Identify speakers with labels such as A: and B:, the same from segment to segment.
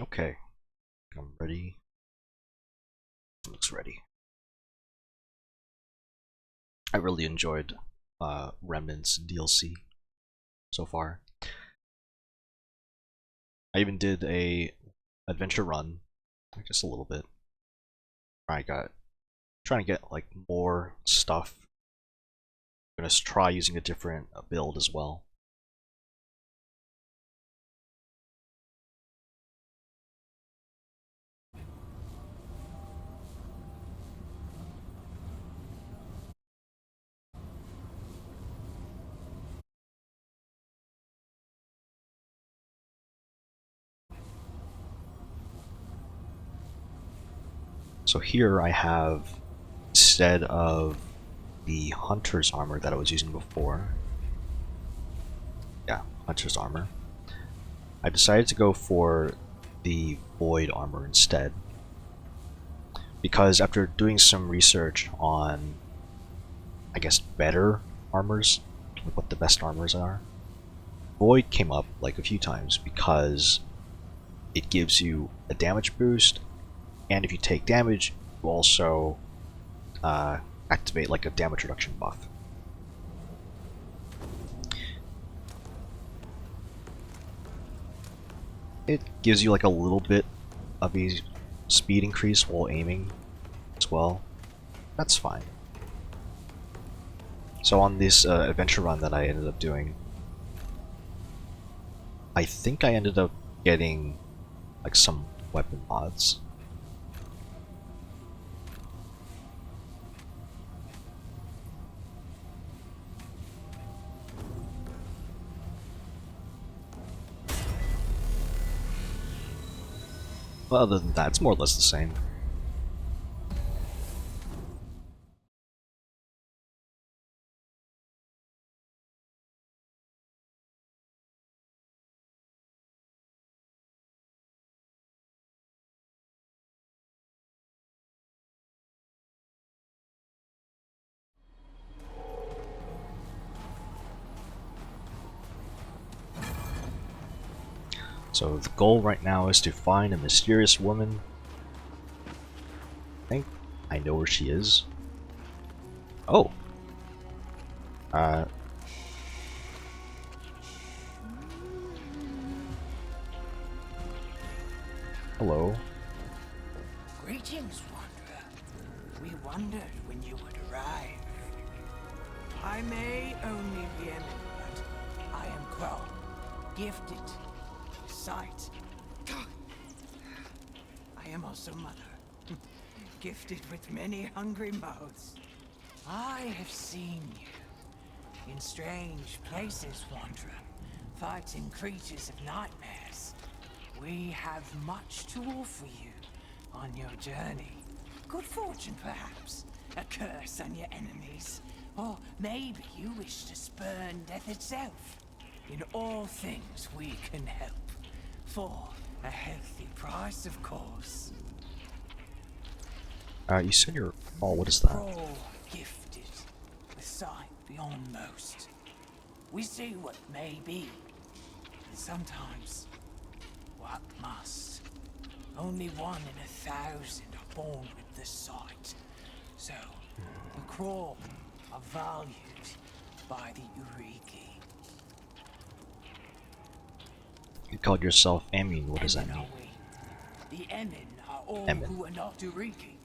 A: Okay, I'm ready. Looks ready. I really enjoyed Remnant's DLC so far. I even did a adventure run, just a little bit. Trying to get like more stuff. I'm gonna try using a different build as well. So here I have, instead of the hunter's armor that I was using before, yeah, hunter's armor, I decided to go for the void armor instead, because after doing some research on, I guess, better armors, like what the best armors are, void came up like a few times because it gives you a damage boost, and if you take damage, you also activate like a damage reduction buff. It gives you like a little bit of a speed increase while aiming as well. That's fine. So on this adventure run that I ended up doing, I think I ended up getting like some weapon mods. But other than that, it's more or less the same. So the goal right now is to find a mysterious woman. I think I know where she is. Oh. Hello.
B: Greetings, Wanderer. We wondered when you would arrive. I may only be eminent, but I am Crow, gifted with sight. I am also Mother, gifted with many hungry mouths. I have seen you in strange places, Wanderer, fighting creatures of nightmares. We have much to offer you on your journey. Good fortune, perhaps. A curse on your enemies. Or maybe you wish to spurn death itself. In all things we can help. For a healthy price, of course.
A: You said you're... Oh, what is that?
B: Crawl gifted with sight beyond most. We see what may be, and sometimes what must. Only 1 in 1,000 are born with this sight. So, the Crawl are valued by the Uriki.
A: You called yourself Emin. What does that
B: Emin
A: mean?
B: are we. The Emin are all
A: Emin.
B: who are not Uriki.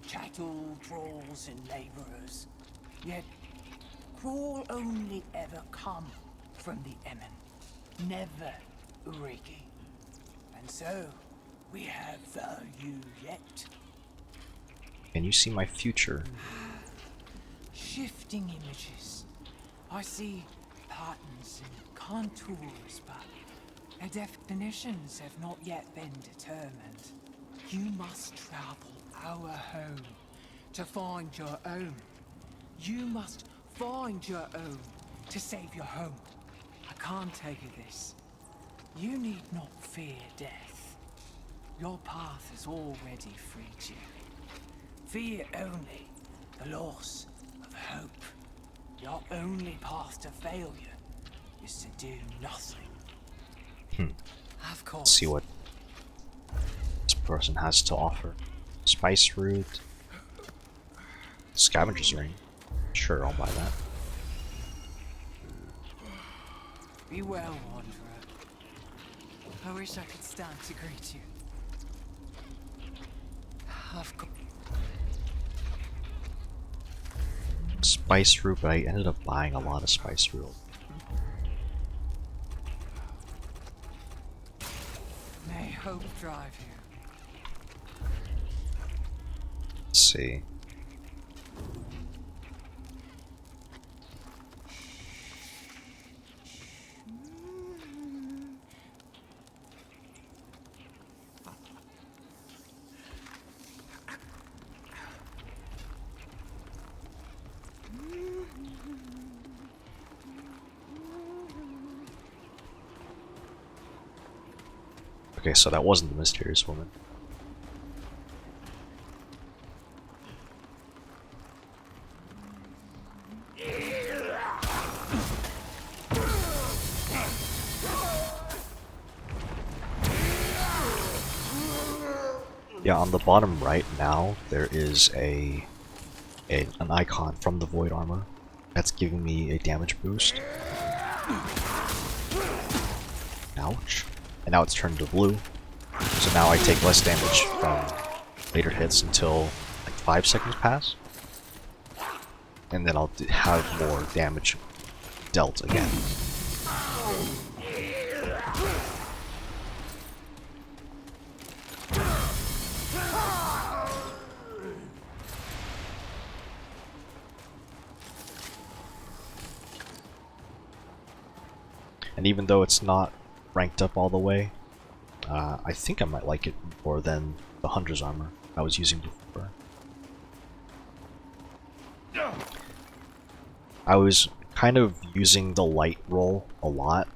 B: Chattel, trolls, and laborers. Yet, Crawl only ever come from the Emin. Never Uriki. And so, we have value yet.
A: Can you see my future?
B: Shifting images. I see patterns and contours, but their definitions have not yet been determined. You must travel our home to find your own. You must find your own to save your home. I can't tell you this. You need not fear death. Your path has already freed you. Fear only the loss of hope. Your only path to failure is to do nothing. Of course.
A: Let's see what person has to offer. Spice root, scavenger's ring. Sure, I'll buy that.
B: Be well, Wanderer. I wish I could stand to greet you. Of course.
A: Spice root, but I ended up buying a lot of spice root.
B: May hope drive you.
A: Let's see. Okay, so that wasn't the mysterious woman. Yeah, on the bottom right now, there is an icon from the Void Armor that's giving me a damage boost. Ouch. And now it's turned to blue. So now I take less damage from later hits until like 5 seconds pass. And then I'll have more damage dealt again. And even though it's not ranked up all the way, I think I might like it more than the Hunter's Armor I was using before. I was kind of using the light roll a lot,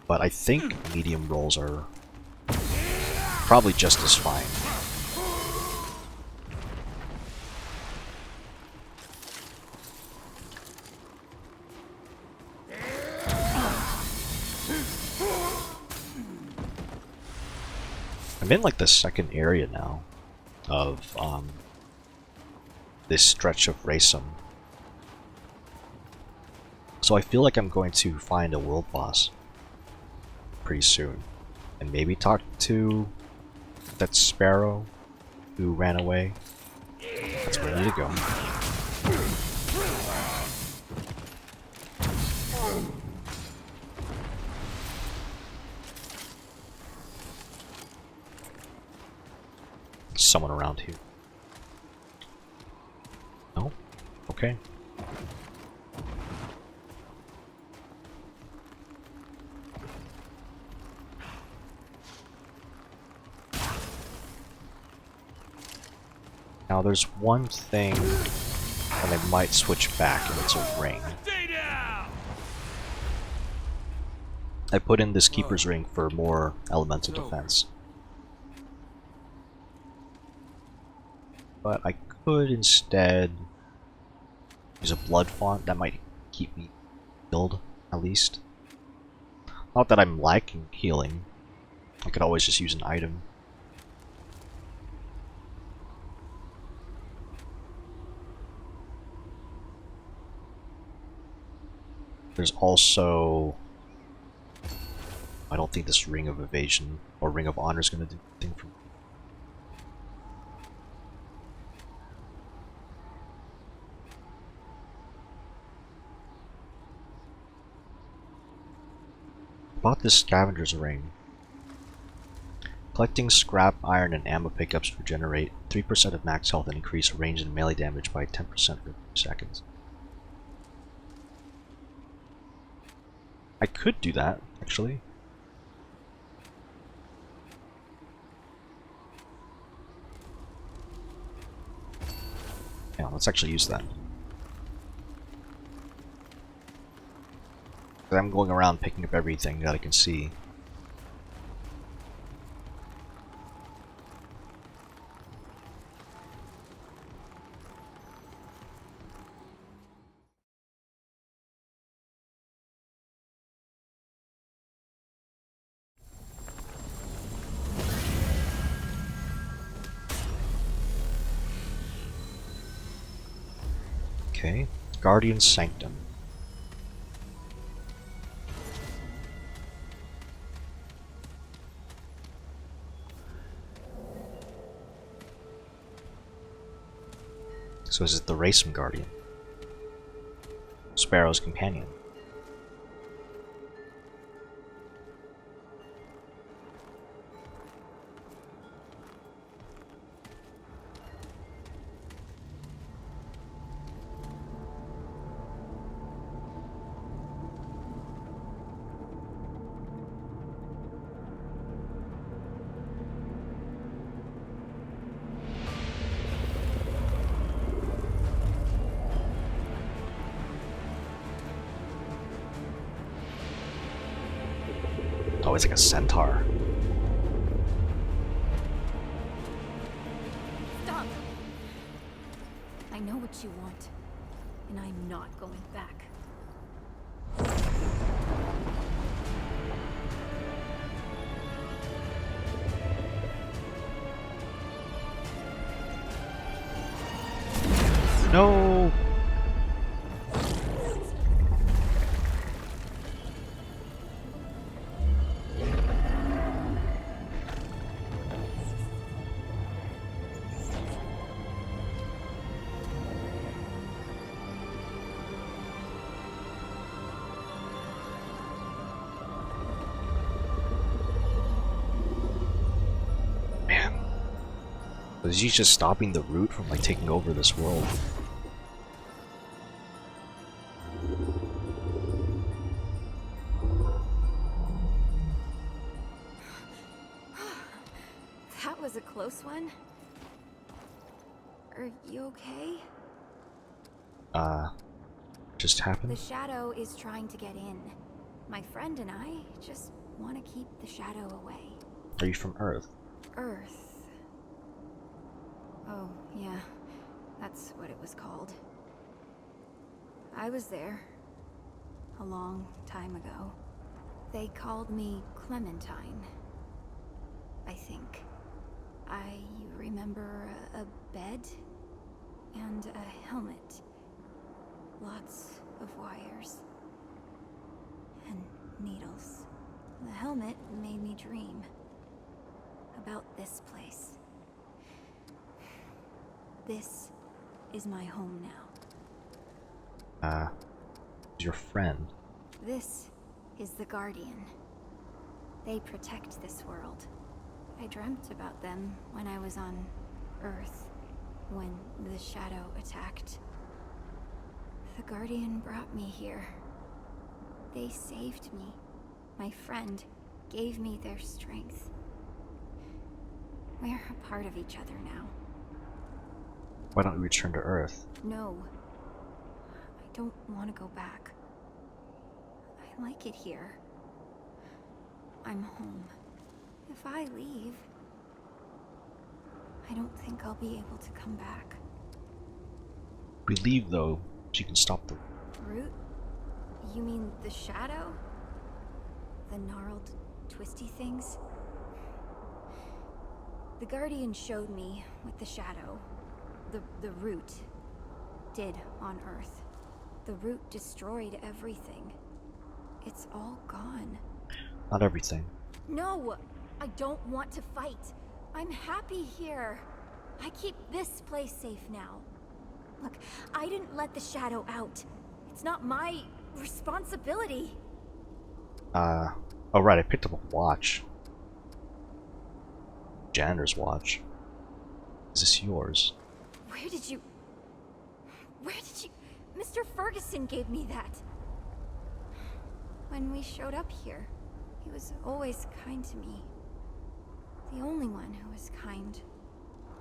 A: but I think medium rolls are probably just as fine. I'm in like the second area now of this stretch of Racem. So I feel like I'm going to find a world boss pretty soon. And maybe talk to that sparrow who ran away. That's where I need to go. Someone around here. No? Okay. Now there's one thing, and I might switch back, and it's a ring. I put in this Keeper's Ring for more elemental defense. But I could instead use a Blood Font. That might keep me healed, at least. Not that I'm lacking healing. I could always just use an item. There's also... I don't think this Ring of Evasion or Ring of Honor is going to do anything for me. Bought this Scavenger's Ring. Collecting scrap, iron, and ammo pickups regenerate 3% of max health and increase range and melee damage by 10% for 2 seconds. I could do that, actually. Yeah, let's actually use that. I'm going around picking up everything that I can see. Okay. Guardian Sanctum. So is it the Racem Guardian? Sparrow's companion. Oh, it's like a centaur.
C: Stop! I know what you want, and I'm not going back.
A: No! Man. Was he just stopping the root from like taking over this world?
C: That was a close one. Are you okay?
A: Just happened?
C: The shadow is trying to get in. My friend and I just want to keep the shadow away.
A: Are you from Earth?
C: Earth. Oh, yeah. That's what it was called. I was there. A long time ago. They called me Clementine. I think. I remember a bed and a helmet. Lots of wires. And needles. The helmet made me dream about this place. This is my home now.
A: Your friend.
C: This is the Guardian. They protect this world. I dreamt about them when I was on Earth, when the shadow attacked. The Guardian brought me here. They saved me. My friend gave me their strength. We're a part of each other now.
A: Why don't we return to Earth?
C: No. I don't want to go back. I like it here. I'm home. If I leave, I don't think I'll be able to come back.
A: We leave though, so you can stop the
C: Root? You mean the shadow? The gnarled, twisty things? The Guardian showed me what the shadow, the root, did on Earth. The root destroyed everything. It's all gone.
A: Not everything.
C: No! I don't want to fight. I'm happy here. I keep this place safe now. Look, I didn't let the shadow out. It's not my responsibility.
A: Oh right, I picked up a watch. Janitor's watch. Is this yours?
C: Where did you... Mr. Ferguson gave me that. When we showed up here, he was always kind to me. The only one who was kind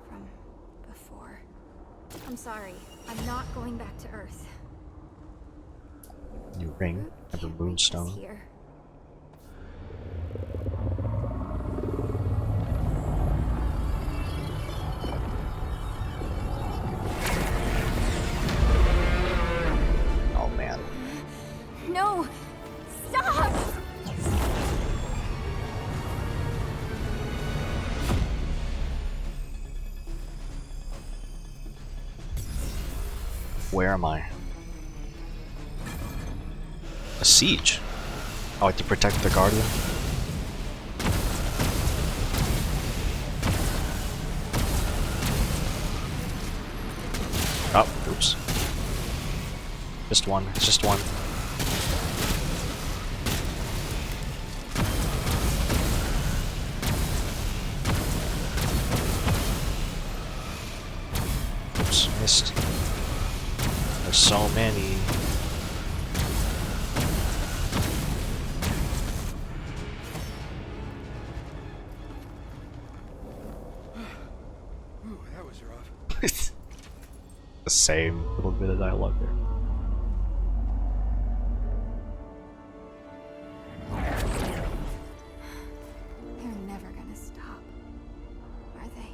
C: from before. I'm sorry. I'm not going back to Earth.
A: New ring and the moonstone.
C: Here.
A: Oh man.
C: No! Stop!
A: Where am I? A siege? Oh, I have to protect the Guardian? Oh, oops. Just one, it's just one. Oops, missed. There's so many.
D: Ooh, that was rough.
A: The same little bit of dialogue there.
C: They're never gonna stop, are they?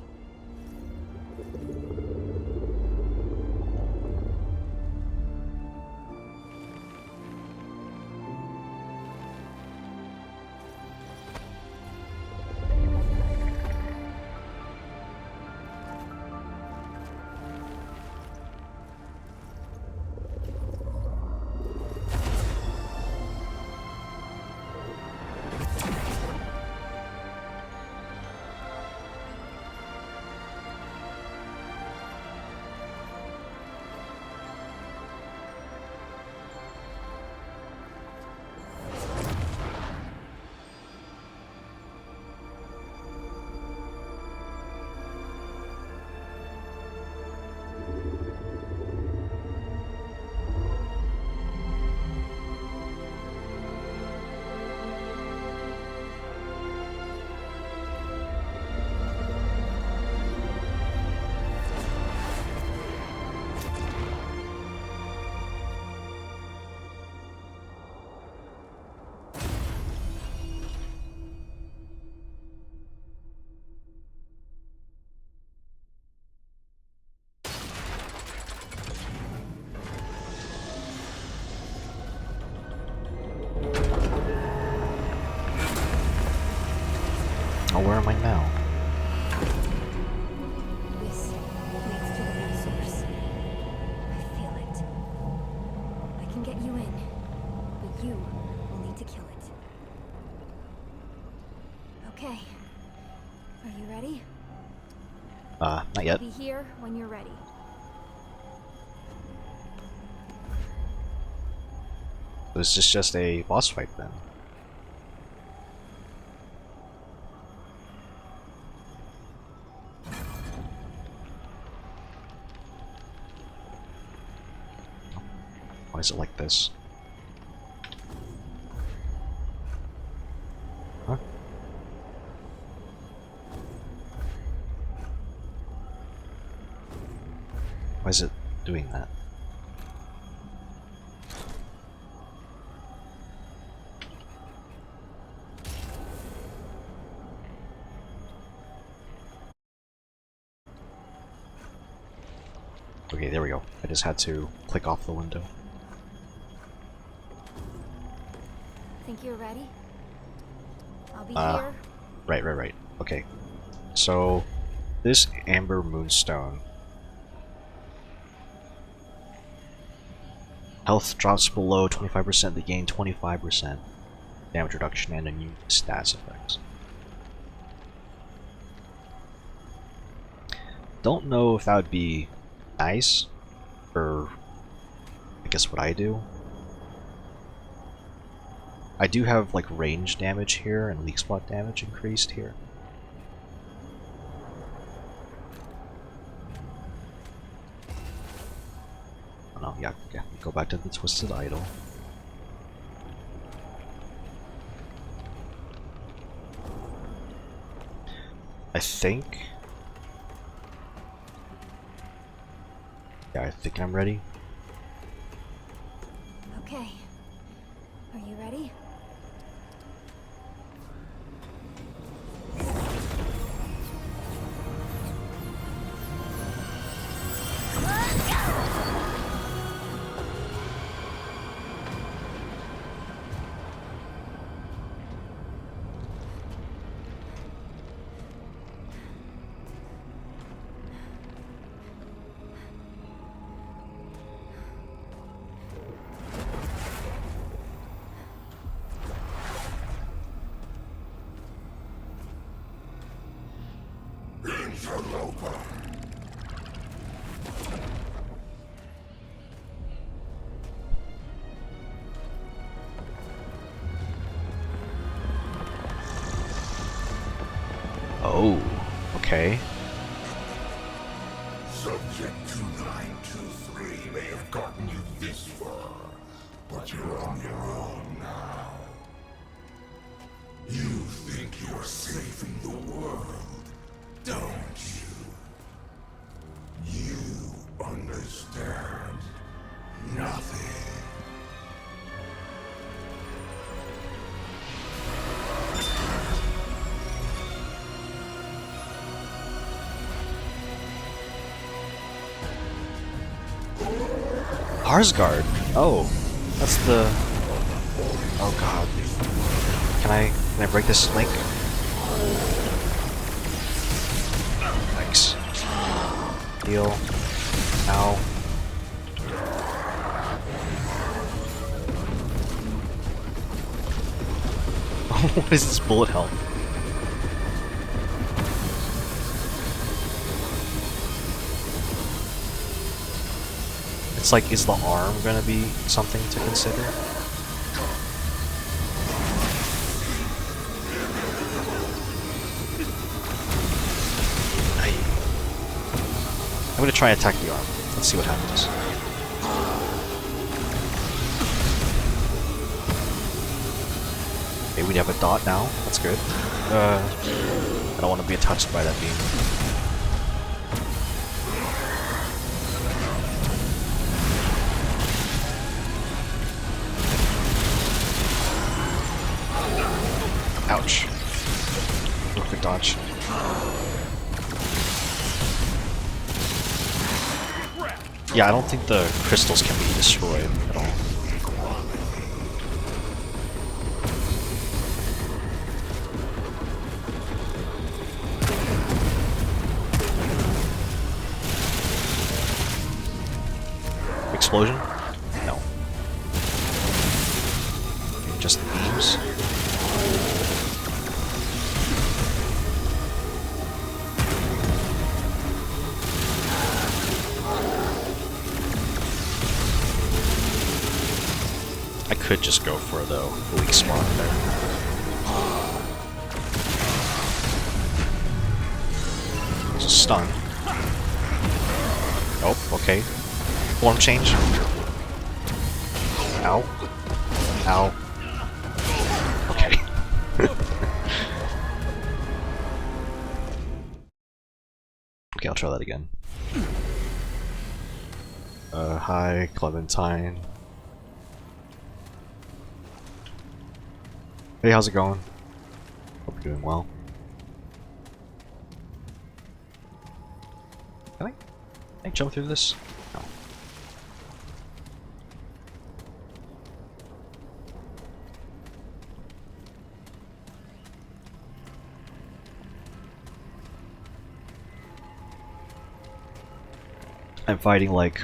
A: Oh, where am I now?
C: This leads to the resource. I feel it. I can get you in, but you will need to kill it. Okay. Are you ready?
A: Not yet.
C: Be here when you're ready.
A: Was this just a boss fight then? Why is it like this? Huh? Why is it doing that? Okay, there we go. I just had to click off the window.
C: Think you're ready? I'll be
A: Ah.
C: here.
A: Right. Okay. So, this Amber Moonstone. Health drops below 25%, they gain 25% damage reduction and immune stats effects. Don't know if that would be nice for, I guess, what I do. I do have like range damage here and weak spot damage increased here. Oh no, yeah, go back to the Twisted Idol. I think... Yeah, I think I'm ready.
C: Okay. Are you ready?
A: Oh, okay.
E: Subject 2923 may have gotten you this far, but you're on your own now. You think you're saving the world, don't you? You understand nothing.
A: Arsgard. Oh, that's the. Oh god. Can I break this link? Thanks. Heal. Ow. What is this bullet health? It's like, is the arm gonna be something to consider? I'm gonna try and attack the arm. Let's see what happens. Okay, we have a dot now. That's good. I don't want to be touched by that beam. Ouch. Perfect dodge. Yeah, I don't think the crystals can be destroyed at all. Explosion? No. Just the beams? I could just go for the weak spot there. It's a stun. Oh, okay. Form change. Ow. Ow. Okay. Okay, I'll try that again. Hi, Clementine. Hey, how's it going? Hope you're doing well. Can I jump through this? No. I'm fighting like,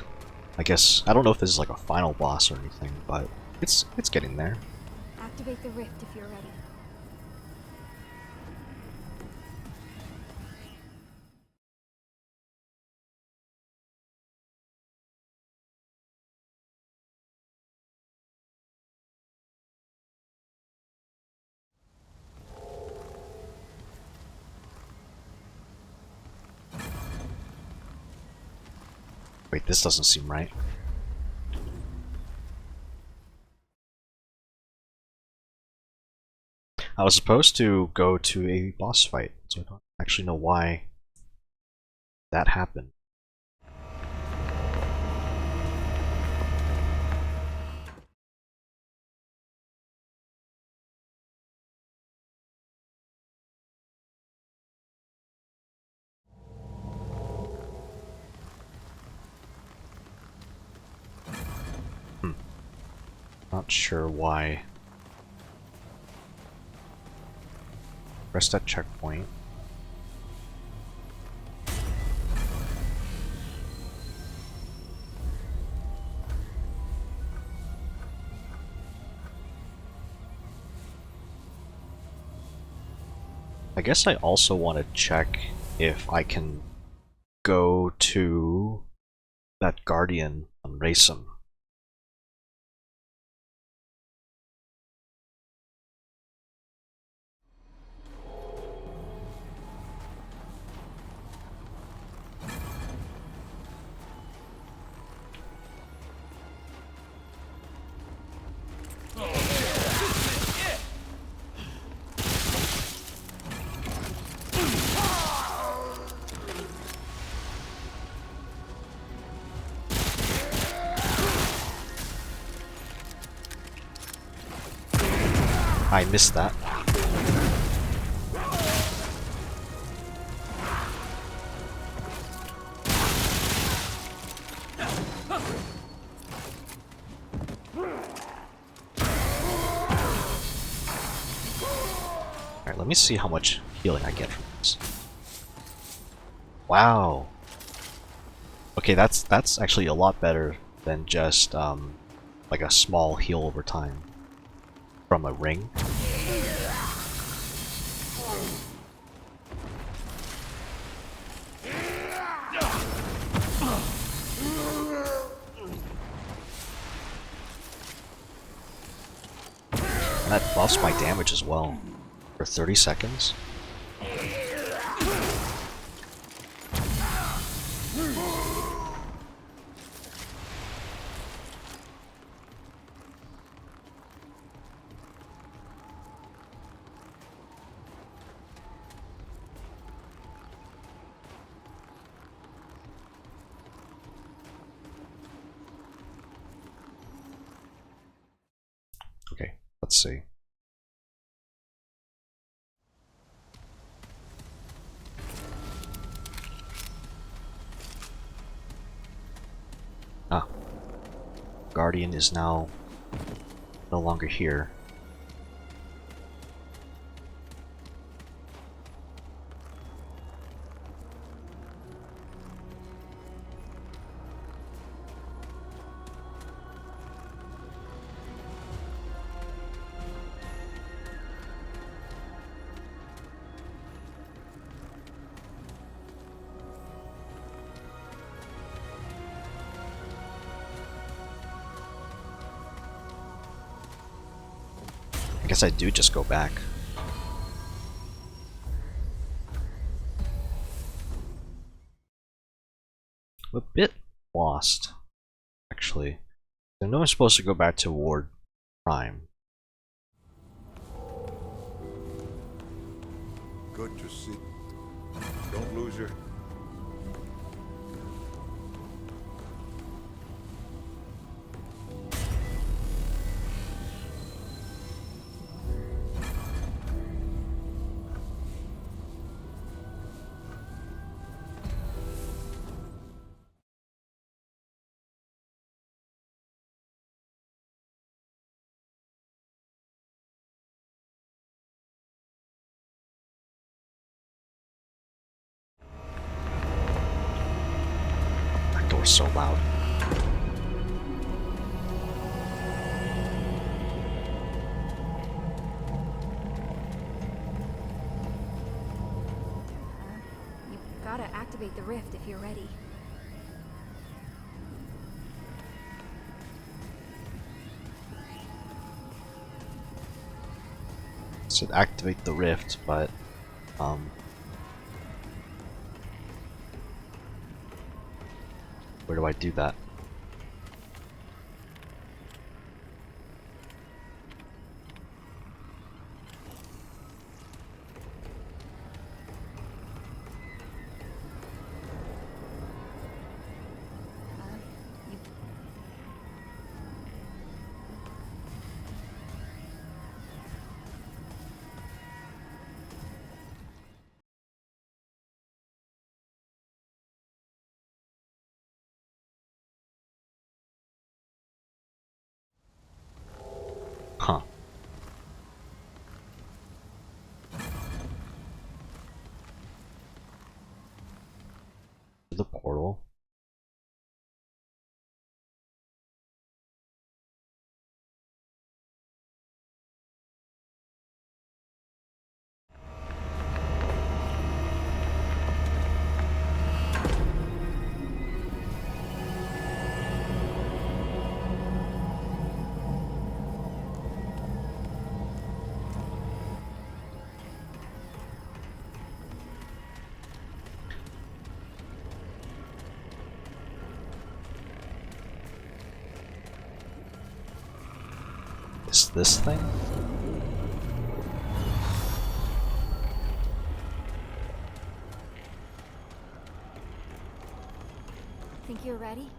A: I guess, I don't know if this is like a final boss or anything, but it's getting there.
C: Activate the rift if you're ready.
A: Wait, this doesn't seem right. I was supposed to go to a boss fight, so I don't actually know why that happened. Not sure why. Rest at checkpoint. I guess I also want to check if I can go to that Guardian and race him. I missed that. Alright, let me see how much healing I get from this. Wow. Okay, that's actually a lot better than just like a small heal over time from a ring. And that buffs my damage as well for 30 seconds. Okay, let's see. Ah, Guardian is now no longer here. I guess I do just go back. I'm a bit lost, actually. I know I'm supposed to go back to Ward Prime.
E: Good to see. Don't lose your...
A: That door's so loud.
C: You've gotta activate the rift if you're ready.
A: It said activate the rift, but where do I do that? it's this thing?
C: Think you're ready?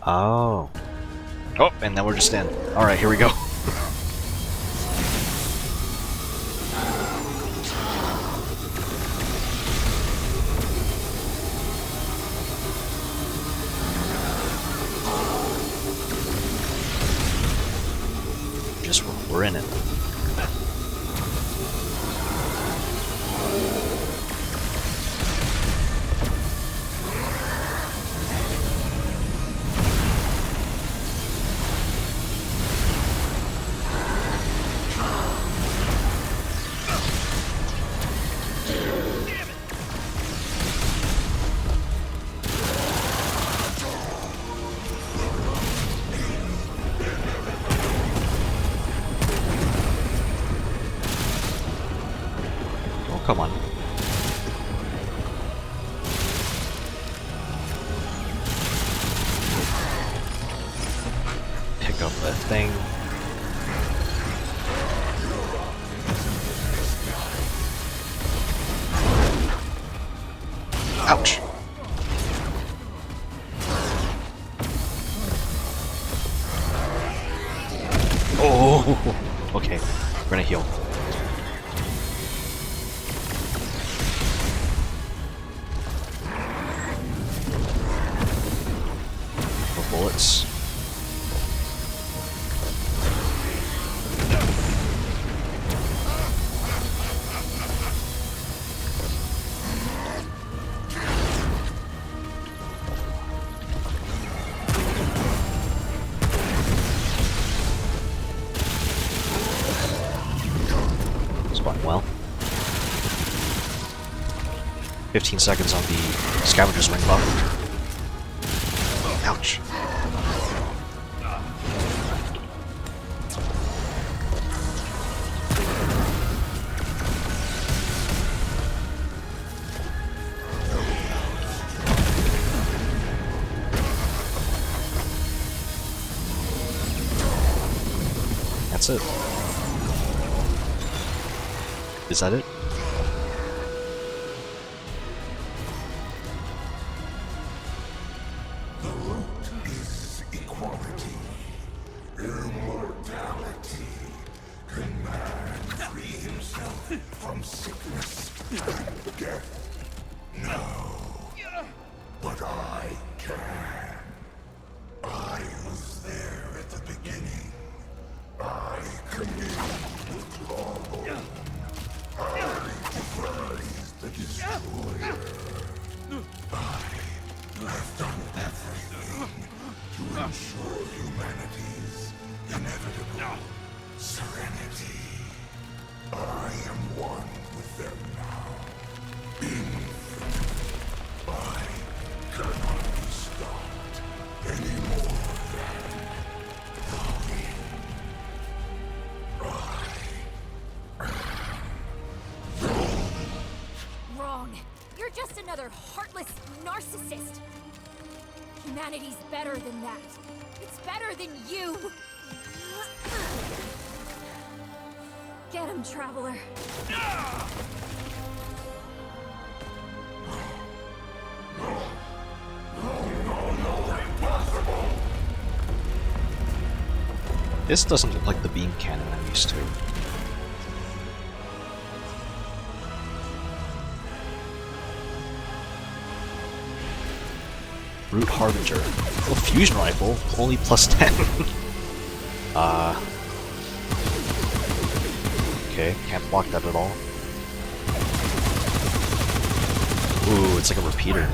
A: Oh. Oh, and now we're just in. Alright, here we go. Just we're in it. Oh, come on. Pick up the thing. Ouch. Oh, okay. We're gonna heal. For bullets. It's going well. 15 seconds on the scavenger's ring buff. Ouch. That's it. Is that it?
E: The root is equality, immortality. Can man free himself from sickness and death? No. But I can. I was there at the beginning. I commune with Lawbone. I devise the destroyer. I have done everything to ensure humanity's inevitable serenity. I am one with them now. Infinite. I cannot be stopped any more than the wind.
C: Wrong. You're just another heartless narcissist. Humanity's better than that. It's better than you. Get him, Traveler.
A: This doesn't look like the beam cannon I'm used to. Root Harbinger. Oh, fusion rifle, only plus 10. Okay, can't block that at all. Ooh, it's like a repeater.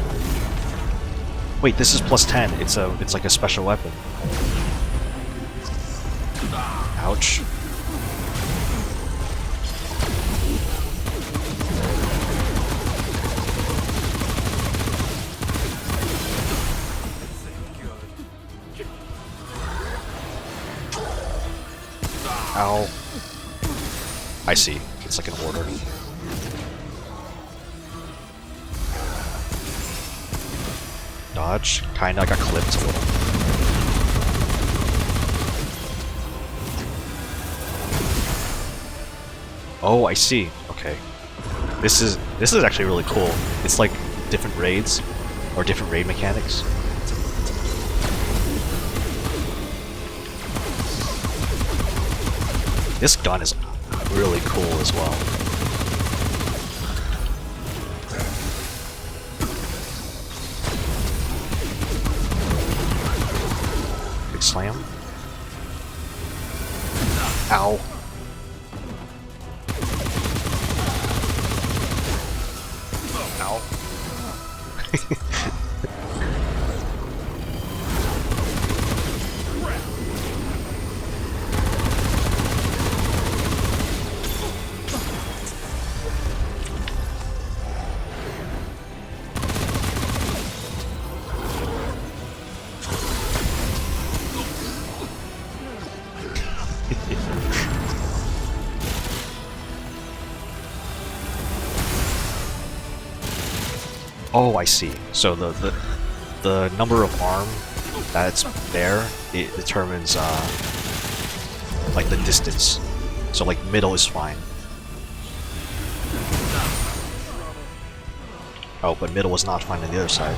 A: Wait, this is plus 10. It's like a special weapon. Ouch. Ow. I see. It's like an order. Dodge. Kinda got clipped a little. Oh, I see. Okay. This is actually really cool. It's like different raids or different raid mechanics. This gun is really cool as well. Big slam. Ow. Ow. Oh, I see. So the number of arm that's there, it determines like the distance. So like middle is fine. Oh, but middle was not fine on the other side.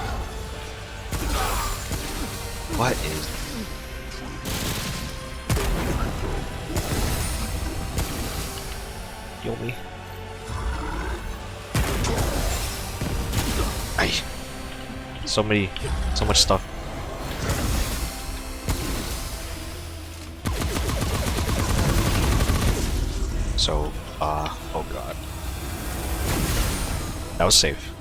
A: What is? Heal me. Ay. So much stuff. So, oh god. That was safe.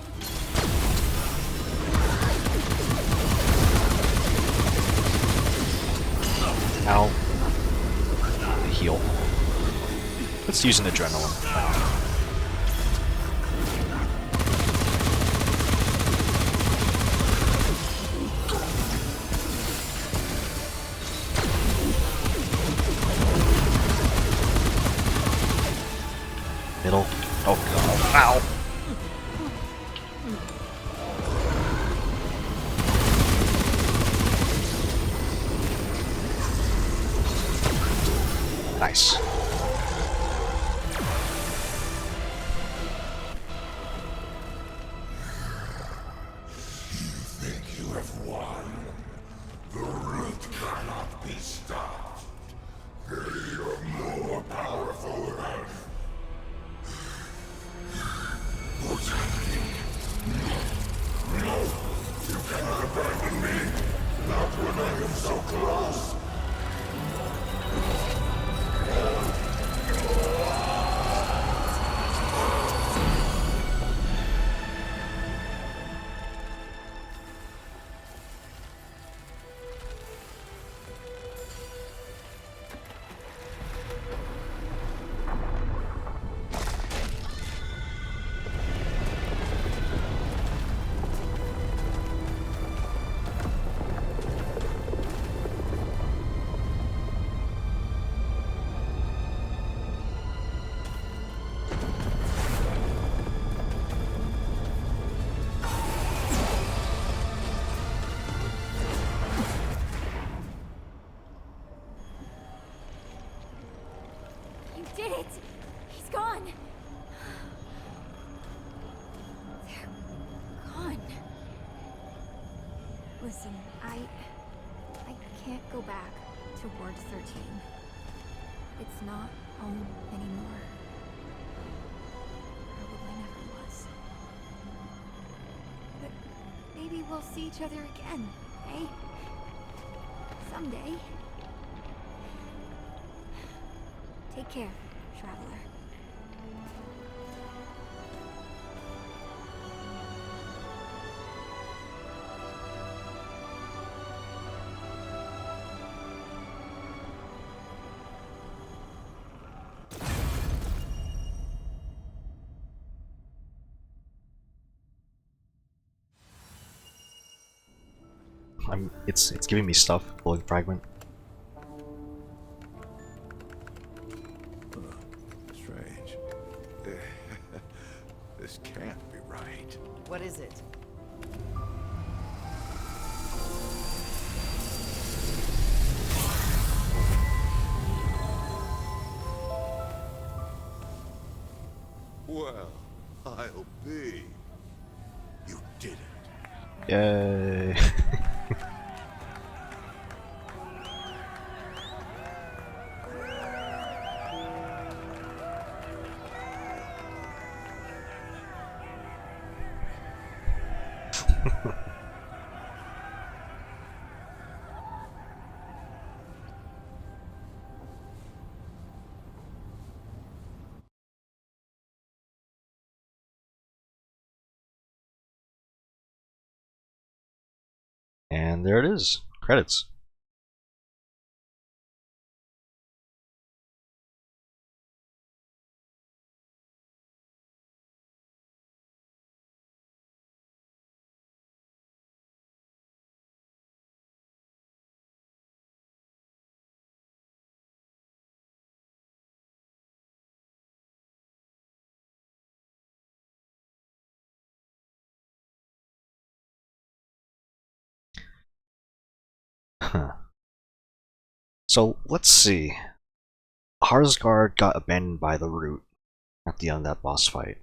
A: Ow. Heal. Let's use an adrenaline. Middle. Oh god. Ow. Nice.
E: Think you have won? The root cannot be stopped. They are more powerful than what's happening? No, you cannot abandon me. Not when I am so close.
C: You did it! He's gone! They're gone. Listen, I can't go back to Ward 13. It's not home anymore. Probably never was. But maybe we'll see each other again, eh? Someday. Take care, traveler.
A: It's giving me stuff. Glowing fragment.
D: Strange. This can't be right.
F: What is it?
D: Well, I'll be. You did it.
A: Yay. And there it is. Credits. Huh. So let's see. Harsgard got abandoned by the Root at the end of that boss fight.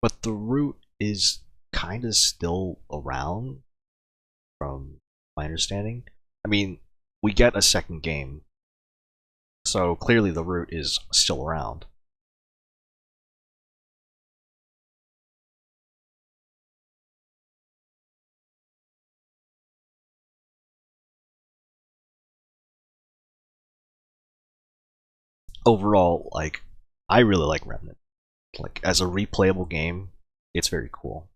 A: But the Root is kinda still around, from my understanding. I mean, we get a second game, so clearly the Root is still around. Overall, like, I really like Remnant. Like, as a replayable game, it's very cool.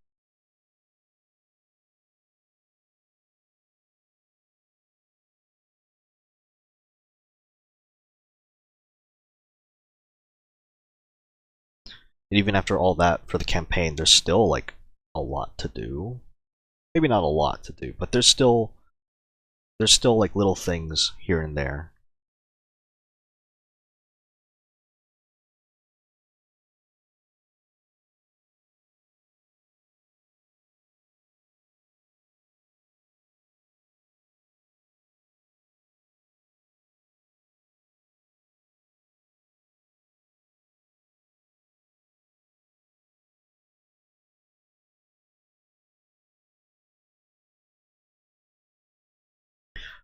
A: And even after all that for the campaign, there's still like a lot to do. Maybe not a lot to do, but there's still like little things here and there.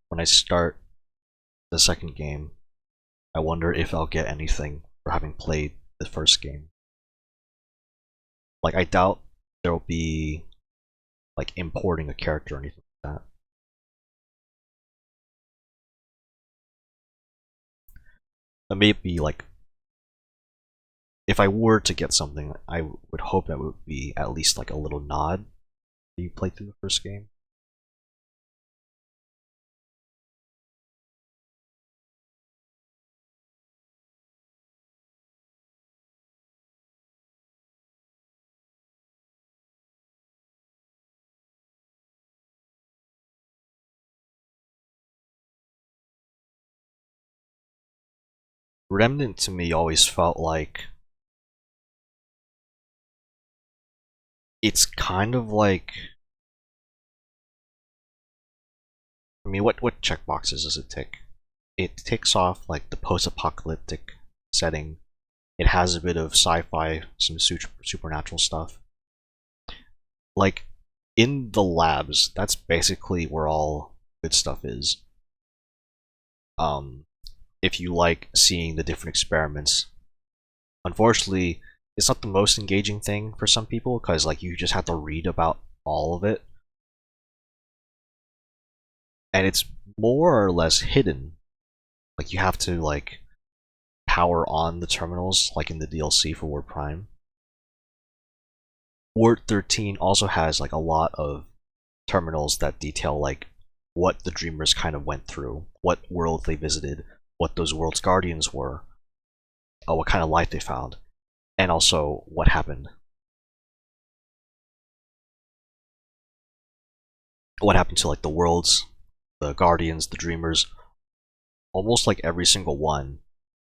A: When I start the second game, I wonder if I'll get anything for having played the first game. Like, I doubt there'll be like importing a character or anything like that. But maybe like, if I were to get something, I would hope that would be at least like a little nod that you played through the first game. Remnant to me always felt like it's kind of like, I mean, what checkboxes does it tick? It ticks off like the post-apocalyptic setting. It has a bit of sci-fi, some supernatural stuff. Like, in the labs, that's basically where all good stuff is. If you like seeing the different experiments, unfortunately, it's not the most engaging thing for some people because like you just have to read about all of it, and it's more or less hidden. Like, you have to like power on the terminals, like in the DLC for Ward Prime. Ward 13 also has like a lot of terminals that detail like what the Dreamers kind of went through, what world they visited, what those world's guardians were, what kind of life they found, and also what happened. What happened to like the worlds, the guardians, the Dreamers. Almost like every single one,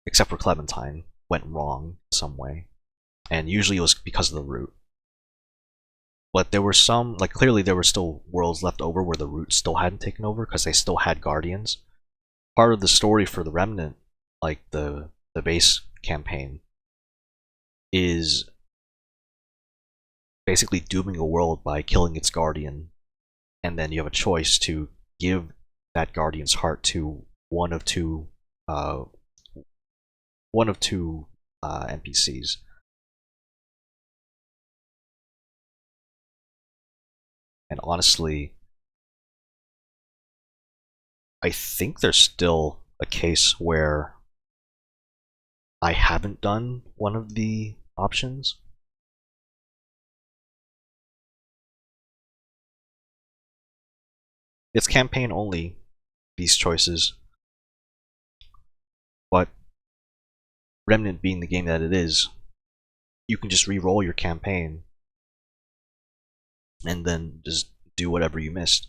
A: except for Clementine, went wrong in some way, and usually it was because of the Root. But there were some, like, clearly there were still worlds left over where the Root still hadn't taken over because they still had guardians. Part of the story for the Remnant, like the base campaign, is basically dooming a world by killing its guardian, and then you have a choice to give that guardian's heart to one of two uh, NPCs. And honestly, I think there's still a case where I haven't done one of the options. It's campaign only, these choices, but Remnant being the game that it is, you can just re-roll your campaign and then just do whatever you missed.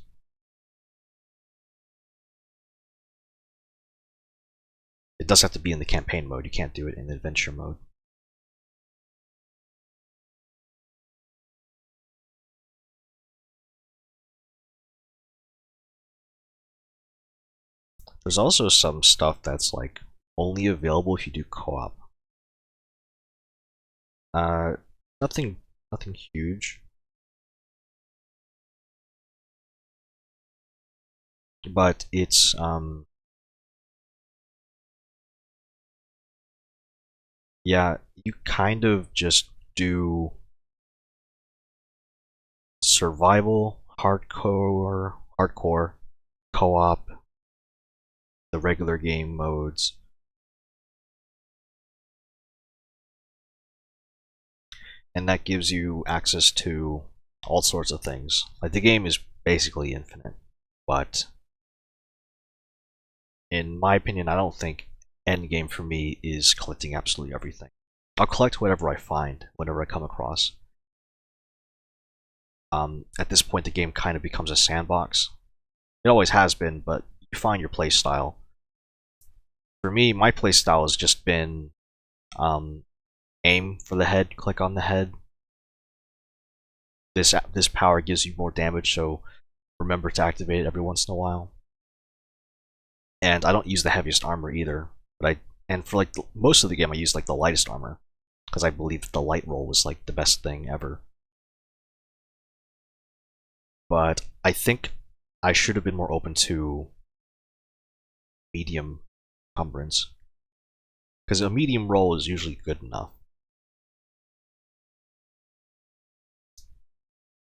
A: It does have to be in the campaign mode, you can't do it in adventure mode. There's also some stuff that's like only available if you do co-op. Nothing huge. But it's yeah, you kind of just do survival, hardcore, co-op, the regular game modes. And that gives you access to all sorts of things. Like, the game is basically infinite, but in my opinion, I don't think endgame for me is collecting absolutely everything. I'll collect whatever I find, whatever I come across. At this point, the game kind of becomes a sandbox. It always has been, but you find your play style. For me, my play style has just been aim for the head, click on the head. This power gives you more damage, so remember to activate it every once in a while. And I don't use the heaviest armor either, but for like most of the game I use like the lightest armor, because I believe that the light roll was like the best thing ever. But I think I should have been more open to medium encumbrance, because a medium roll is usually good enough,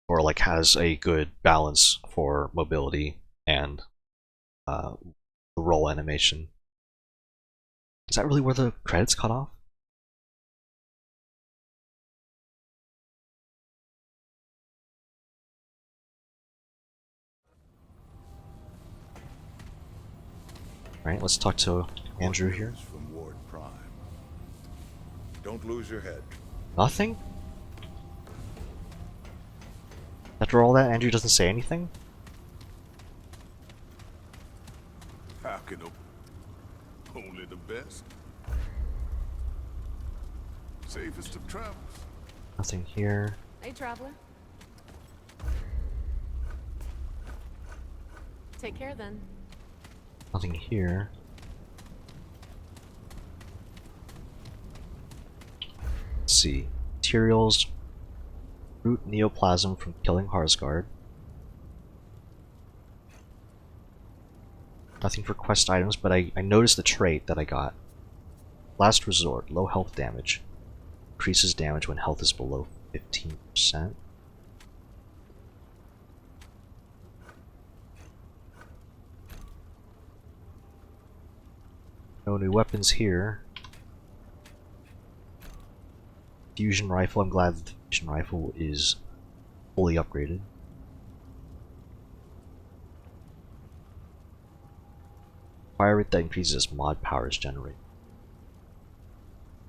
A: or like has a good balance for mobility and the roll animation. Is that really where the credits cut off? Alright, let's talk to Andrew here.
D: From Ward Prime. Don't lose your head.
A: Nothing? After all that, Andrew doesn't say anything?
D: How can only the best? Safest of travels.
A: Nothing here.
F: Hey, traveler. Take care then.
A: Nothing here. Let's see. Materials. Root neoplasm from killing Harsgard. Nothing for quest items, but I noticed the trait that I got. Last Resort. Low health damage. Increases damage when health is below 15%. No new weapons here. Fusion rifle. I'm glad the fusion rifle is fully upgraded. Fire rate that increases as mod power is generated.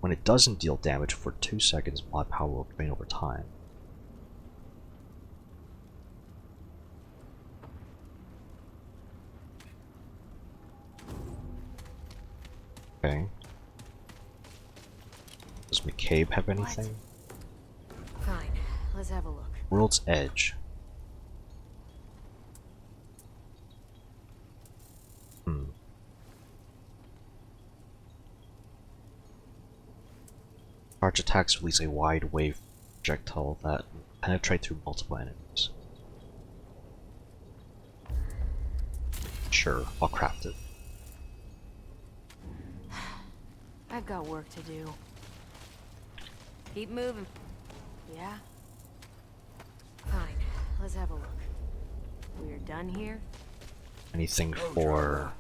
A: When it doesn't deal damage for 2 seconds, mod power will drain over time. Okay. Does McCabe have anything?
F: Fine, let's have a look.
A: World's Edge. Charge attacks release a wide wave projectile that Penetrate through multiple enemies. Sure, I'll craft it.
F: I've got work to do. Keep moving. Yeah? Fine. Let's have a look. We're done here?
A: Anything for...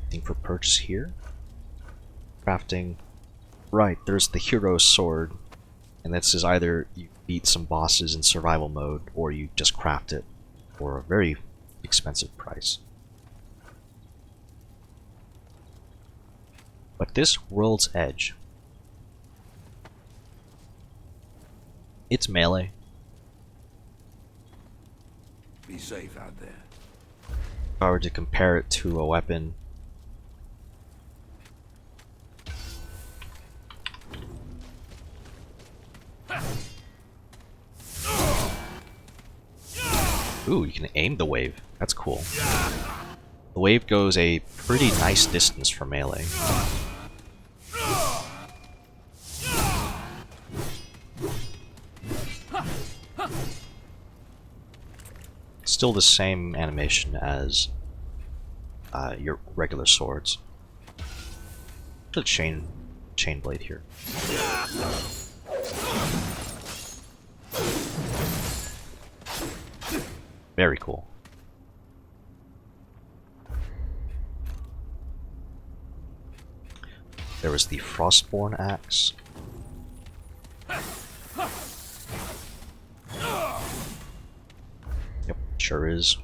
A: anything for purchase here? Crafting. Right, there's the hero's sword. And this is either you beat some bosses in survival mode, or you just craft it for a very expensive price. But this World's Edge, it's melee.
E: Be safe out there.
A: If I were to compare it to a weapon, ooh, you can aim the wave. That's cool. The wave goes a pretty nice distance for melee. Still the same animation as your regular swords. The chain blade here. Very cool. There was the Frostborn axe. Yep, sure is.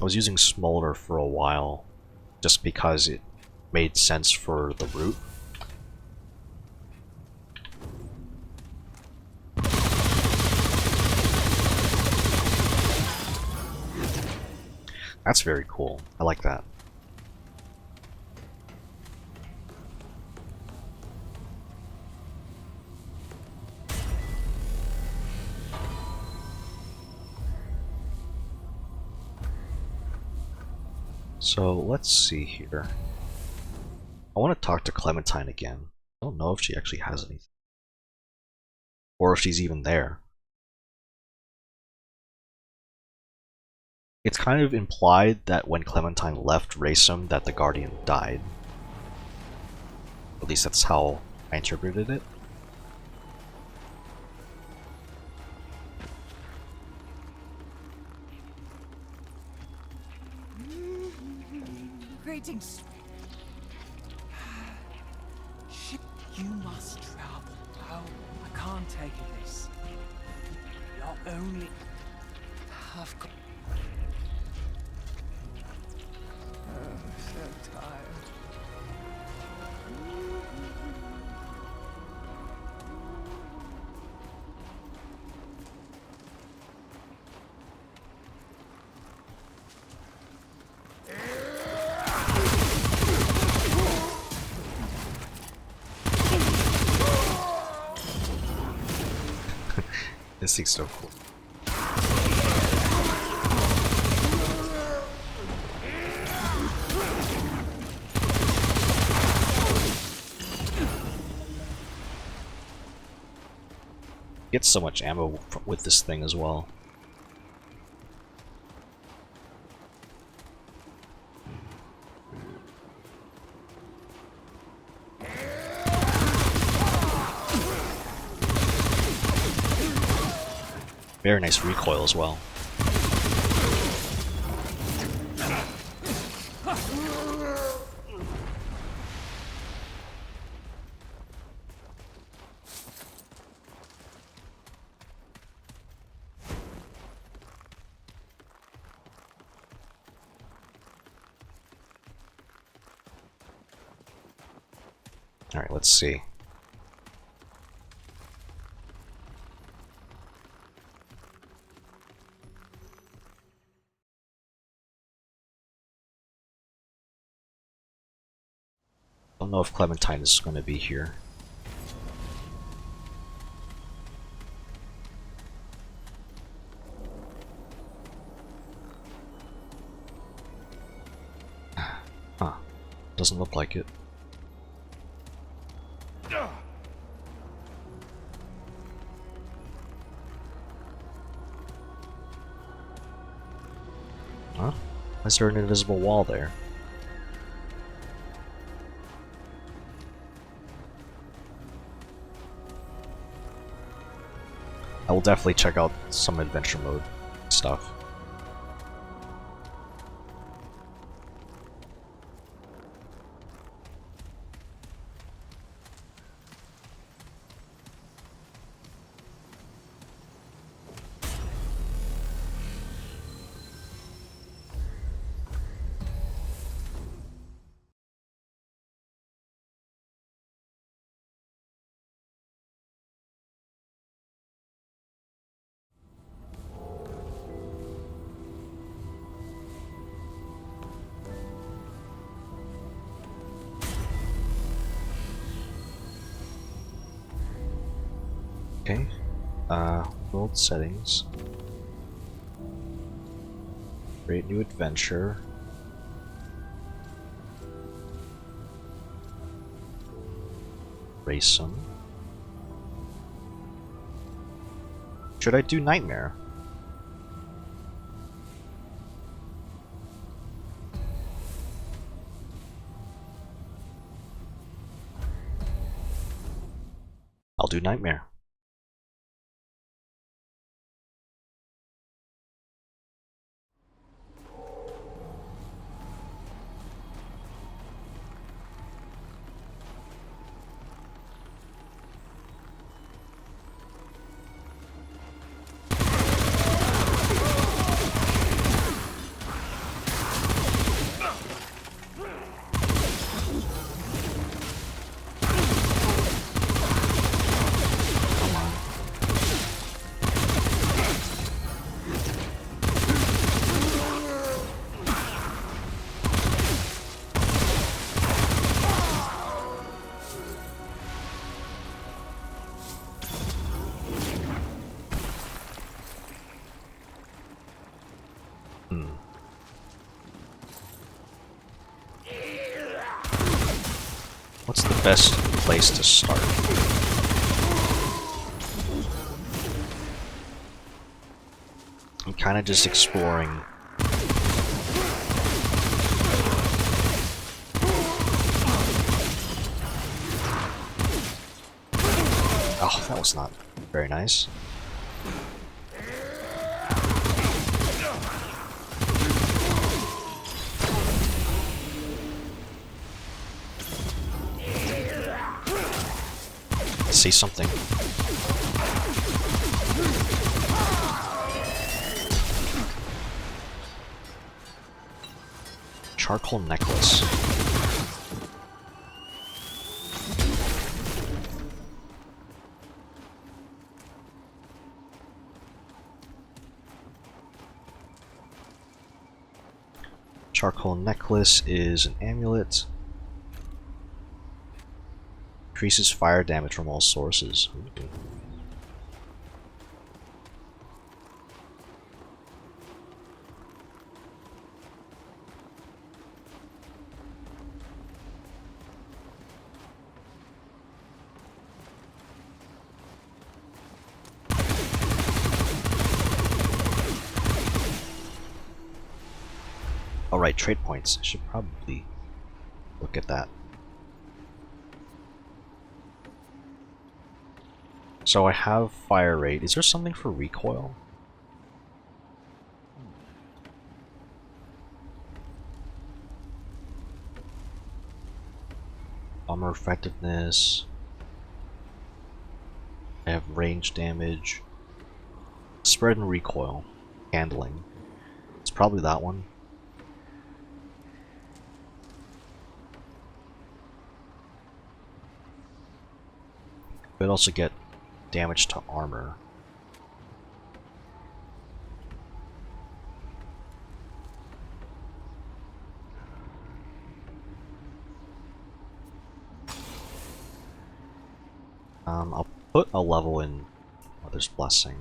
A: I was using Smolder for a while just because it made sense for the route. That's very cool. I like that. So let's see here. I want to talk to Clementine again. I don't know if she actually has anything. Or if she's even there. It's kind of implied that when Clementine left Racem that the Guardian died. At least that's how I interpreted it.
B: Greetings. Shit, you must travel. Oh, I can't take this. Not only I've got. Oh, so tired.
A: This thing's so cool. Get so much ammo with this thing as well. Very nice recoil as well. Alright, let's see. I don't know if Clementine is going to be here. Doesn't look like it. Huh? Why is there an invisible wall there? I will definitely check out some adventure mode stuff. Okay, world settings. Create new adventure. Race them. Should I do Nightmare? I'll do Nightmare. What's the best place to start? I'm kind of just exploring. Oh, that was not very nice. See something. Charcoal necklace. Charcoal necklace is an amulet. Increases fire damage from all sources. Ooh. Alright, trade points. I should probably look at that. So I have fire rate. Is there something for recoil? Armor effectiveness. I have range damage. Spread and recoil. Handling. It's probably that one. But also get damage to armor. I'll put a level in Mother's Blessing.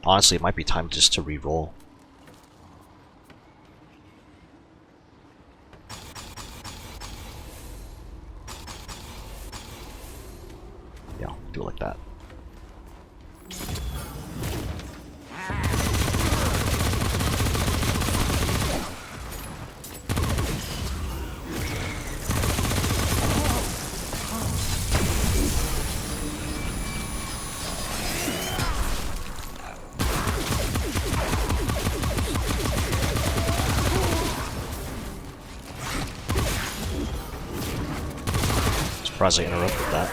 A: Honestly, it might be time just to re-roll. Surprised I interrupted that.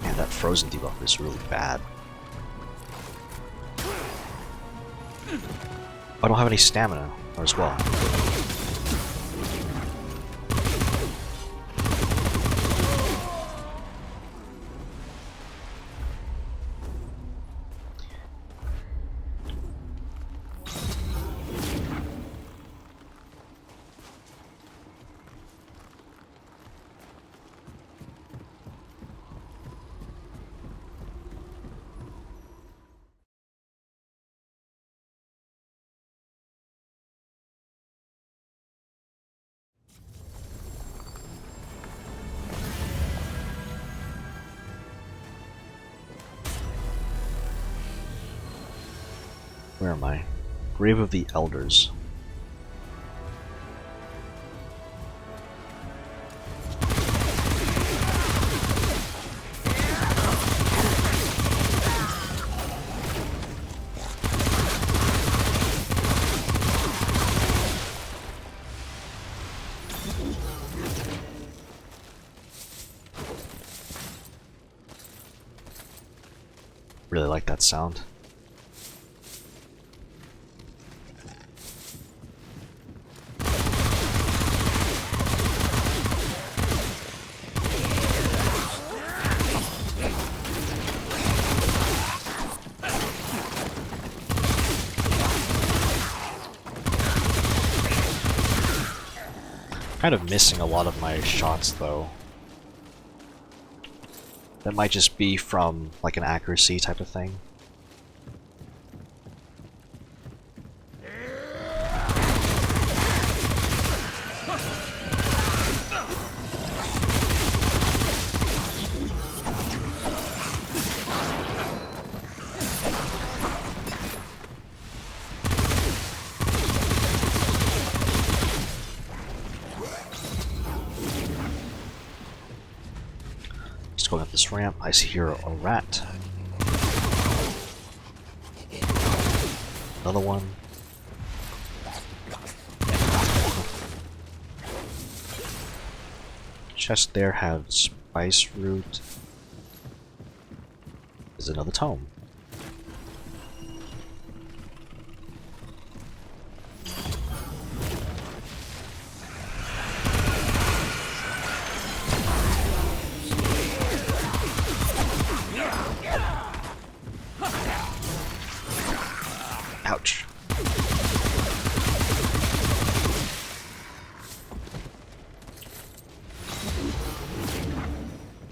A: Man, that frozen debuff is really bad. I don't have any stamina as well. Where am I? Grave of the Elders. Really like that sound. Kind of missing a lot of my shots though. That might just be from like an accuracy type of thing. Just going up this ramp, I see here a rat. Another one. Chest there have spice root. There's another tome. Ouch.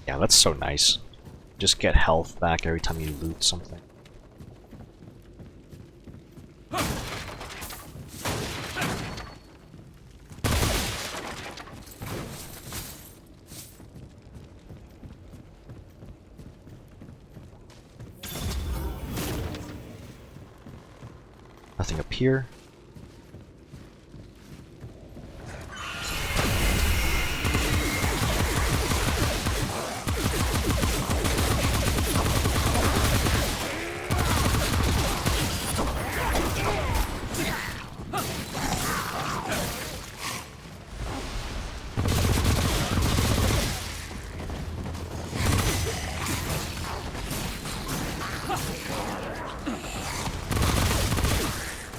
A: Yeah, that's so nice. Just get health back every time you loot something. Nothing up here.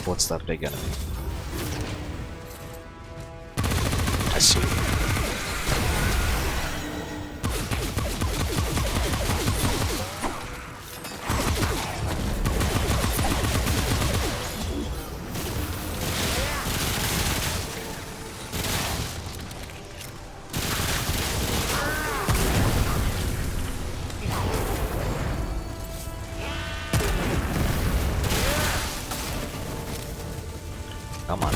A: What's that big enemy? I see. Come on.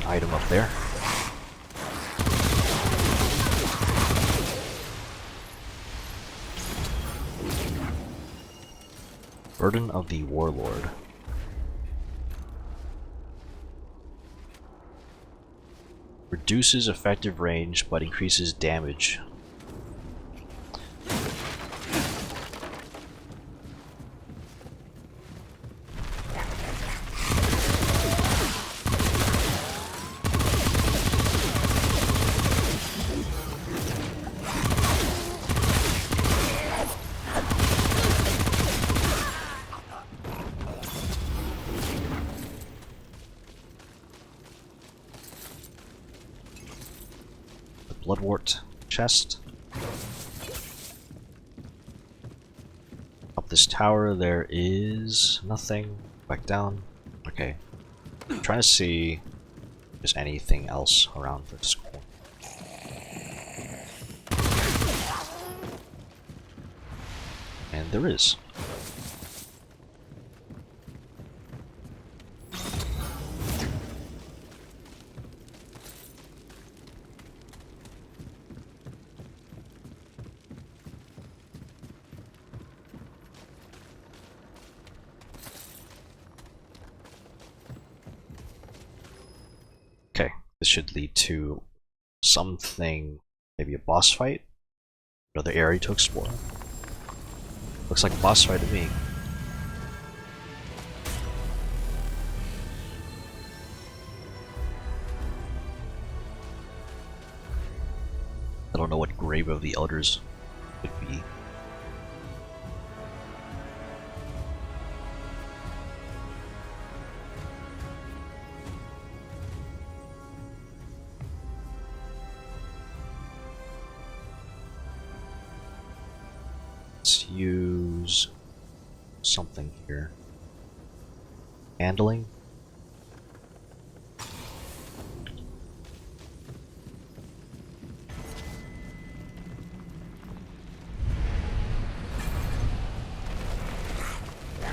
A: item up there. Burden of the Warlord. Reduces effective range but increases damage. Bloodwort chest. Up this tower there is nothing. Back down. Okay. I'm trying to see if there's anything else around this corner. And there is. Okay, this should lead to something, maybe a boss fight, another area to explore. Looks like a boss fight to me. I don't know what Grave of the Elders would be. Let's use something here. Handling.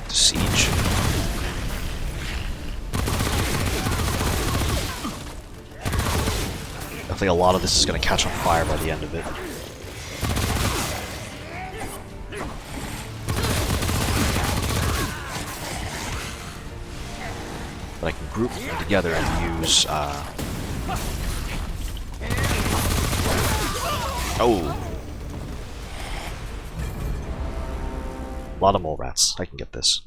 A: Siege. I think a lot of this is going to catch on fire by the end of it. But I can group them together and use, oh! A lot of mole rats. I can get this.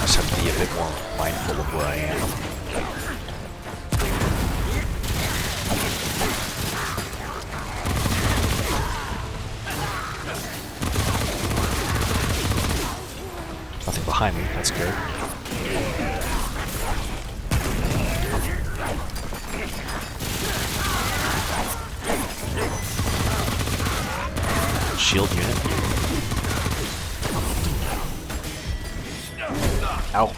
A: Just have to be a bit more mindful of where I am. Nothing behind me, that's good. Shield unit. Ow.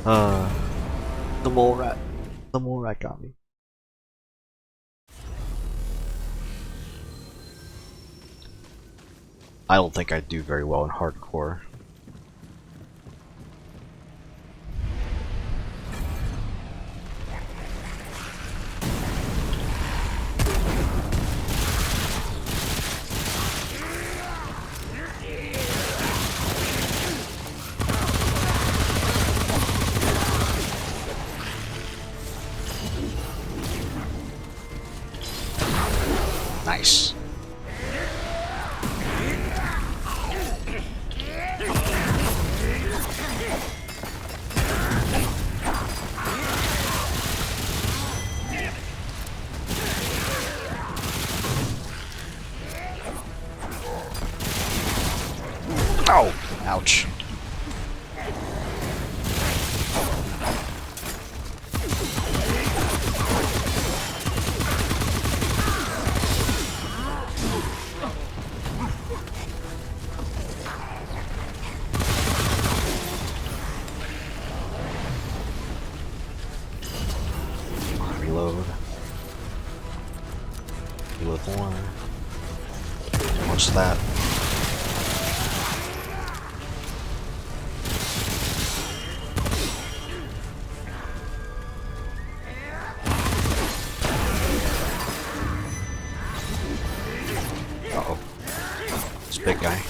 A: Oh. The mole rat. The mole rat got me. I don't think I'd do very well in hardcore. Nice. Reload. Reload more. What's that? Uh-oh. This big guy.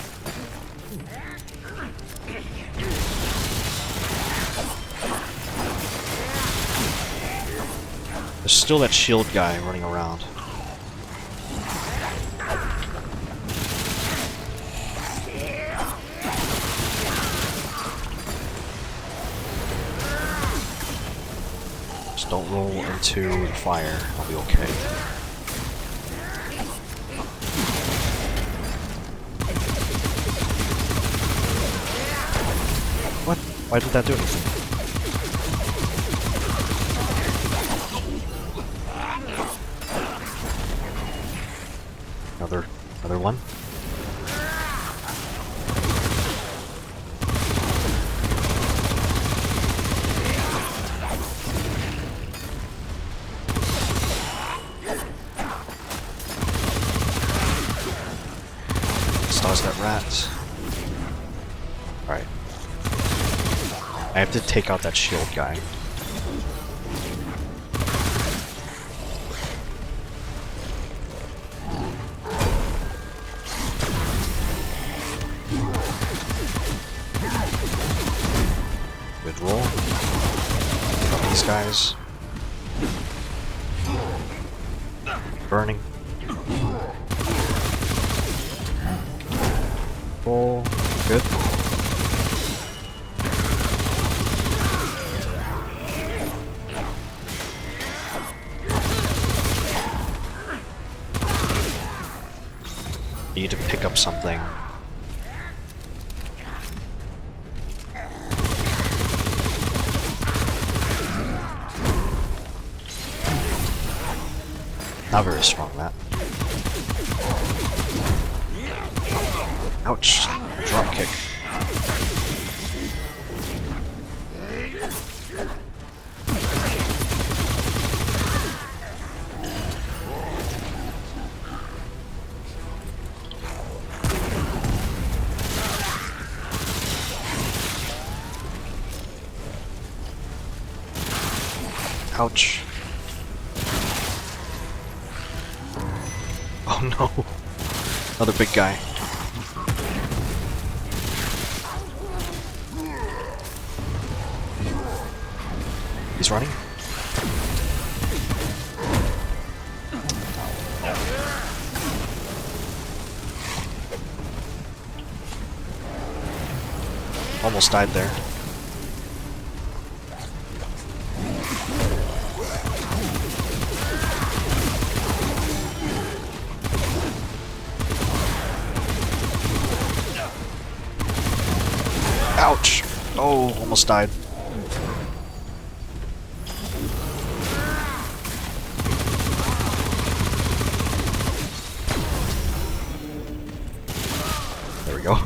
A: There's still that shield guy running around. Just don't roll into the fire, I'll be okay. What? Why did that do anything? Another one? Stars that rat. Alright. I have to take out that shield guy. Good roll. Got these guys. Burning. Roll. Good. Need to pick up something. Not very strong, that. Ouch. Drop kick. Ouch. Oh no. Another big guy. He's running. Almost died there. Ouch! Oh, almost died. There we go.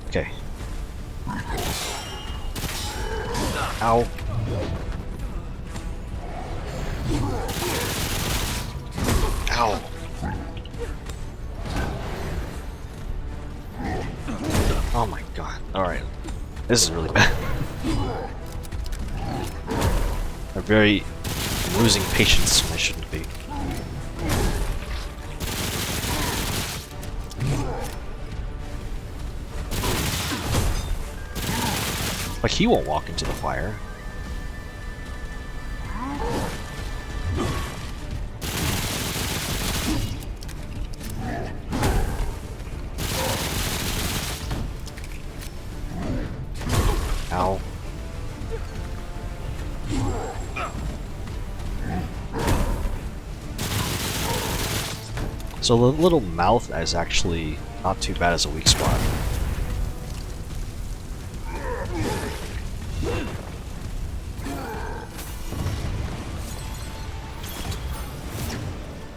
A: Okay. Ow. Ow. Oh my god. Alright. This is really bad. I'm losing patience when I shouldn't be. Like, he won't walk into the fire. Ow. So the little mouth is actually not too bad as a weak spot.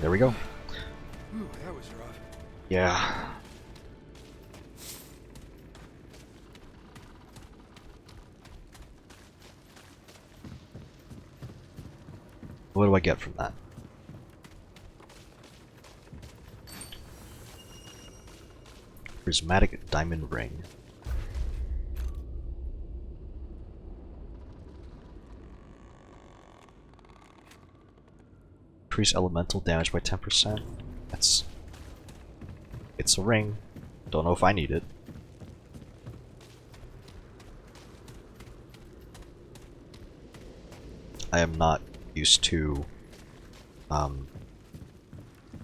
A: There we go.
G: Ooh, that was rough.
A: Yeah. What do I get from that? Prismatic diamond ring. Increase elemental damage by 10%. It's a ring. Don't know if I need it. I am not used to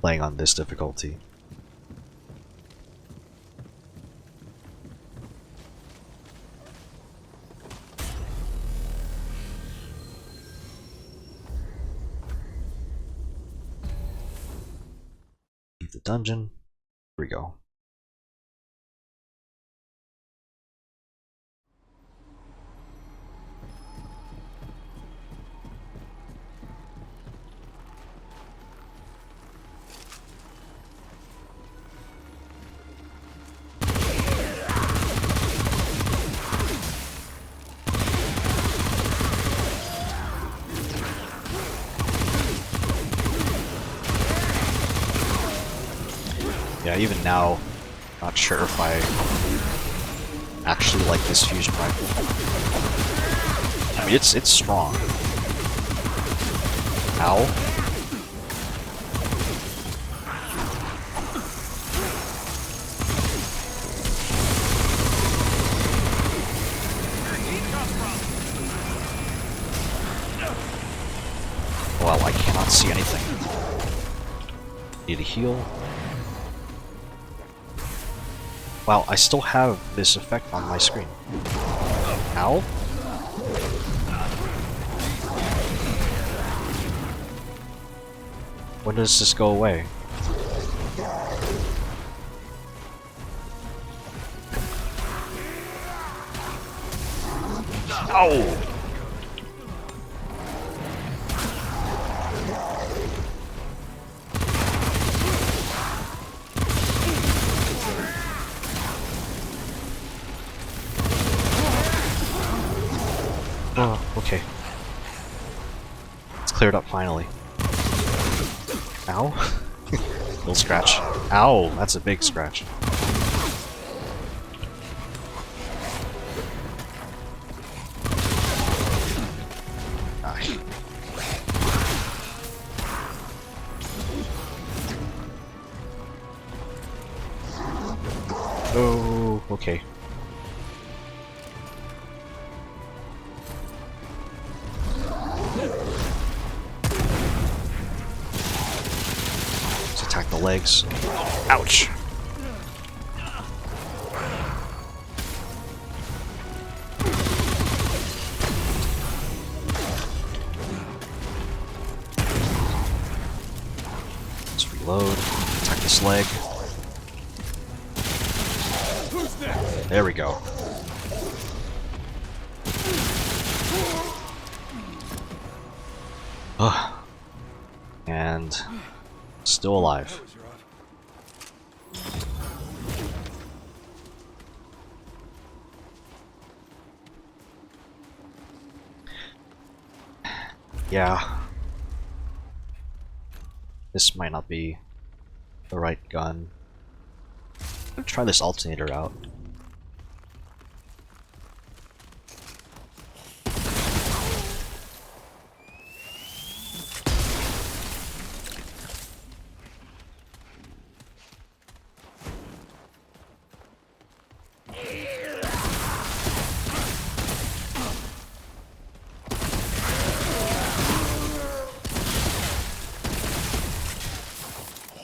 A: playing on this difficulty. Leave the dungeon. Here we go. Yeah, even now, not sure if I actually like this fusion rifle. I mean, it's strong. Ow. Well, I cannot see anything. Need a heal. Wow, I still have this effect on my screen. Ow? When does this go away? Ow! Oh, okay. It's cleared up finally. Ow. Little scratch. Ow, that's a big scratch. Oh, okay. Let's attack the legs. Ouch! Let's reload. Attack this leg. There we go. And still alive. Yeah. This might not be the right gun. I'm gonna try this alternator out.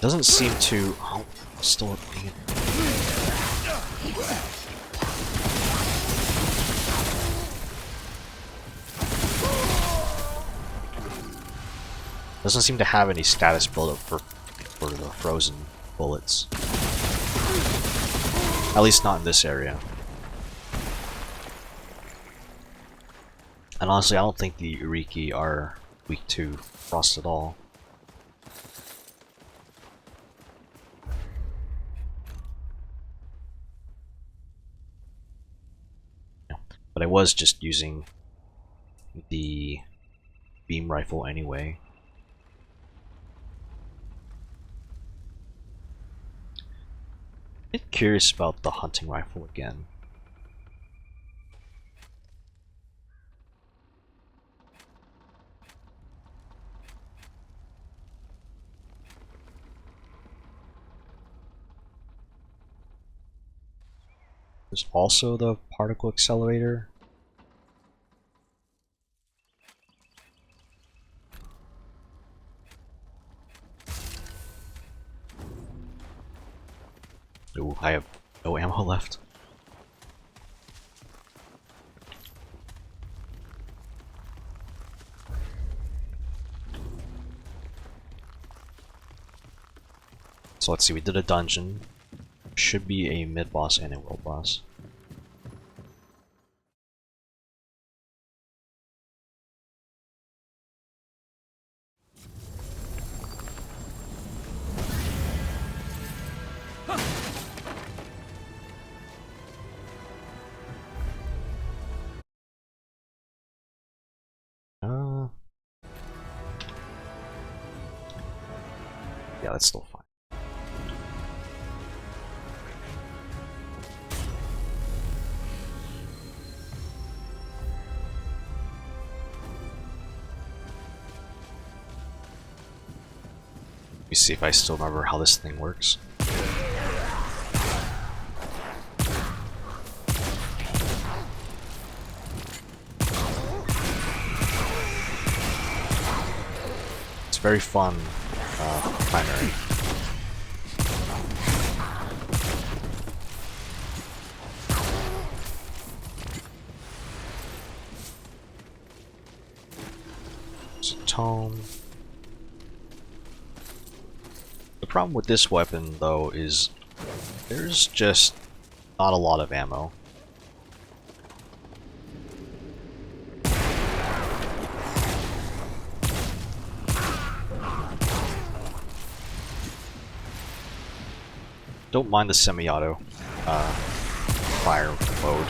A: Doesn't seem to. Oh, still being. Doesn't seem to have any status buildup for the frozen bullets. At least not in this area. And honestly, I don't think the Uriki are weak to frost at all. But I was just using the beam rifle anyway. bit curious about the hunting rifle again. There's also the particle accelerator. Ooh, I have no ammo left. So let's see, we did a dungeon. Should be a mid-boss and a world boss. Yeah, that's still fine. Let me see if I still remember how this thing works. It's very fun primary. It's a tome. The problem with this weapon, though, is there's just not a lot of ammo. Don't mind the semi-auto fire mode.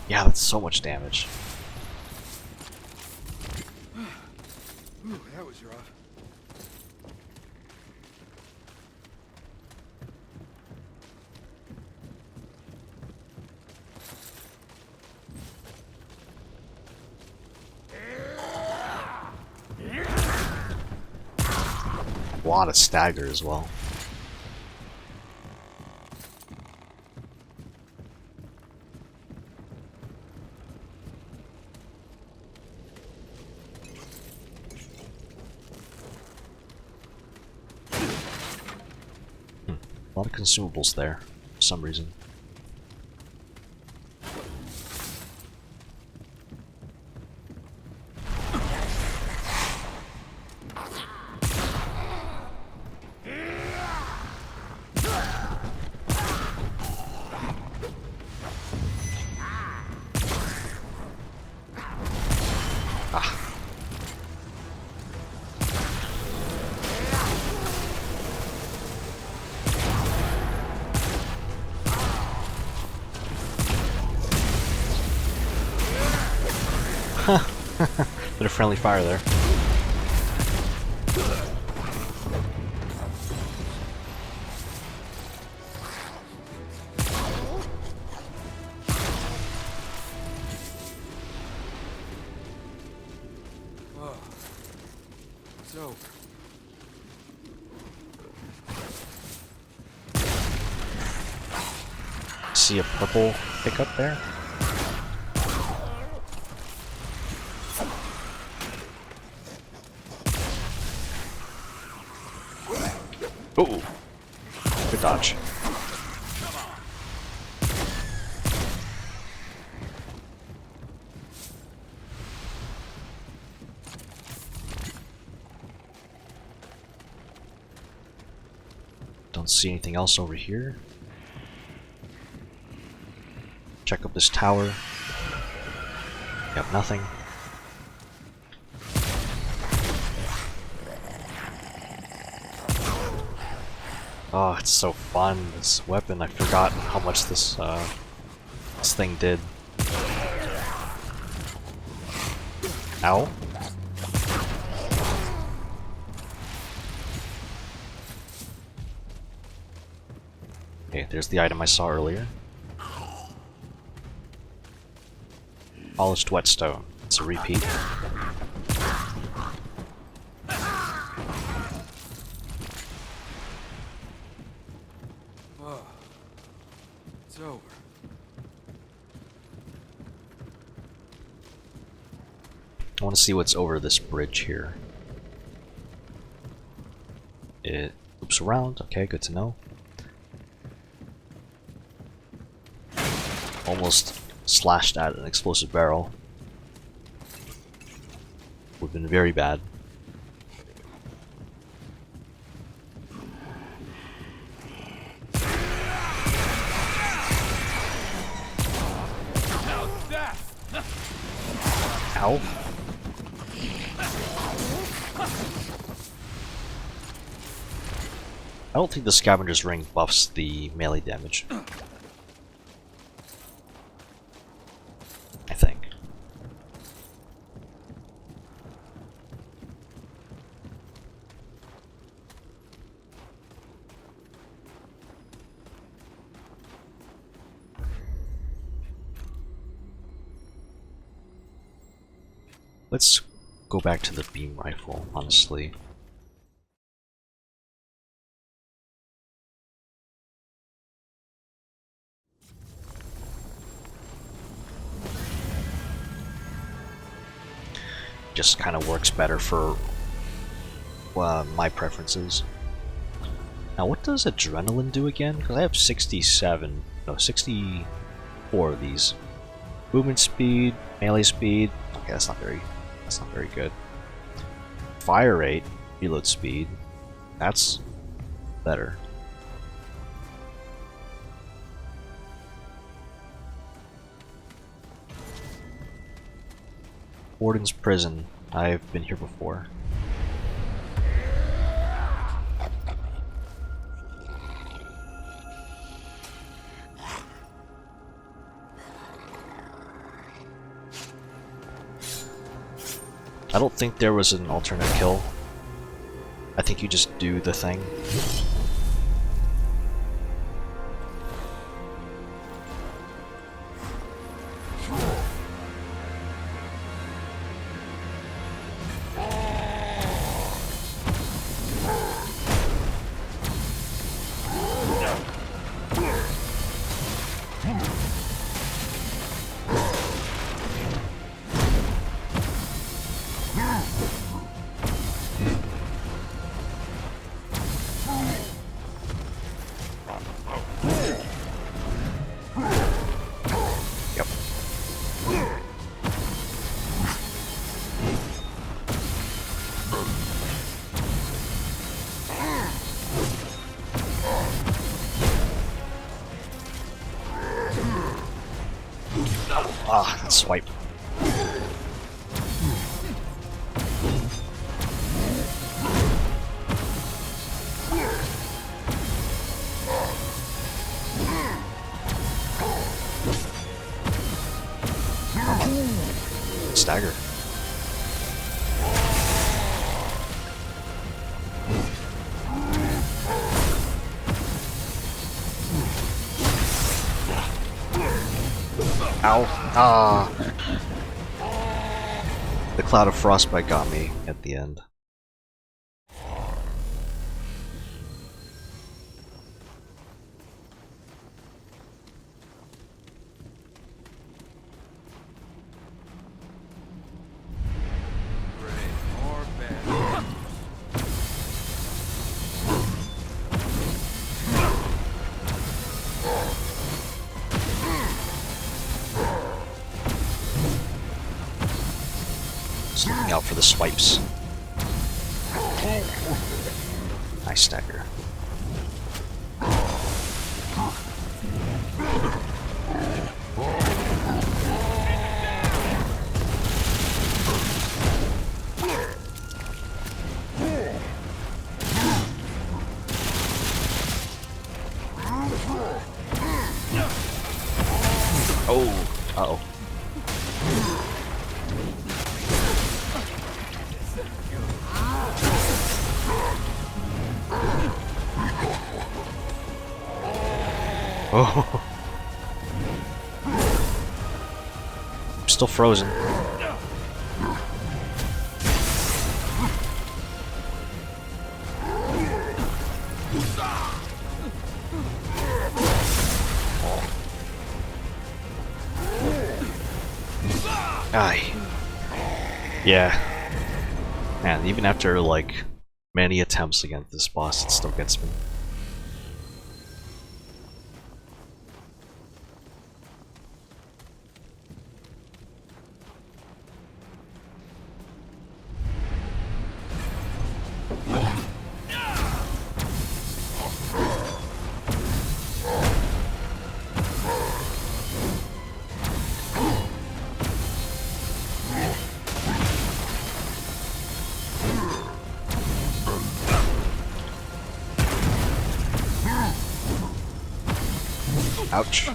A: Yeah, that's so much damage.
G: Ooh, that was rough.
A: A lot of stagger as well. A lot of consumables there, for some reason. Bit of friendly fire there.
G: Whoa. So.
A: See a purple pickup there? Ooh, good dodge. Don't see anything else over here. Check up this tower. Got nothing. Oh, it's so fun, this weapon. I forgot how much this thing did. Ow. Okay, there's the item I saw earlier. Polished whetstone. It's a repeat.
G: Oh, it's over.
A: I want to see what's over this bridge here. It loops around. Okay, good to know. Almost slashed at an explosive barrel. Would have been very bad. Ow. I don't think the scavenger's ring buffs the melee damage. I think. Let's go back to the beam rifle, honestly. Just kind of works better for my preferences. Now, what does adrenaline do again? Because I have 64 of these. Movement speed, melee speed. Okay, that's not very good. Fire rate, reload speed. That's better. Warden's Prison. I've been here before. I don't think there was an alternate kill. I think you just do the thing. Ah, that swipe. Stagger. Ow. Ah. The cloud of frostbite got me at the end.
G: Or bad.
A: Just looking out for the swipes. Nice stagger. Oh. I'm still frozen. Aye. Yeah. Man, even after like many attempts against this boss, it still gets me. Ouch.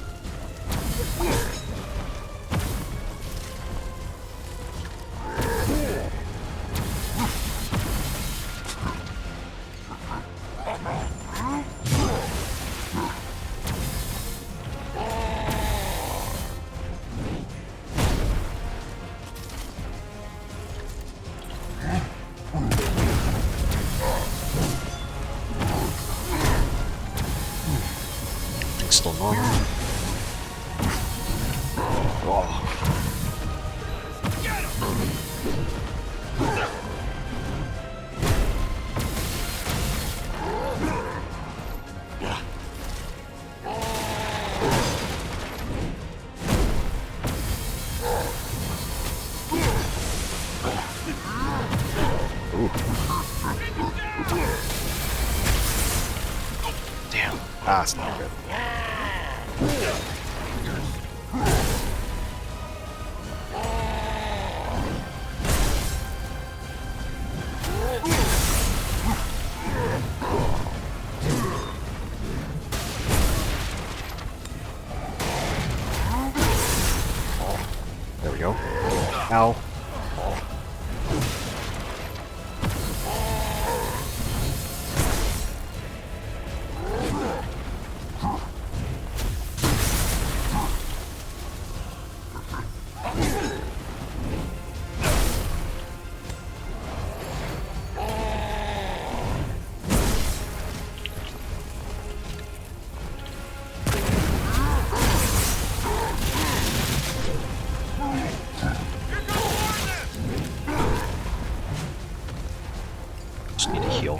A: Thing's still normal. Oh. Ooh. Damn. Ah, it's not good. There we go. Ow. Just need to heal.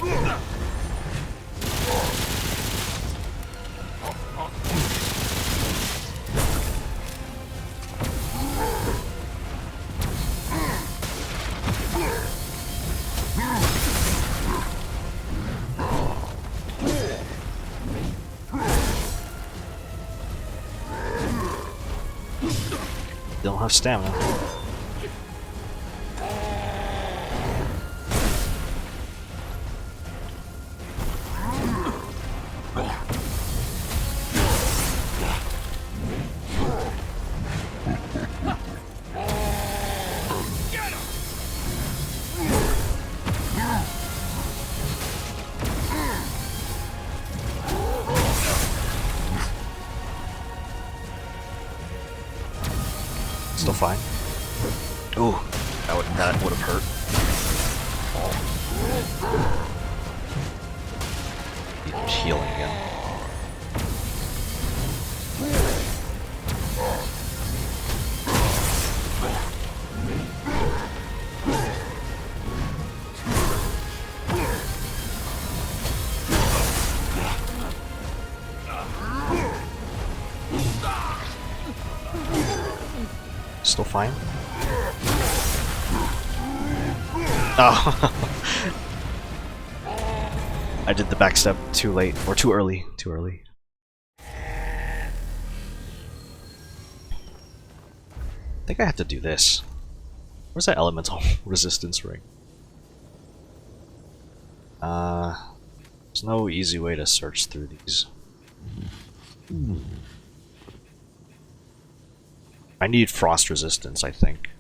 A: Don't have stamina. Still fine. Ooh, that would have hurt. Need healing again. Still fine? Oh. I did the backstep too late, or too early. Too early. I think I have to do this. Where's that elemental resistance ring? There's no easy way to search through these. I need frost resistance, I think.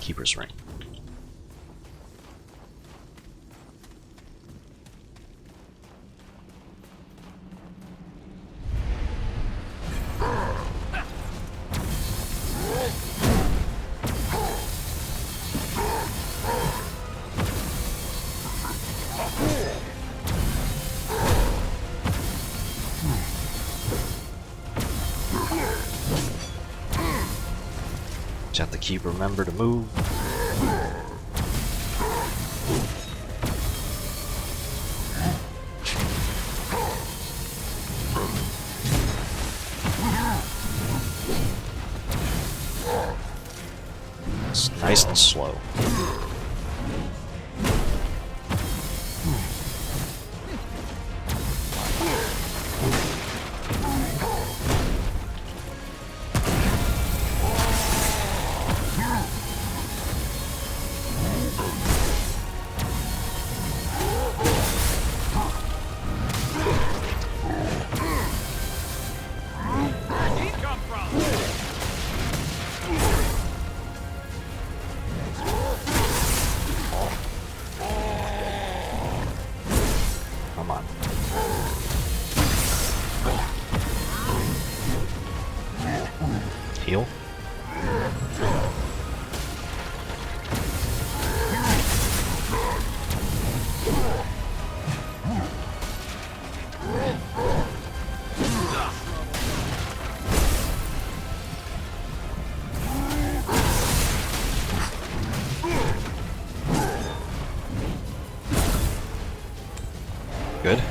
A: Keeper's ring. Just have to keep remember to move. It's nice and slow. Come on. Heal. Good.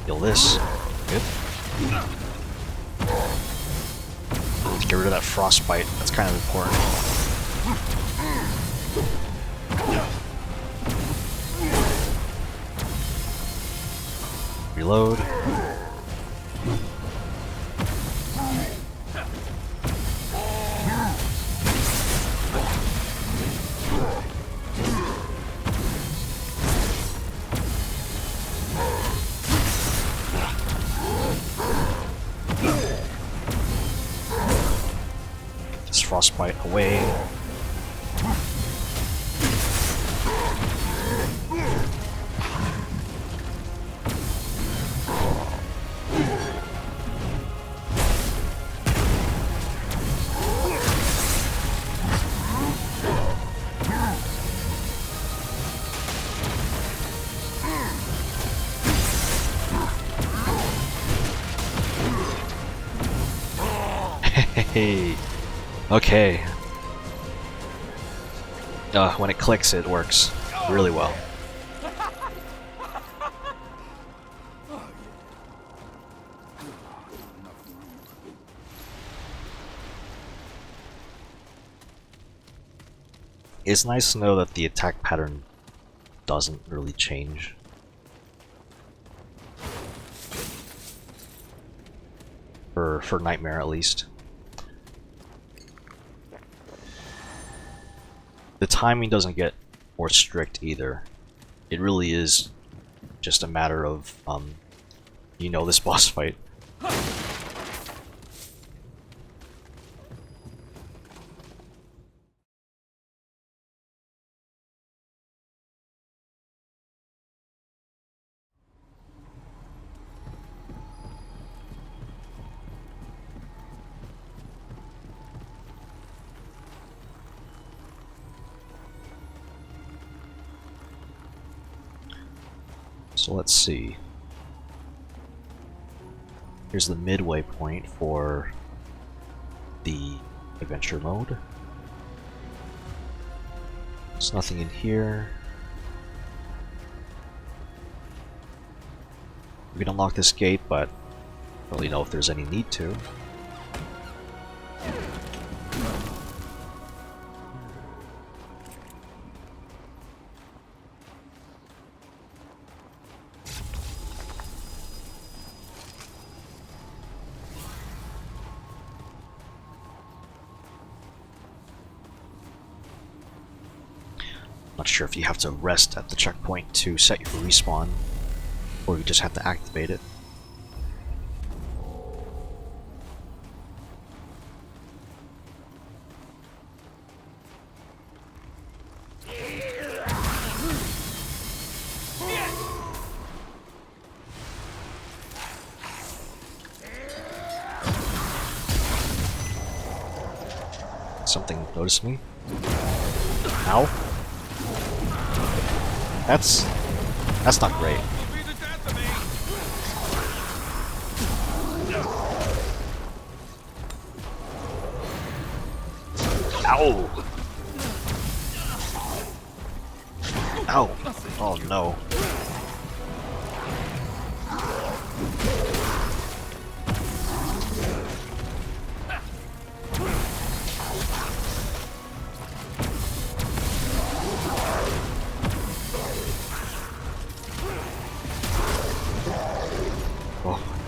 A: Heal this. Good. Let's get rid of that frostbite. That's kind of important. Reload. This frostbite away. Hey. Okay. When it clicks, it works really well. It's nice to know that the attack pattern doesn't really change. For Nightmare, at least. The timing doesn't get more strict either. It really is just a matter of, you know, this boss fight. So let's see. Here's the midway point for the adventure mode. There's nothing in here. We can unlock this gate, but I don't really know if there's any need to. Not sure if you have to rest at the checkpoint to set your respawn, or you just have to activate it. Something noticed me. Ow. That's not great. Ow! Ow! Oh no.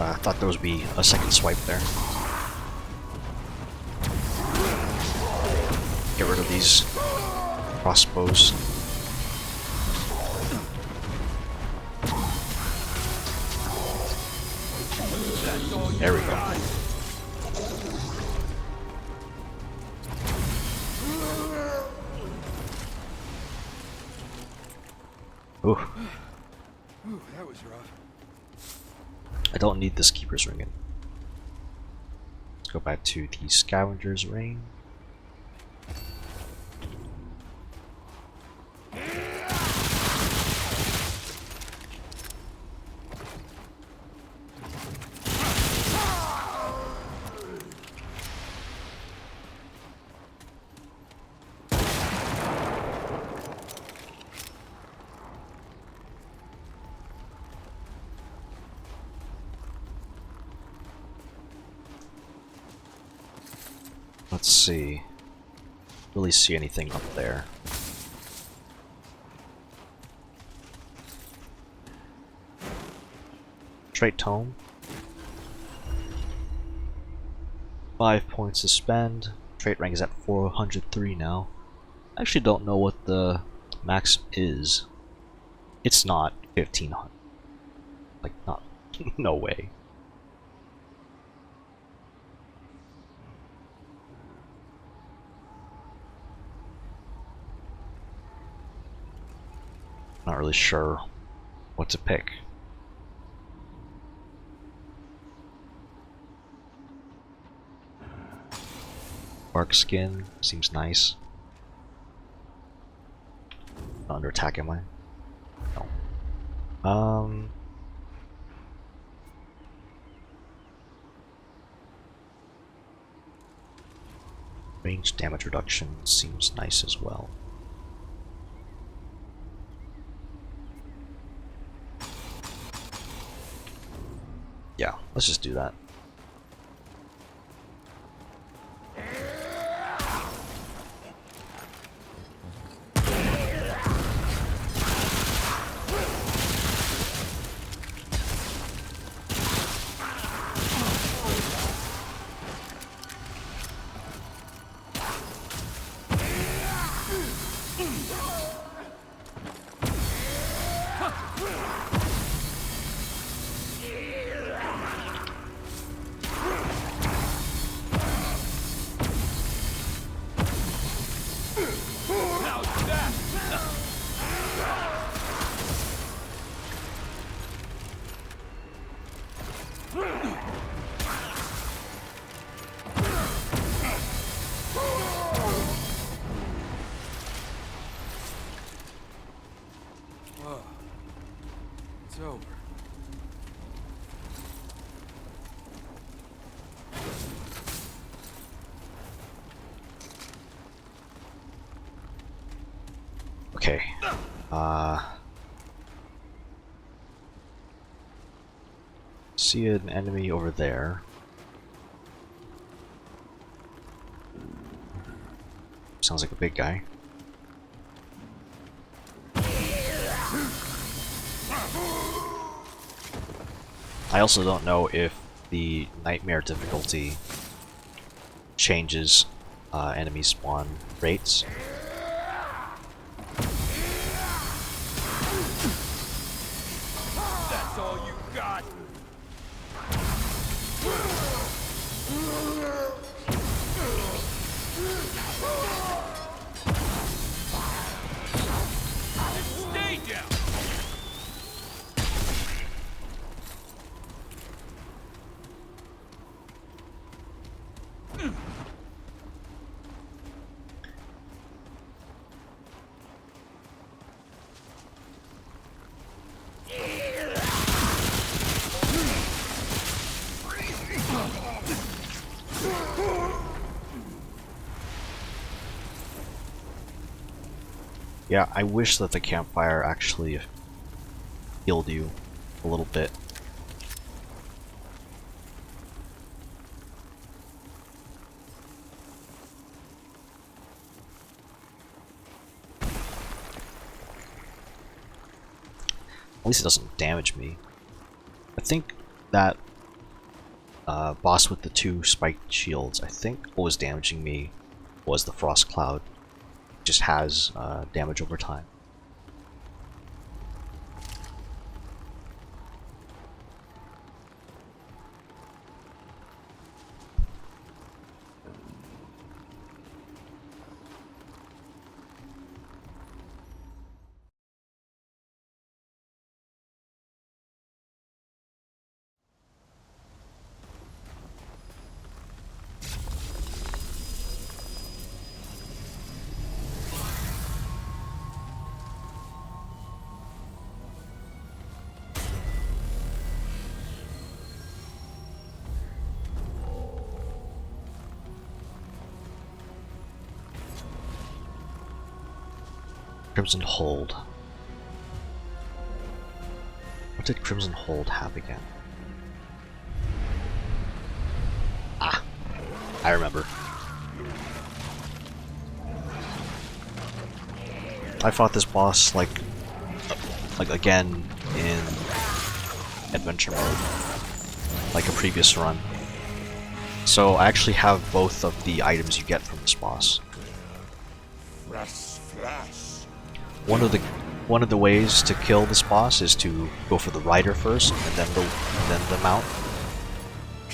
A: I thought there would be a second swipe there. Get rid of these crossbows. There we go. Ooh.
G: Ooh, that was rough.
A: I don't need this keeper's ring. Let's go back to the scavenger's ring. Let's see. Really see anything up there? Trait tome. 5 points to spend. Trait rank is at 403 now. I actually don't know what the max is. It's not 1500. Like, not. No way. Not really sure what to pick. Bark skin seems nice. Not under attack, am I? No. Range damage reduction seems nice as well. Yeah, let's just do that.
G: Whoa. It's over.
A: Okay. See an enemy over there. Sounds like a big guy. I also don't know if the nightmare difficulty changes enemy spawn rates.
G: That's all you got. Stay down.
A: Yeah, I wish that the campfire actually healed you a little bit. At least it doesn't damage me. I think that boss with the 2 spiked shields, I think what was damaging me was the frost cloud. It just has damage over time. Crimson Hold. What did Crimson Hold have again? Ah, I remember. I fought this boss like again in adventure mode, like a previous run. So I actually have both of the items you get from this boss.
E: Fresh flash.
A: One of the ways to kill this boss is to go for the rider first, and then the mount.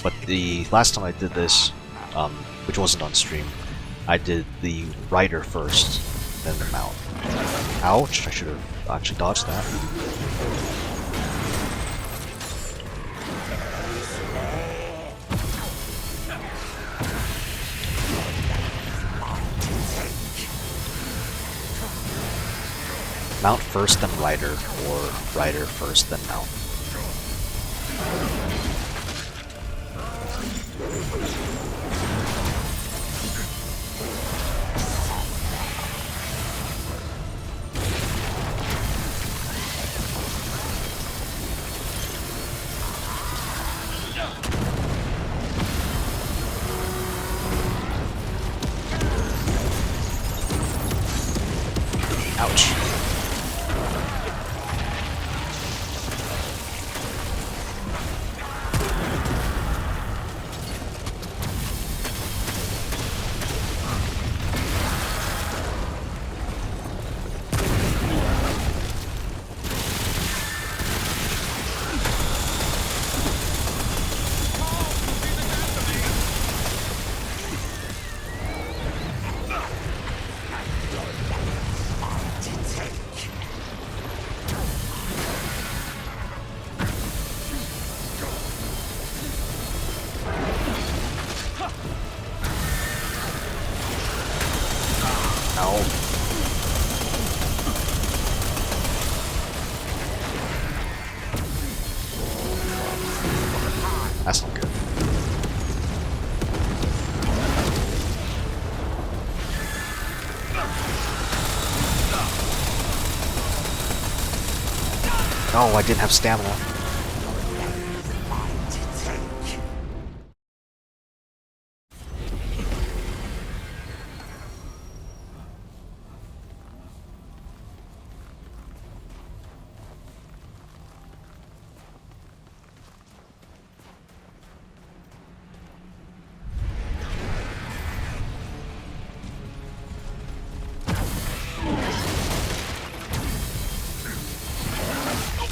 A: But the last time I did this, which wasn't on stream, I did the rider first, then the mount. Ouch! I should have actually dodged that. Mount first, then rider, or rider first, then mount. Ouch. Ow. That's not good. Oh, I didn't have stamina.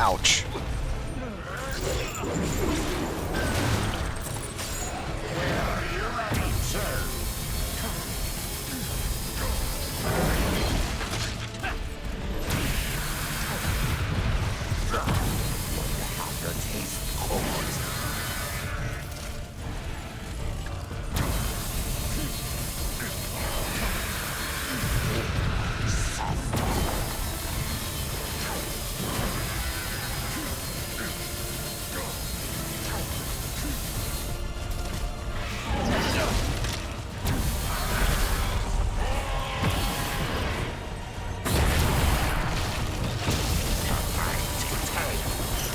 A: Ouch.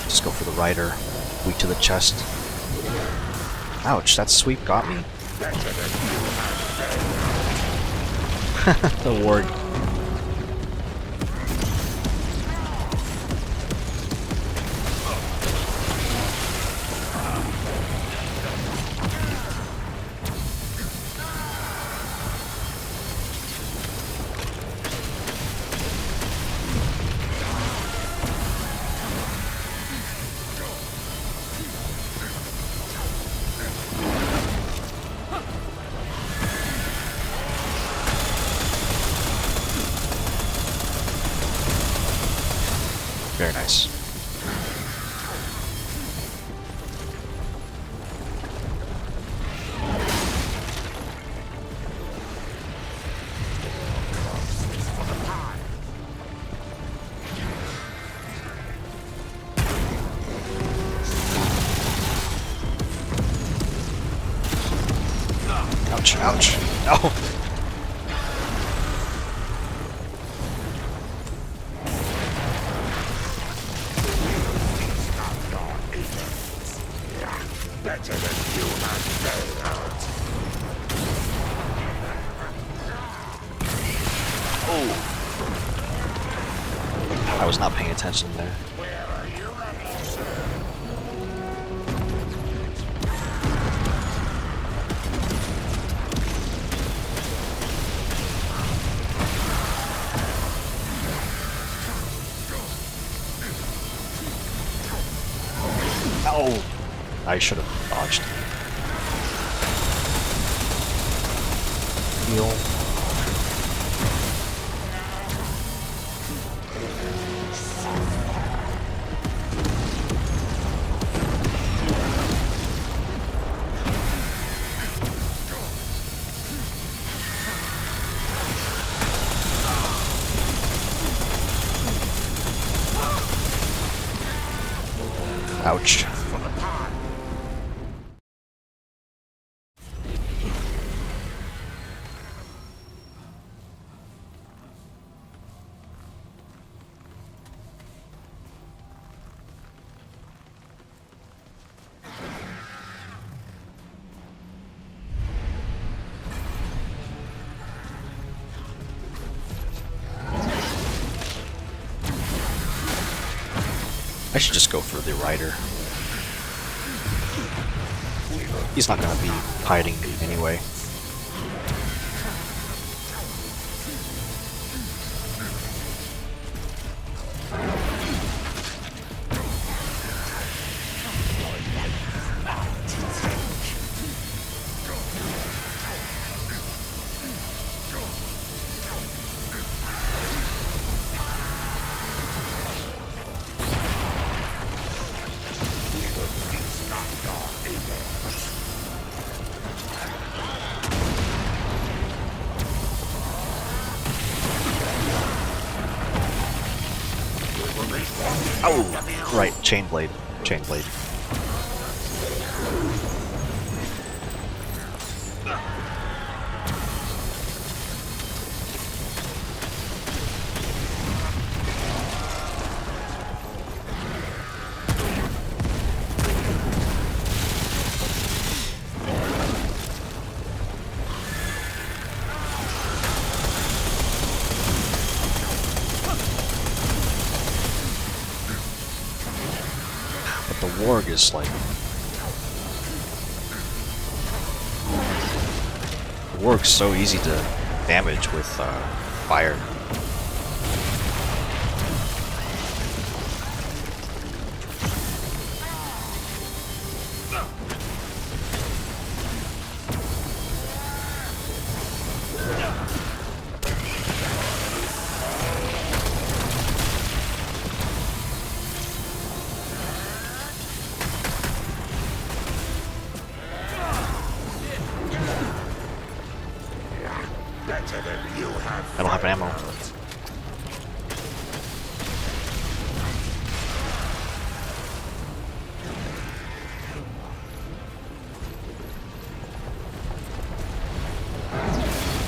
A: Just go for the rider. Weak to the chest. Ouch, that sweep got me? The ward. Very nice. Ouch, ouch. No.
E: Better than you have failed.
A: Oh. I was not paying attention there.
E: Where are you heading, sir?
A: Oh. I should have dodged. Heal. Ouch. I should just go for the rider. He's not gonna be hiding anyway. Oh, right, chain blade, chain blade. The warg is like... The warg's so easy to damage with fire.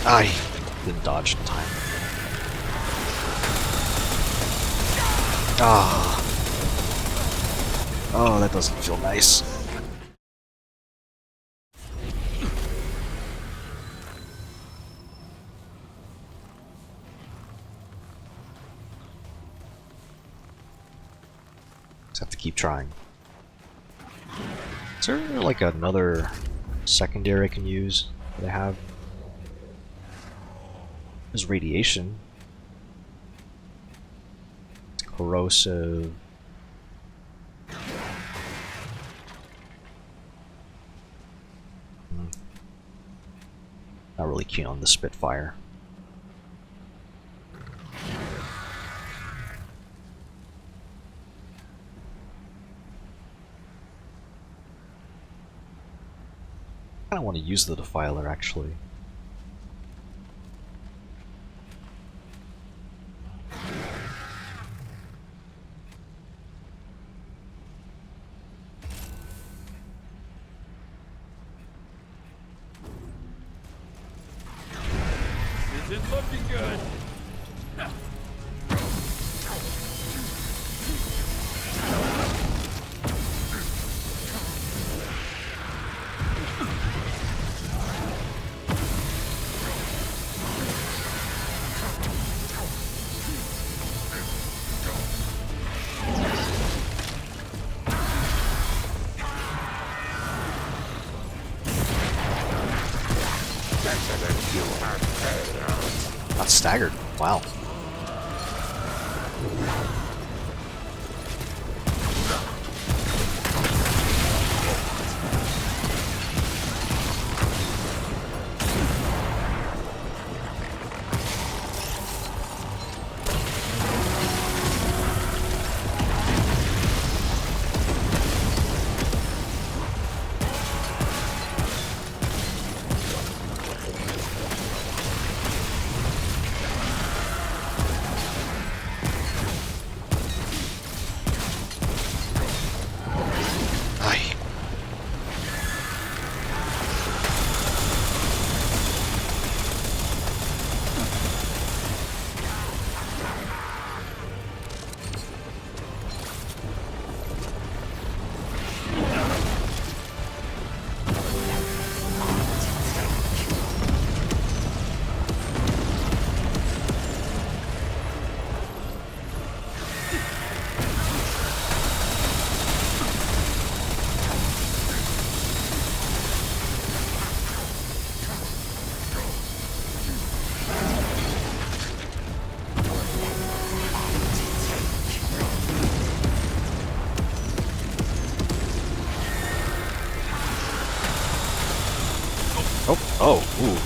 A: I didn't dodge in time. Ah. Oh, that doesn't feel nice. Just have to keep trying. Is there like another secondary I can use that I have? There's radiation. It's corrosive. Not really keen on the Spitfire. I don't want to use the Defiler actually.
G: This isn't looking good.
A: Not staggered. Wow. Oh, ooh.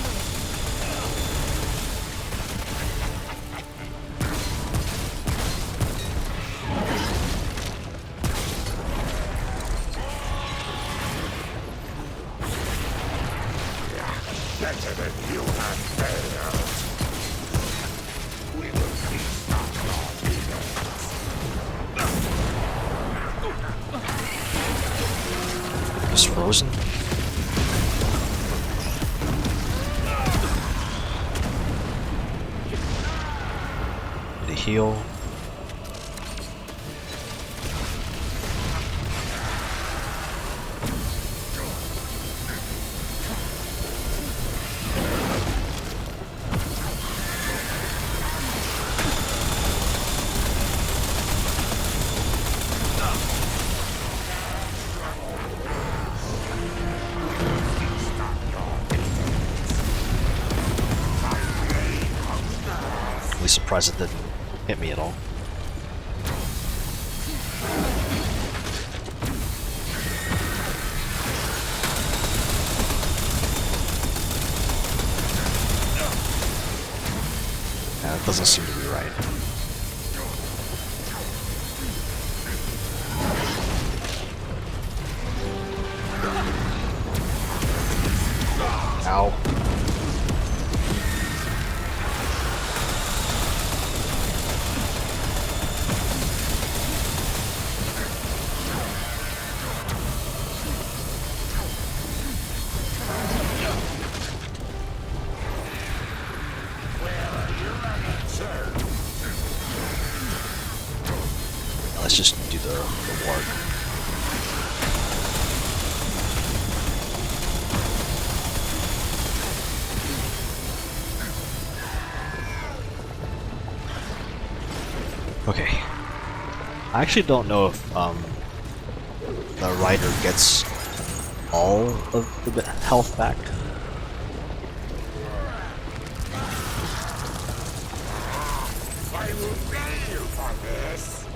E: Better than you have failed. We will feast on your eagles.
A: Just frozen. Need to heal. Really surprised it didn't hit me at all. Yeah, it doesn't seem to be right. Ow. part. Okay. I actually don't know if the rider gets all of the health back.
E: I will pay you for this.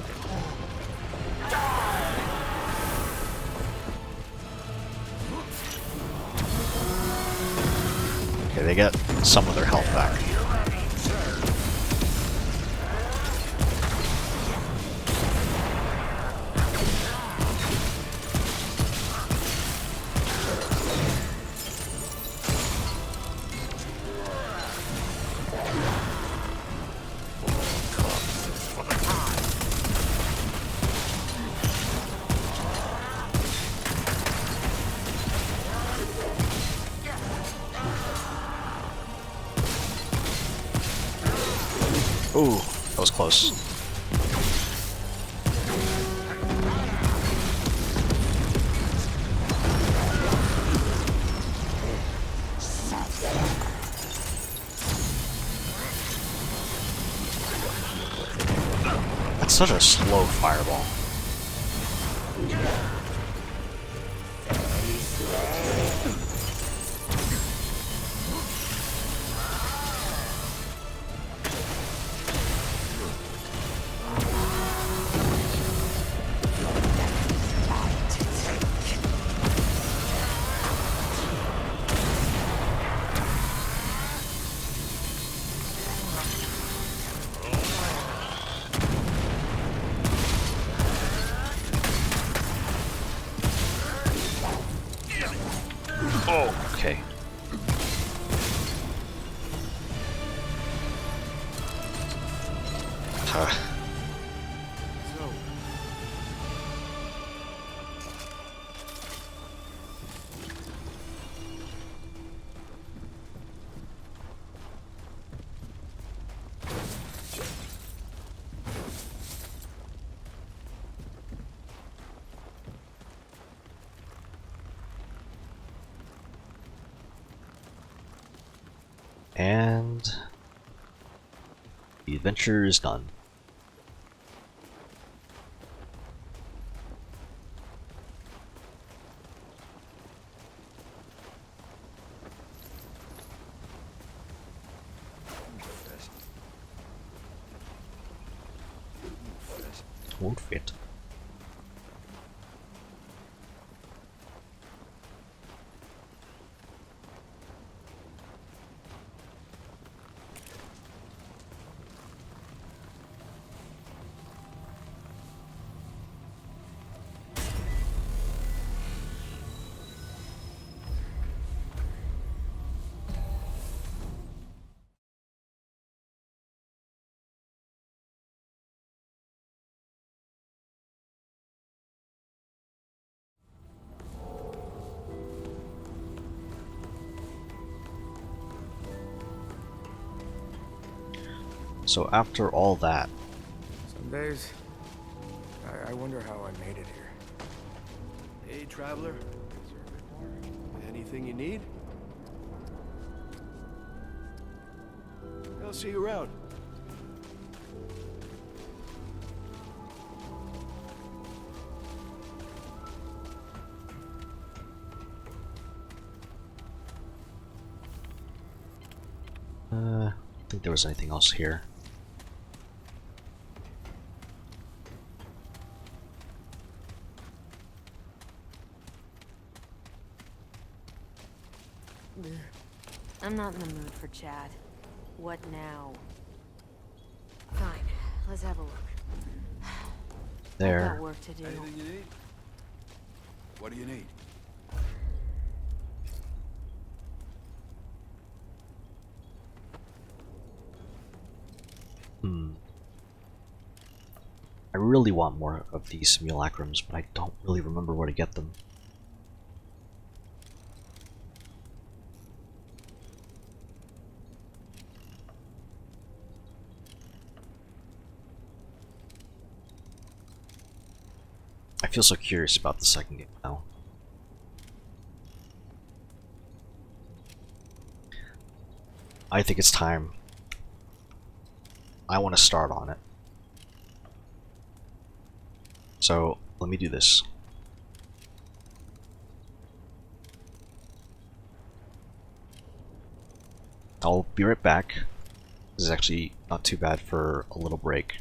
A: Okay, they get some of their health back. Ooh, that was close. That's such a slow fireball. Oh, okay. And the adventure is done. Won't fit. So after all that,
H: Some days, I wonder how I made it here.
I: Hey, traveler. Anything you need? I'll see you around.
A: I don't think there was anything else here.
F: I'm not in the mood for chat. What now? Fine, let's have a look. I've
A: There.
F: got work to do.
I: Anything you need? What do you need?
A: I really want more of these simulacrums, but I don't really remember where to get them. I feel so curious about the second game now. I think it's time. I want to start on it. So let me do this. I'll be right back. This is actually not too bad for a little break.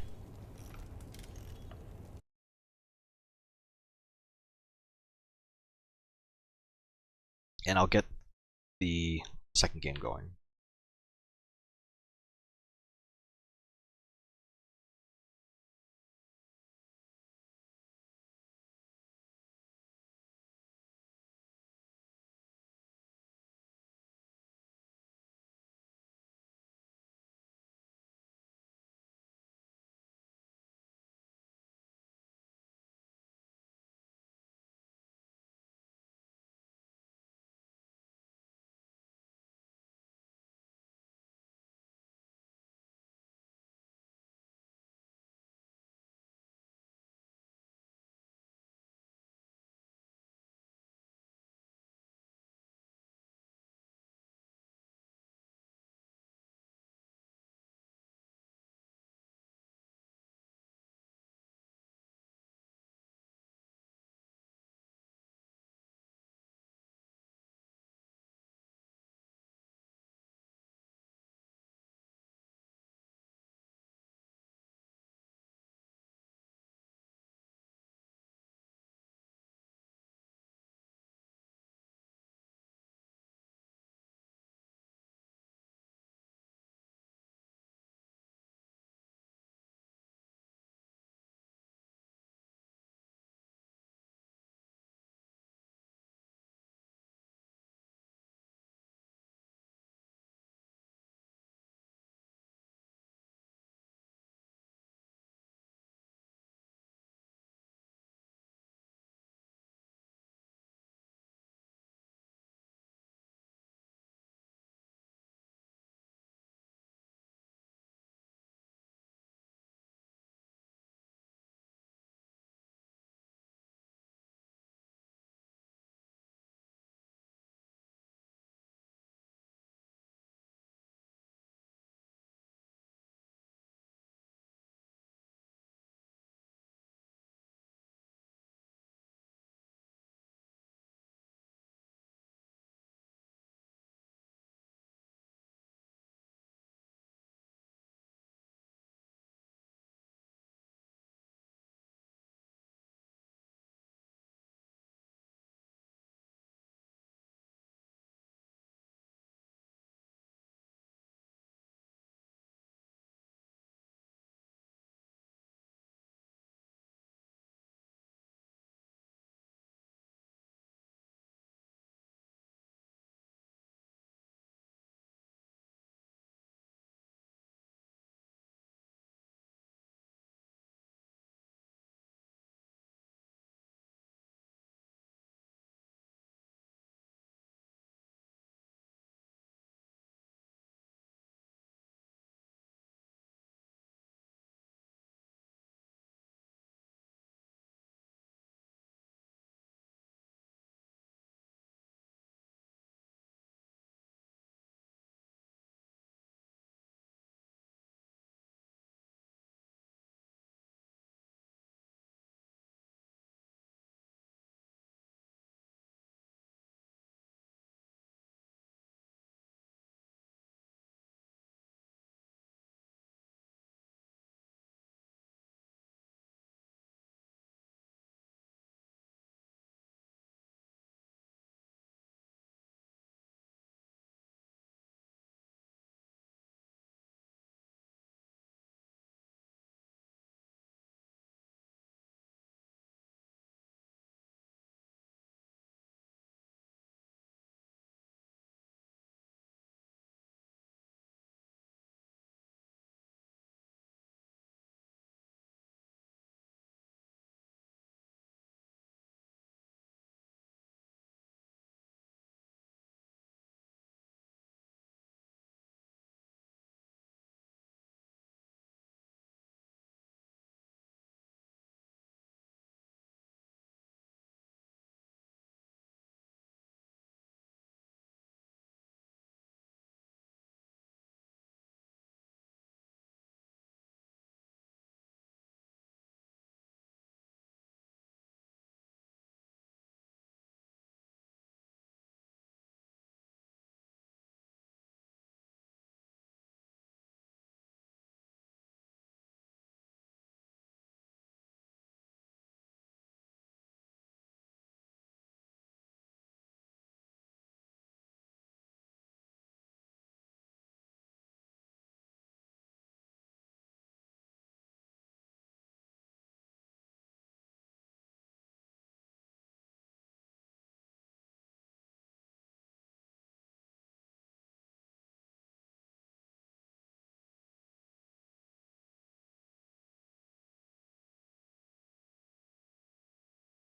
A: And I'll get the second game going.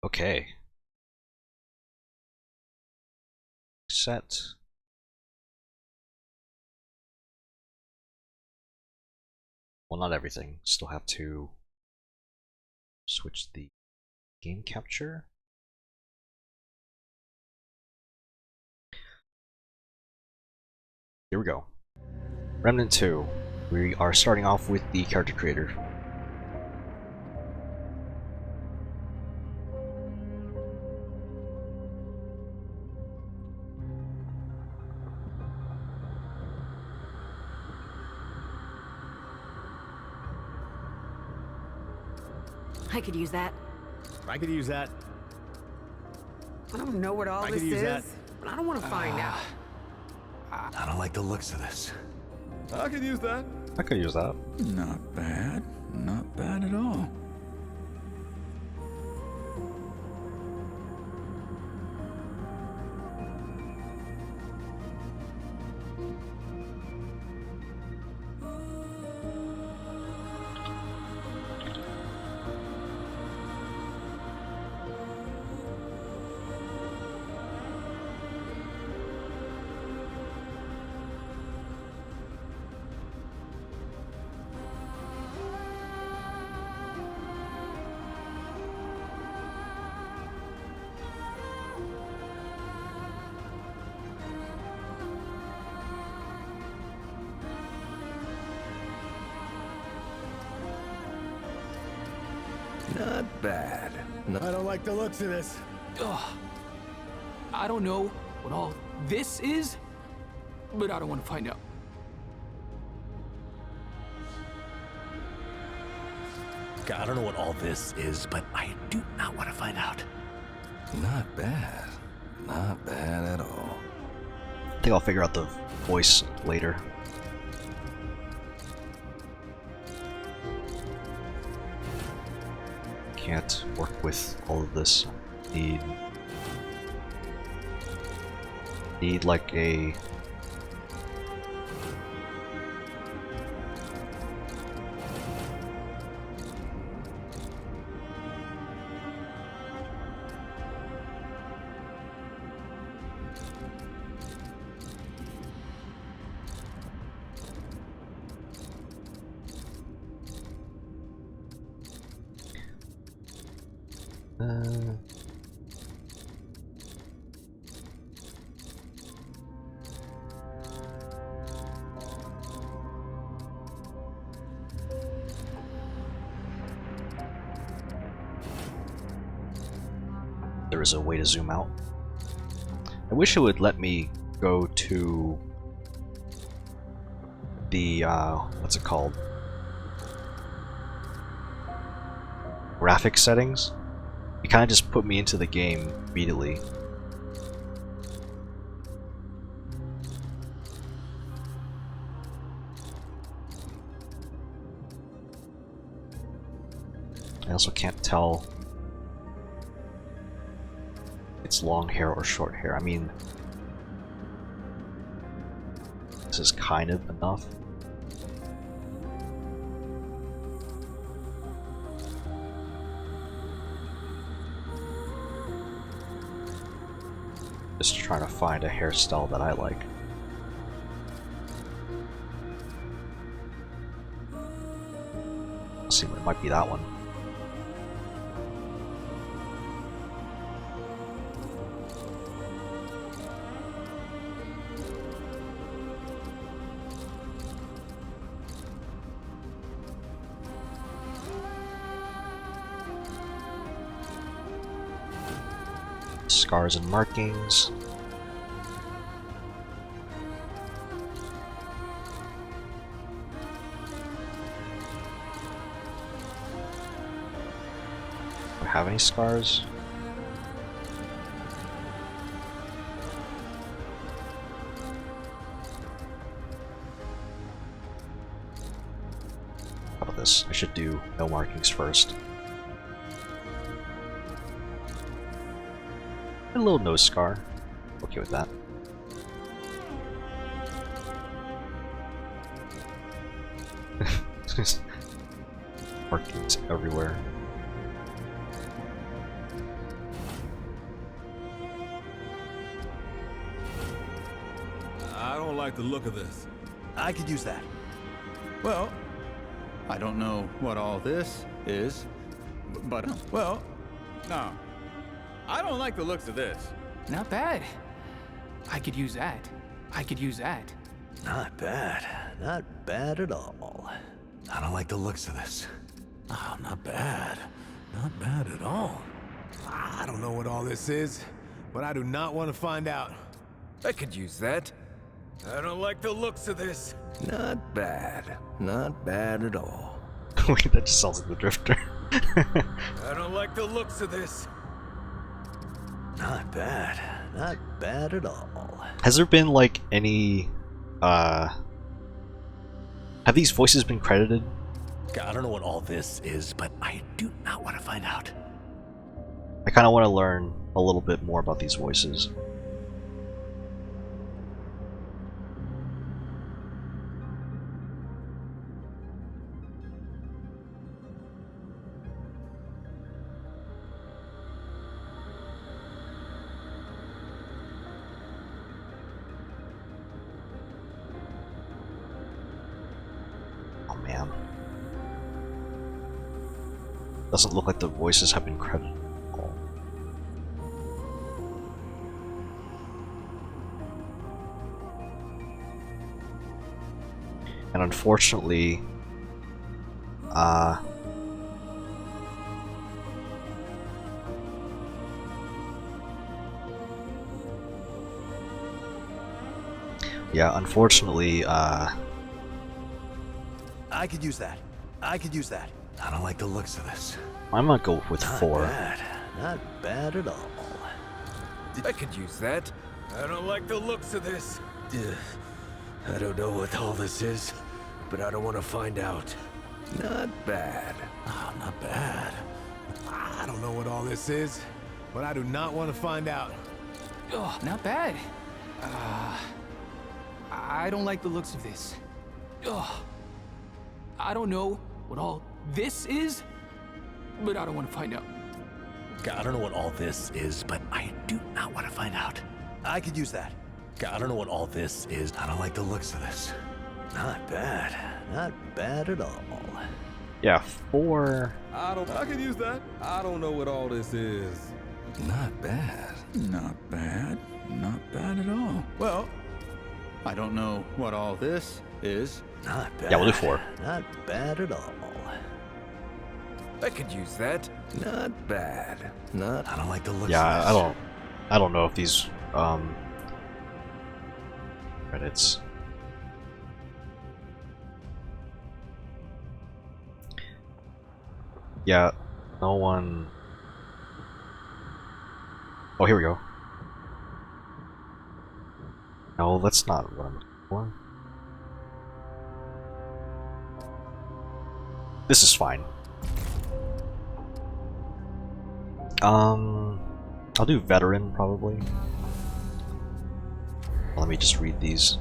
A: Okay. Set. Well, not everything. Still have to switch the game capture. Here we go. Remnant 2. We are starting off with the character creator.
F: I could use that.
J: I could use that.
K: I don't know what all
J: I
K: this
J: could use
K: is,
J: that.
K: but I don't want to find out.
I: I don't like the looks of this.
J: I could use that.
A: I could use that.
I: Not bad. Not bad at all.
J: Not bad. I don't like the looks of this.
B: Ugh. I don't know what all this is, but I don't want to find out.
J: God, I don't know what all this is, but I do not want to find out.
I: Not bad. Not bad at all.
A: I think I'll figure out the voice later. Can't work with all of this. Need like a there is a way to zoom out. I wish it would let me go to the what's it called? Graphics settings. It kind of just put me into the game immediately. I also can't tell it's long hair or short hair. I mean, this is kind of enough. Just trying to find a hairstyle that I like. Let's see, it might be that one. Scars and markings. Do I have any scars? How about this? I should do no markings first. A little nose scar. Okay with that. Markings everywhere.
G: don't like the look of this.
J: I could use that.
L: Well, I don't know what all this is, but, well, no. I don't like the looks of this.
B: Not bad. I could use that. I could use that.
J: Not bad. Not bad at all. I don't like the looks of this. Oh, not bad. Not bad at all.
H: I don't know what all this is, but I do not want to find out.
L: I could use that. I don't like the looks of this.
J: Not bad. Not bad at all.
A: Wait, that just sounds like the Drifter.
L: I don't like the looks of this.
J: Not bad. Not bad at all.
A: Has there been like any have these voices been credited?
J: I don't know what all this is, but I do not want to find out.
A: I kind of want to learn a little bit more about these voices. Oh man. Doesn't look like the voices have been credited. And unfortunately, yeah, unfortunately,
J: I could use that. I could use that. I don't like the looks of this.
A: I'm gonna go with 4.
J: Not bad. Not bad at all.
L: I could use that. I don't like the looks of this.
J: I don't know what all this is, but I don't want to find out. Not bad. Oh, not bad.
H: I don't know what all this is, but I do not want to find out.
B: Oh, not bad. I don't like the looks of this. Oh, I don't know what all this is, but I don't want to find out.
J: I don't know what all this is, but I do not want to find out. I could use that. I don't know what all this is. I don't like the looks of this. Not bad. Not bad at all.
A: Yeah, 4.
G: I could use that. I don't know what all this is.
I: Not bad.
L: Not bad. Not bad at all. Well, I don't know what all this is.
J: Not bad.
A: Yeah, we'll do 4.
J: Not bad at all.
L: I could use that.
J: Not bad. Not. I don't like the looks.
A: Yeah,
J: of this.
A: I don't know if these credits. Yeah, no one. Oh, here we go. No, that's not what I'm looking for. This is fine. I'll do veteran probably. Let me just read these.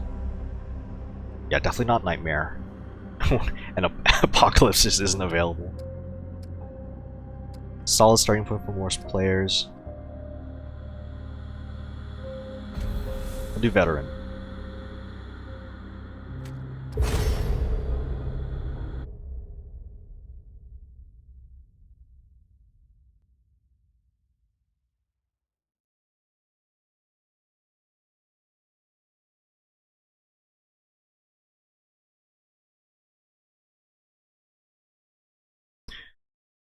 A: Yeah, definitely not nightmare. And apocalypse just isn't available. Solid starting point for more players. I'll do veteran.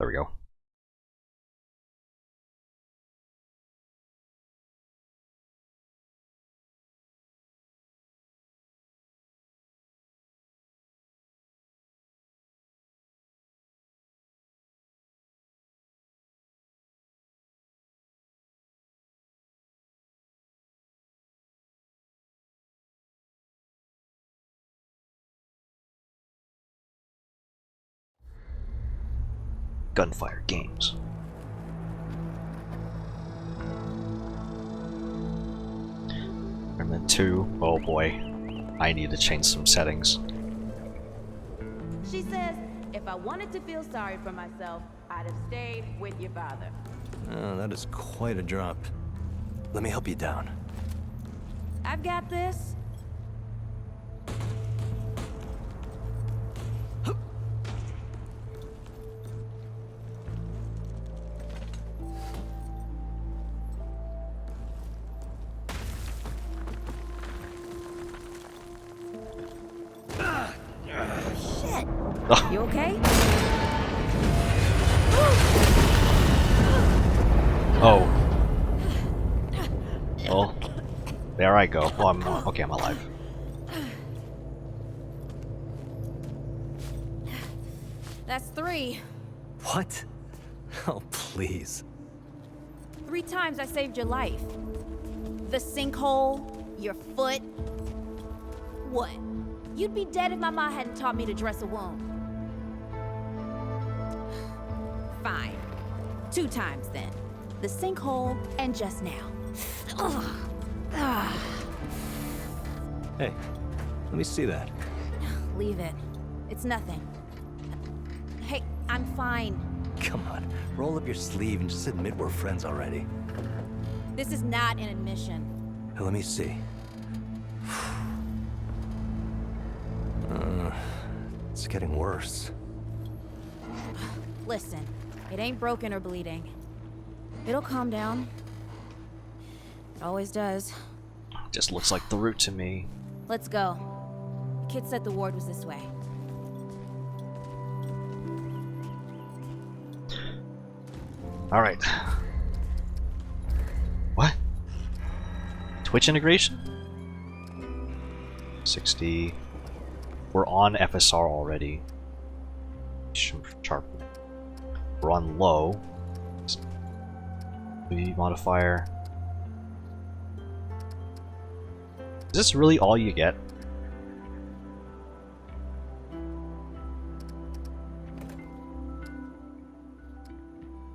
A: There we go. Gunfire games. Remnant 2. Oh boy. I need to change some settings.
M: She says, if I wanted to feel sorry for myself, I'd have stayed with your father.
J: Oh, that is quite a drop. Let me help you down.
M: I've got this.
F: okay?
A: Oh. Well, there I go. Oh, I'm okay. I'm alive.
F: That's 3.
J: What? Oh, please.
F: 3 times I saved your life. The sinkhole, your foot. What? You'd be dead if my mom hadn't taught me to dress a wound. Fine. 2 times then. The sinkhole and just now. Ugh. Ugh.
J: Hey, let me see that.
F: Leave it. It's nothing. Hey, I'm fine.
J: Come on, roll up your sleeve and just admit we're friends already.
F: This is not an admission.
J: Let me see. It's getting worse.
F: Listen, it ain't broken or bleeding. It'll calm down. It always does.
A: Just looks like the route to me.
F: Let's go. The kid said the ward was this way.
A: Alright. What? Twitch integration? 60. We're on FSR already. Sharp. We're on low. Speed modifier. Is this really all you get?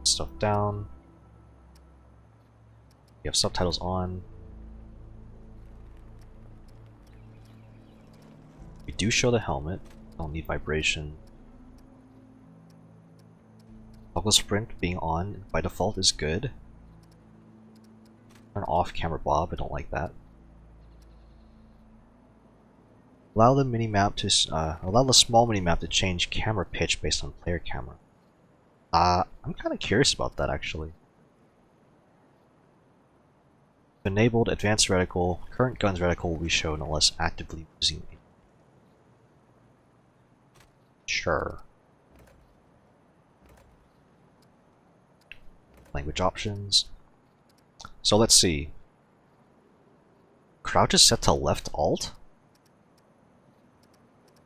A: Stuff down. You have subtitles on. We do show the helmet. Don't need vibration. Toggle sprint being on by default is good. Turn off camera bob. I don't like that. Allow the minimap to allow the small minimap to change camera pitch based on player camera. I'm kind of curious about that actually. Enabled advanced reticle. Current guns reticle will be shown unless actively using it. Sure. Language options. So let's see. Crouch is set to left alt.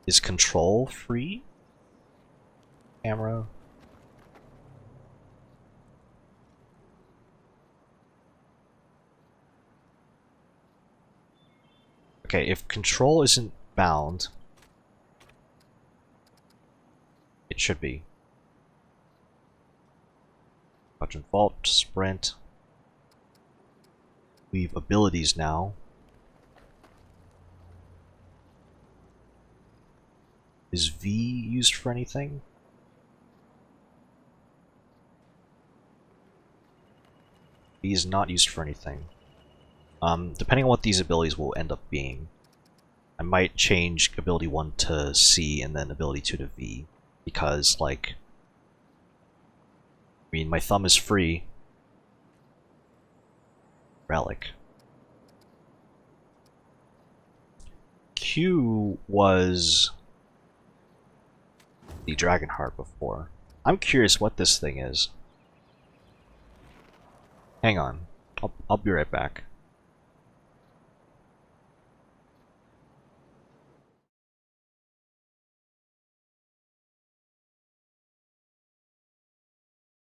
A: Is control free? Camera. Okay, if control isn't bound, it should be. Crouch and vault, sprint. We have abilities now. Is V used for anything? V is not used for anything. Depending on what these abilities will end up being, I might change ability 1 to C and then ability 2 to V, because, like, I mean, my thumb is free. Relic. Q was the Dragon Heart before. I'm curious what this thing is. Hang on. I'll be right back.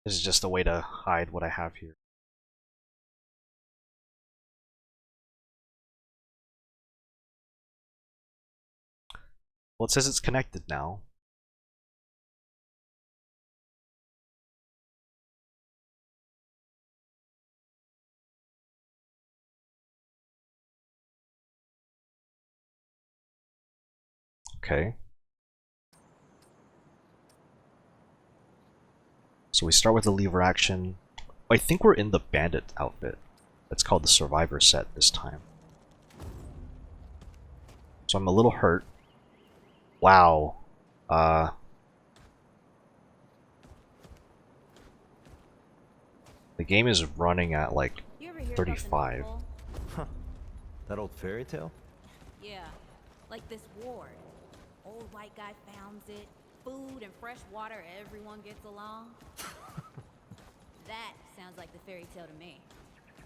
A: This is just a way to hide what I have here. Well, it says it's connected now. Okay. So we start with the lever action. I think we're in the bandit outfit. It's called the survivor set this time. So I'm a little hurt. Wow. The game is running at like 35.
J: Huh. That old fairy tale?
F: Yeah, like this ward. Old white guy founds it,
M: food and fresh water, everyone gets along? That sounds like the fairy tale to me.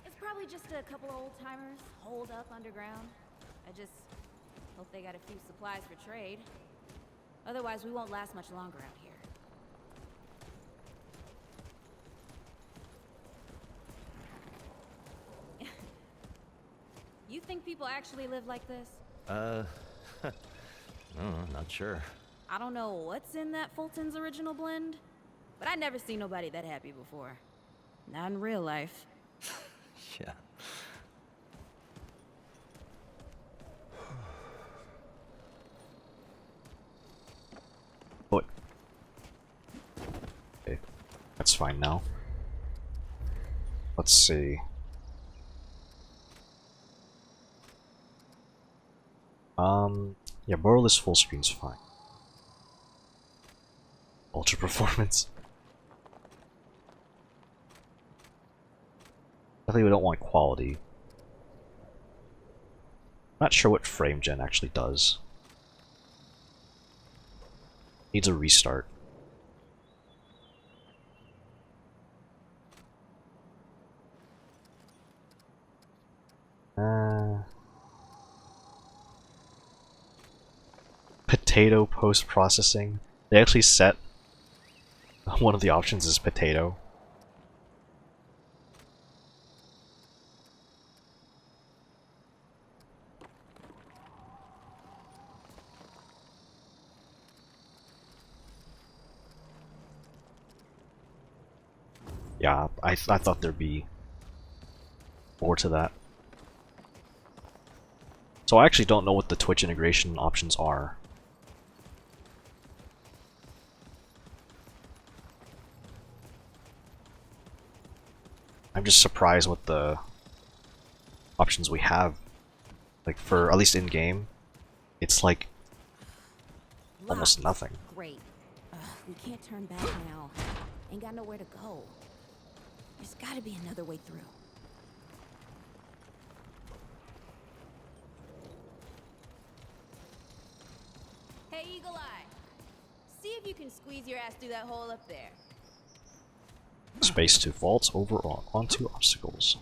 M: It's probably just a couple of old-timers holed up underground. I just hope they got a few supplies for trade. Otherwise, we won't last much longer out here. You think people actually live like this?
J: Not sure.
M: I don't know what's in that Fulton's original blend, but I never seen nobody that happy before. Not in real life.
J: Yeah.
A: But okay, that's fine now. Let's see. Yeah, borderless full screen's fine. Ultra performance. Definitely we don't want quality. Not sure what frame gen actually does. Needs a restart. Potato post-processing. They actually set one of the options as potato. Yeah, I thought there'd be more to that. So I actually don't know what the Twitch integration options are. I'm just surprised with the options we have. Like for, at least in game, it's like almost nothing.
M: Great. We can't turn back now. Ain't got nowhere to go. There's gotta be another way through. Hey, Eagle Eye. See if you can squeeze your ass through that hole up there.
A: Space to vault over onto obstacles.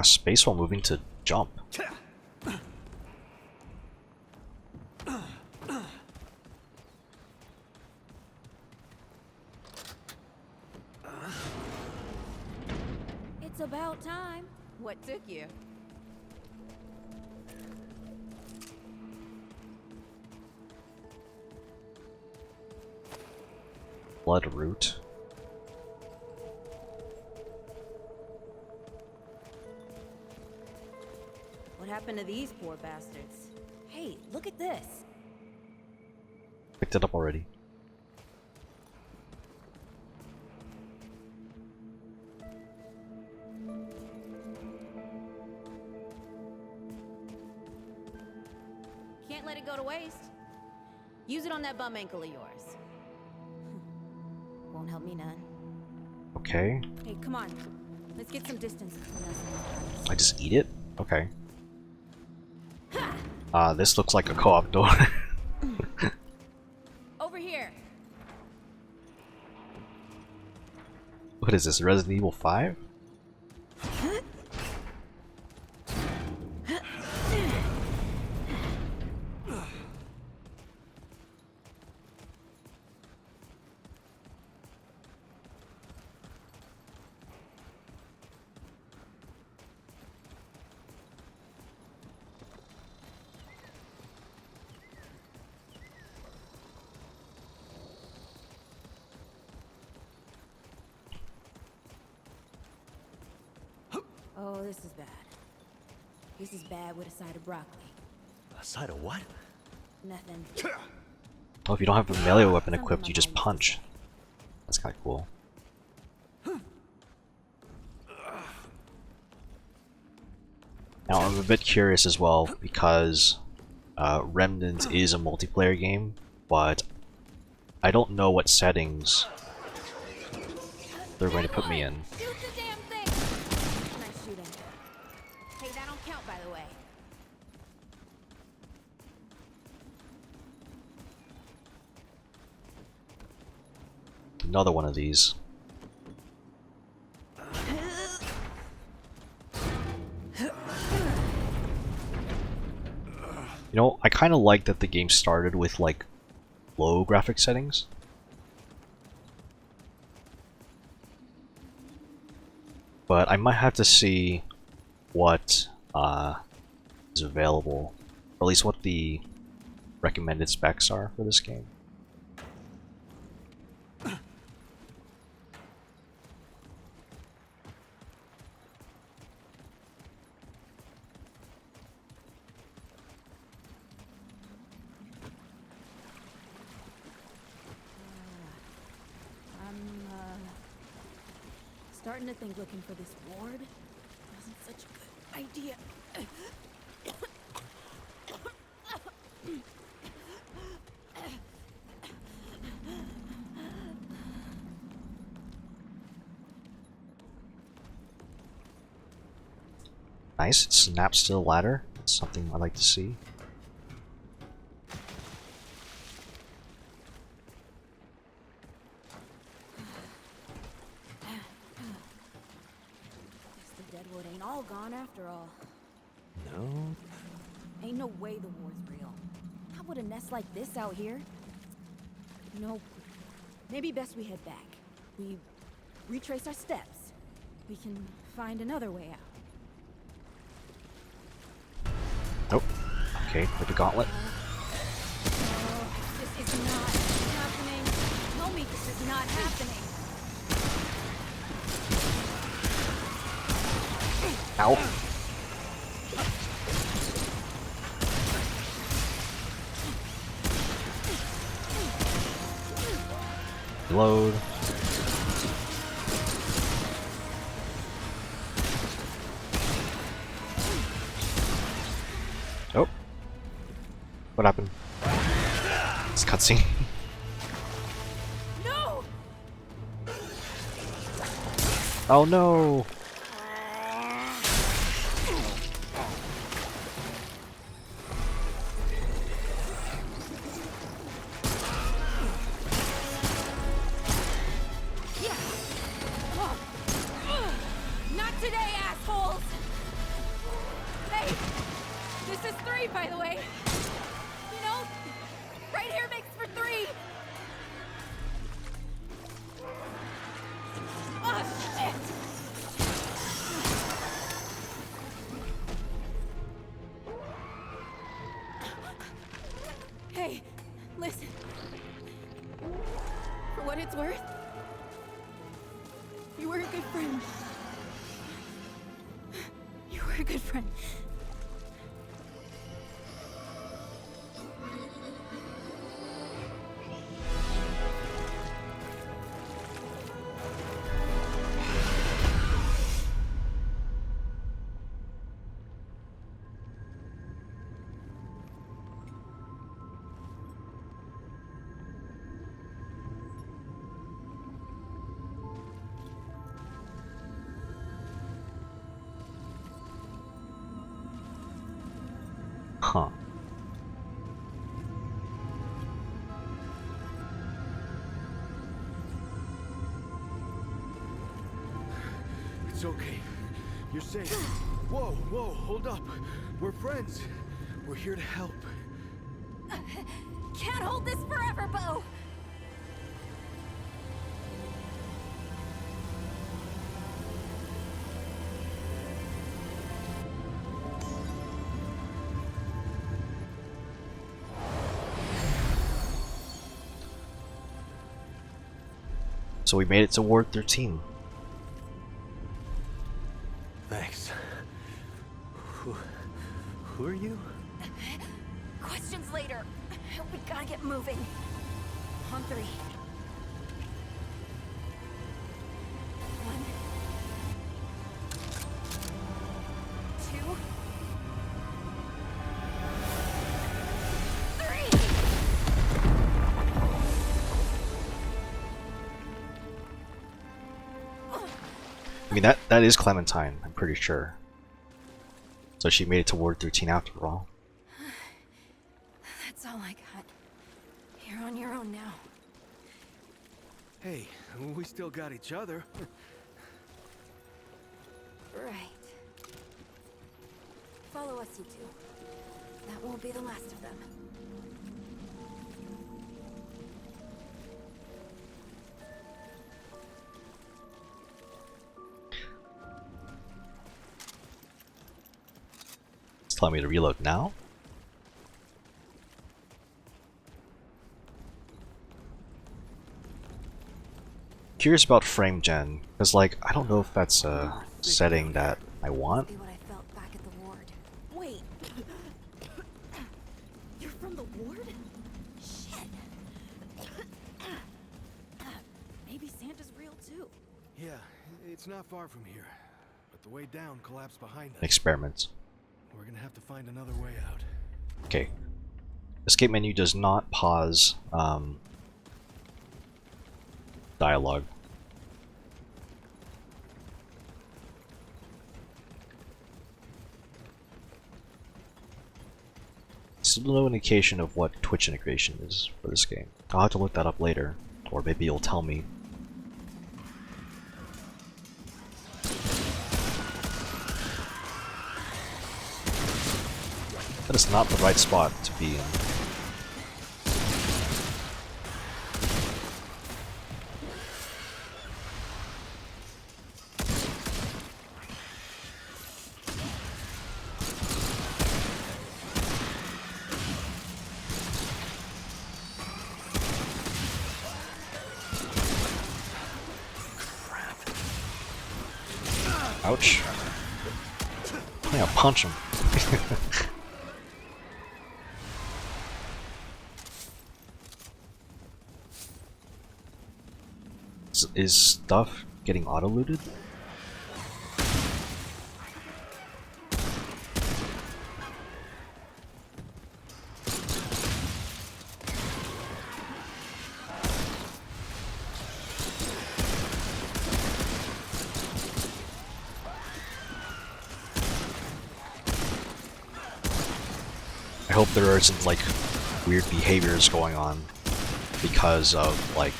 A: Space while moving to jump.
M: It's about time. What took you?
A: Blood root.
M: What happened to these poor bastards? Hey, look at this.
A: Picked it up already.
M: Can't let it go to waste. Use it on that bum ankle of yours. Won't help me none.
A: Okay.
M: Hey, come on. Let's get some distance between us and these guys.
A: I just eat it? Okay. This looks like a co-op door.
M: Over here.
A: What is this, Resident Evil 5?
M: Oh, this is bad. This is bad with a side of broccoli.
J: A side of what?
M: Nothing.
A: Oh, if you don't have a melee weapon equipped, you just punch. That's kinda cool. Now, I'm a bit curious as well, because Remnant is a multiplayer game, but I don't know what settings they're going to put me in.
M: Shoot the damn thing! Nice
A: another one of these. You know, I kind of like that the game started with like low graphic settings. But I might have to see what is available, or at least what the recommended specs are for this game.
M: Starting to think looking for this ward wasn't such a good idea.
A: Nice, it snaps to the ladder. That's something I like to see.
M: All gone after all.
J: No.
M: Ain't no way the war's real. Not with a nest like this out here. You know, maybe best we head back. We retrace our steps. We can find another way out.
A: Nope. Okay, with the gauntlet.
M: This is not happening. Tell me this is not happening.
A: Ow. Load. Oh. What happened? It's cutscene.
M: No!
A: Oh no!
M: By the way, you know, right here makes for 3. Oh, shit! Hey, listen. For what it's worth, you were a good friend. You were a good friend.
A: Huh.
H: It's okay. You're safe. Whoa, whoa, hold up. We're friends. We're here to help.
M: Can't hold this forever, Bo!
A: So we made it to Ward 13.
J: Thanks. Who are you?
M: Questions later. We gotta get moving. On 3. 1, 2, 3.
A: I mean, that is Clementine, I'm pretty sure. So she made it to Ward 13 after all.
C: That's all I got. You're on your own now.
H: Hey, we still got each other.
C: Right. Follow us, you two. That won't be the last of them.
A: It's telling me to reload now. Curious about frame gen, because like I don't know if that's a setting that I want.
C: Be what I felt back at the ward.
M: Wait. You're from the ward? Shit. Maybe Santa's real too.
H: Yeah, it's not far from here. But the way down collapsed behind us.
A: Experiments.
H: We're gonna have to find another way out.
A: Okay. Escape menu does not pause dialogue. Still no indication of what Twitch integration is for this game. I'll have to look that up later, or maybe you'll tell me. That is not the right spot to be in. Ouch. I'm gonna punch him. Is stuff getting auto-looted? I hope there isn't like weird behaviors going on because of like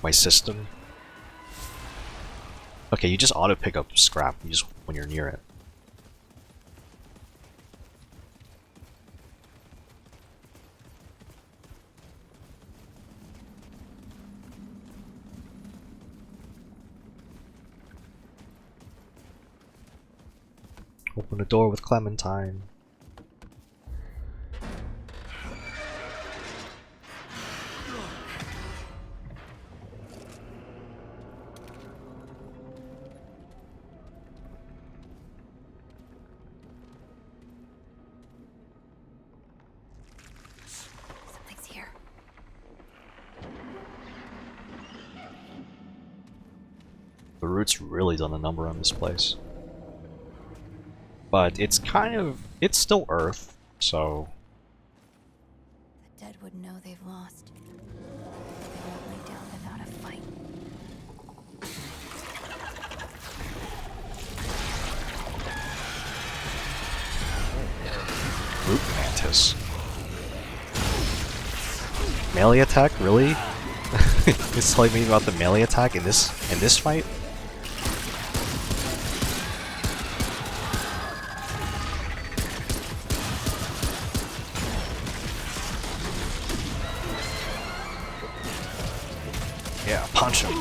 A: my system. Okay, you just auto pick up scrap just when you're near it. Open the door with Clementine.
C: Something's here.
A: The root's really done a number on this place. But it's it's still Earth, so...
C: The dead would know they've lost. They won't lay down without a fight.
A: Root Mantis. Melee attack? Really? It's telling me about the melee attack in this fight? Yeah, punch him.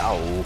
A: Ow.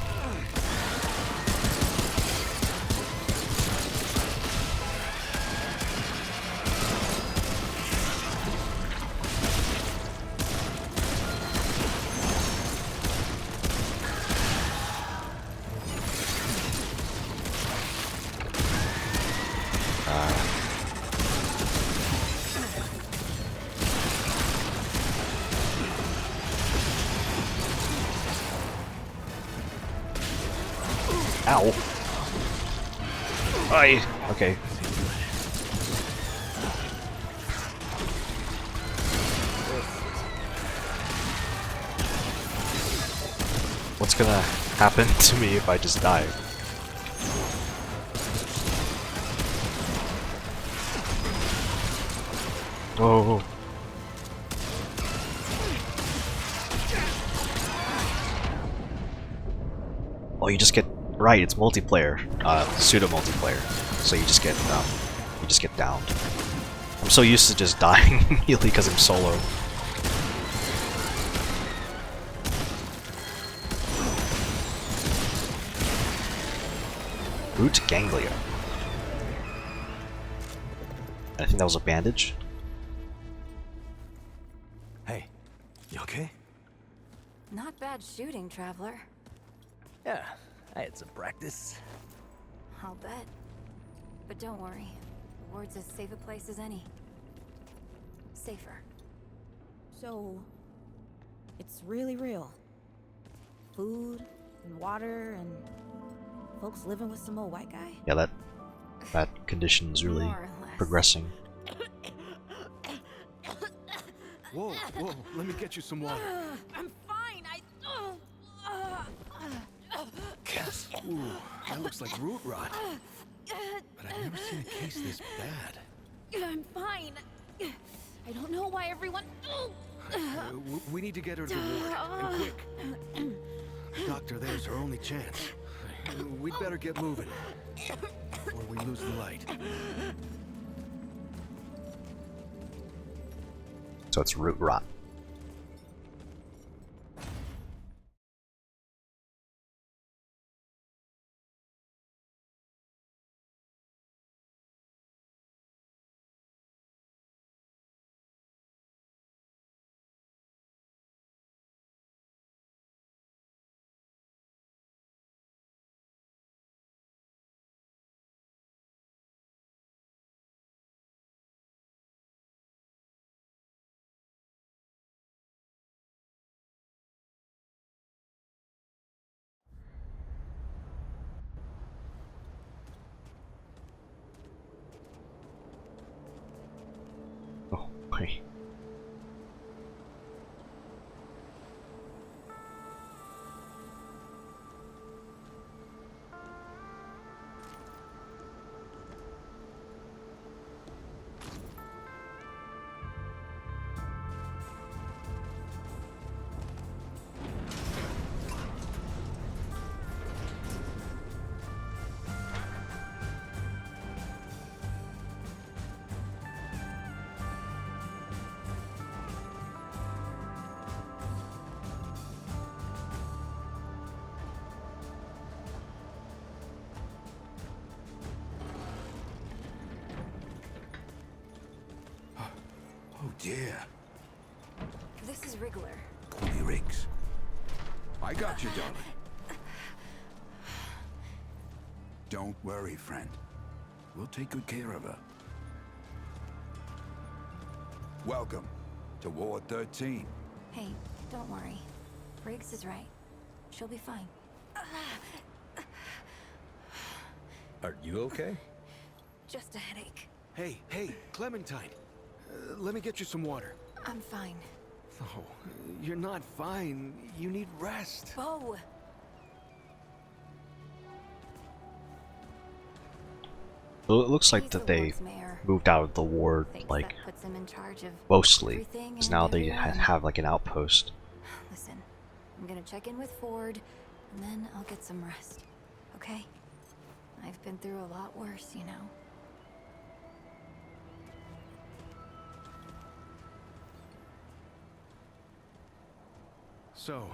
A: Ow. Aye. Okay. What's gonna happen to me if I just die? Oh. Oh, you just get right. It's multiplayer, pseudo multiplayer. So you just get downed. I'm so used to just dying immediately because I'm solo. Root ganglia. I think that was a bandage.
J: Hey, you okay?
F: Not bad shooting, Traveler.
J: Yeah, I had some practice.
F: I'll bet. But don't worry. The ward's as safe a place as any. Safer.
M: So, it's really real. Food and water and folks living with some old white guy?
A: Yeah, that condition is really progressing.
H: Whoa, let me get you some water.
M: I'm fine.
J: Yes.
H: Ooh, that looks like root rot. But I've never seen a case this bad.
M: I'm fine. I don't know why everyone.
H: We need to get her to the ward, and quick. The doctor there's our only chance. We'd better get moving, before we lose the light.
A: So it's root rot. Oh, wait.
E: Oh dear.
F: This is Wriggler.
E: Call me Riggs. I got you, darling. Don't worry, friend. We'll take good care of her. Welcome to Ward 13.
C: Hey, don't worry. Riggs is right. She'll be fine.
J: Are you okay?
C: Just a headache.
H: Hey, Clementine. Let me get you some water.
C: I'm fine.
H: Oh, you're not fine. You need rest.
C: Bo!
A: Well, it looks like that they moved out of the ward, like, mostly, because now they have like an outpost.
C: Listen, I'm gonna check in with Ford, and then I'll get some rest. Okay? I've been through a lot worse, you know.
H: So,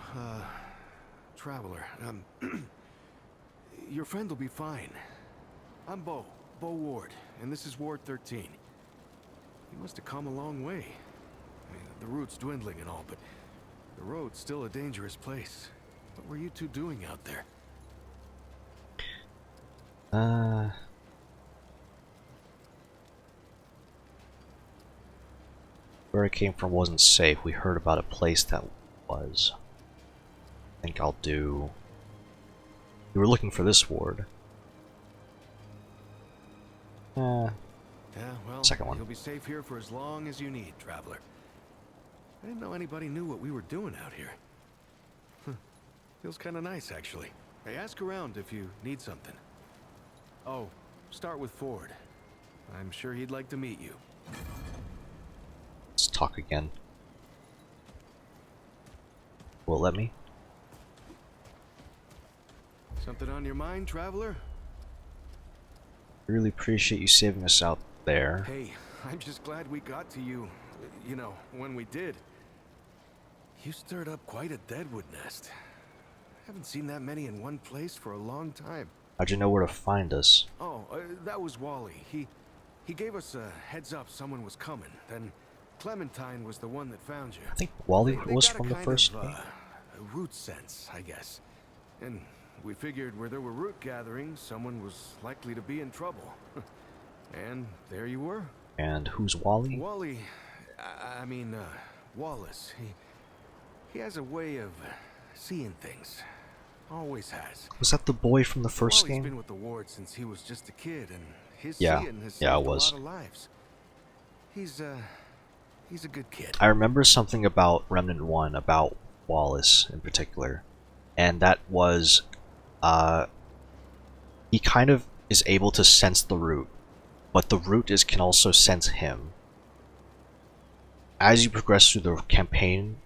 H: Traveler, your friend will be fine. I'm Bo Ward, and this is Ward 13. You must have come a long way. I mean, the route's dwindling and all, but the road's still a dangerous place. What were you two doing out there?
A: Where it came from wasn't safe. We heard about a place that was. I think I'll do... We were looking for this ward.
H: Yeah, well,
A: second one.
H: You'll be safe here for as long as you need, Traveler. I didn't know anybody knew what we were doing out here. Feels kind of nice, actually. Hey, ask around if you need something. Oh, start with Ford. I'm sure he'd like to meet you.
A: talk again. Will it let me?
H: Something on your mind, traveler?
A: I really appreciate you saving us out there.
H: Hey, I'm just glad we got to you, you know, when we did. You stirred up quite a deadwood nest. Haven't seen that many in one place for a long time.
A: How'd you know where to find us?
H: Oh, that was Wally. He gave us a heads up someone was coming. Then Clementine was the one that found you.
A: I think Wally
H: They
A: was
H: got
A: from
H: a
A: the
H: kind
A: first
H: of,
A: game.
H: a root sense, I guess. And we figured where there were root gatherings, someone was likely to be in trouble. And there you were.
A: And who's Wally?
H: Wally, I mean, Wallace. He has a way of seeing things. Always has.
A: Was that the boy from the first
H: Wally's
A: game?
H: been with the ward since he was just a kid, and his
A: Yeah,
H: seeing has saved
A: yeah, it
H: a
A: was.
H: lot of lives. He's a good kid.
A: I remember something about Remnant 1 about Wallace in particular, and that was he kind of is able to sense the root, but the root can also sense him. As you progress through the campaign,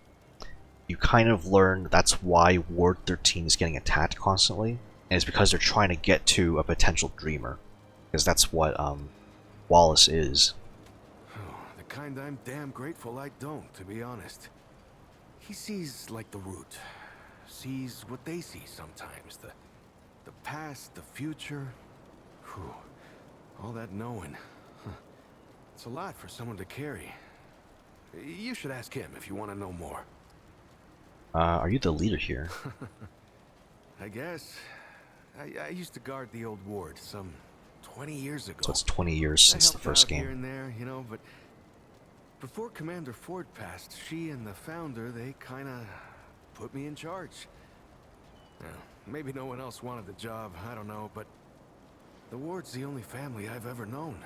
A: you kind of learn that's why Ward 13 is getting attacked constantly, and it's because they're trying to get to a potential dreamer, because that's what Wallace is.
H: Oh, the kind I'm damn grateful I don't, to be honest. He sees like the root, sees what they see sometimes, the past, the future. Whew. All that knowing. Huh. It's a lot for someone to carry. You should ask him if you want to know more.
A: Are you the leader here?
H: I guess. I used to guard the old ward some 20 years ago.
A: So it's 20 years since the first
H: Here
A: game.
H: and there, you know, but before Commander Ford passed, she and the founder, they kind of put me in charge. Now, maybe no one else wanted the job, I don't know, but the ward's the only family I've ever known.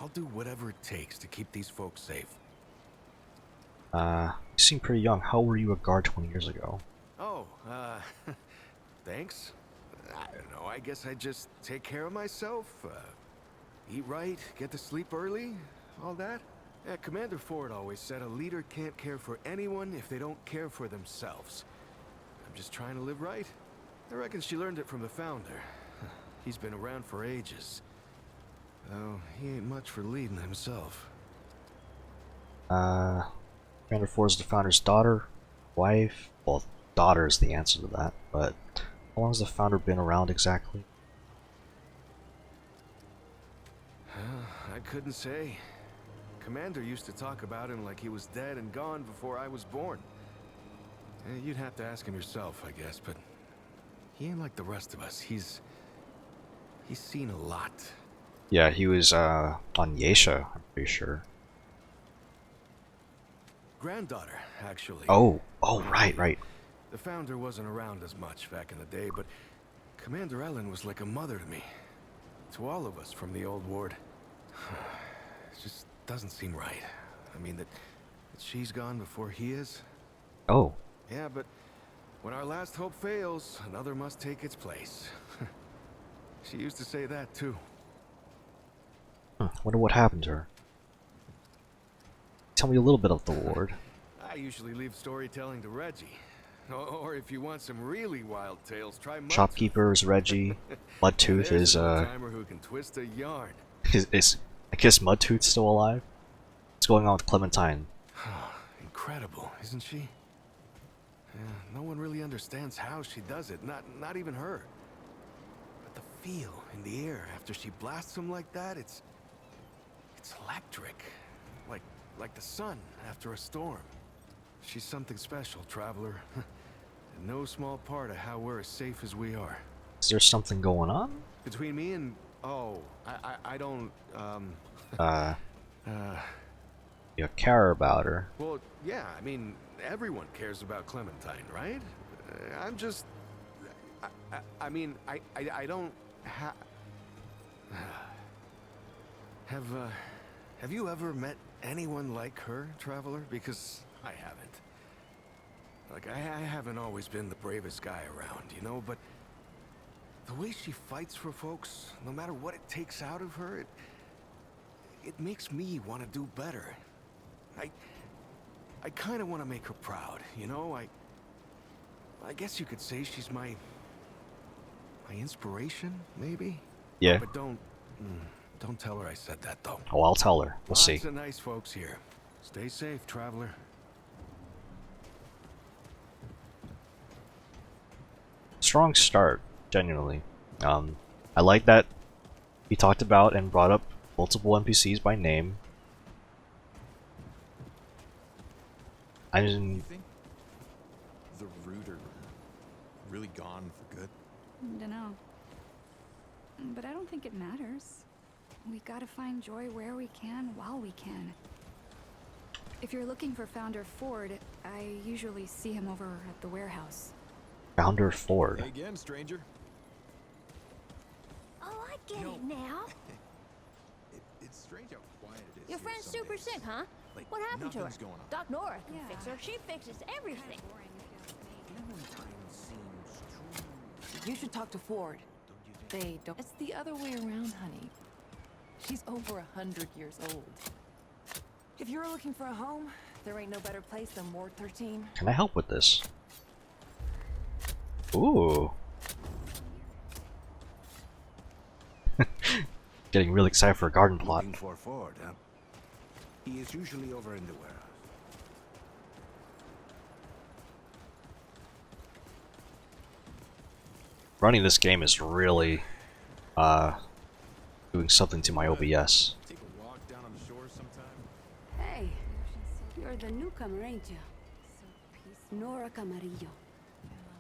H: I'll do whatever it takes to keep these folks safe.
A: You seem pretty young. How were you a guard 20 years ago?
H: Oh, thanks. I don't know, I guess I just take care of myself, eat right, get to sleep early, all that. Yeah, Commander Ford always said a leader can't care for anyone if they don't care for themselves. I'm just trying to live right. I reckon she learned it from the founder. He's been around for ages. Though he ain't much for leading himself.
A: Commander Ford's the founder's daughter, wife. Well, daughter is the answer to that, but how long has the founder been around exactly?
H: I couldn't say. Commander used to talk about him like he was dead and gone before I was born. You'd have to ask him yourself, I guess, but he ain't like the rest of us. He's seen a lot.
A: Yeah, he was on Yesha, I'm pretty sure.
H: Granddaughter, actually.
A: Oh, right.
H: The founder wasn't around as much back in the day, but Commander Ellen was like a mother to me. To all of us from the old ward. It just doesn't seem right. I mean, that she's gone before he is.
A: Oh.
H: Yeah, but when our last hope fails, another must take its place. She used to say that, too.
A: Wonder what happened to her. Tell me a little bit of the ward.
H: I usually leave storytelling to Reggie. Or if you want some really wild tales, try Mudtooth.
A: Shopkeepers, Reggie. Mudtooth is
H: timer who can twist a yarn.
A: Is I guess Mudtooth's still alive? What's going on with Clementine?
H: Incredible, isn't she? Yeah, no one really understands how she does it, not even her. But the feel in the air after she blasts them like that, it's electric. Like the sun after a storm. She's something special, traveler. And no small part of how we're as safe as we are.
A: Is there something going on?
H: Between me and... Oh, I don't,
A: You care about her.
H: Well, yeah, I mean, everyone cares about Clementine, right? I'm just... I mean, I don't Have you ever met anyone like her, traveler? Because I haven't. Like, I haven't always been the bravest guy around, you know, but the way she fights for folks, no matter what it takes out of her, it makes me want to do better. I kind of want to make her proud, you know? I guess you could say she's my inspiration, maybe?
A: Yeah.
H: But don't tell her I said that, though.
A: Oh, I'll tell her. We'll see.
H: Lots of nice folks here. Stay safe, traveler.
A: Strong start, genuinely. I like that he talked about and brought up multiple NPCs by name. I didn't.
N: think the root are really gone for good?
C: Dunno. But I don't think it matters. We gotta find joy where we can, while we can. If you're looking for Founder Ford, I usually see him over at the warehouse.
A: Founder Ford.
N: Hey again, stranger.
M: Oh, I get it now.
N: It's strange how quiet it is.
M: Your
N: here
M: friend's
N: some
M: super
N: days.
M: sick, huh?
N: Like,
M: What happened to her?
N: nothing's going on.
M: Doc Nora can fix her. She fixes everything.
F: You should talk to Ford. They don't. It's the other way around, honey. She's over 100 years old. If you're looking for a home, there ain't no better place than Ward 13.
A: Can I help with this? Ooh. Getting really excited for a garden plot.
O: Looking for Ford, huh? He is usually over in the warehouse.
A: Running this game is really doing something to my OBS.
N: Take a walk down on the shore sometime.
P: Hey, you're the newcomer, ain't you? Nora Camarillo.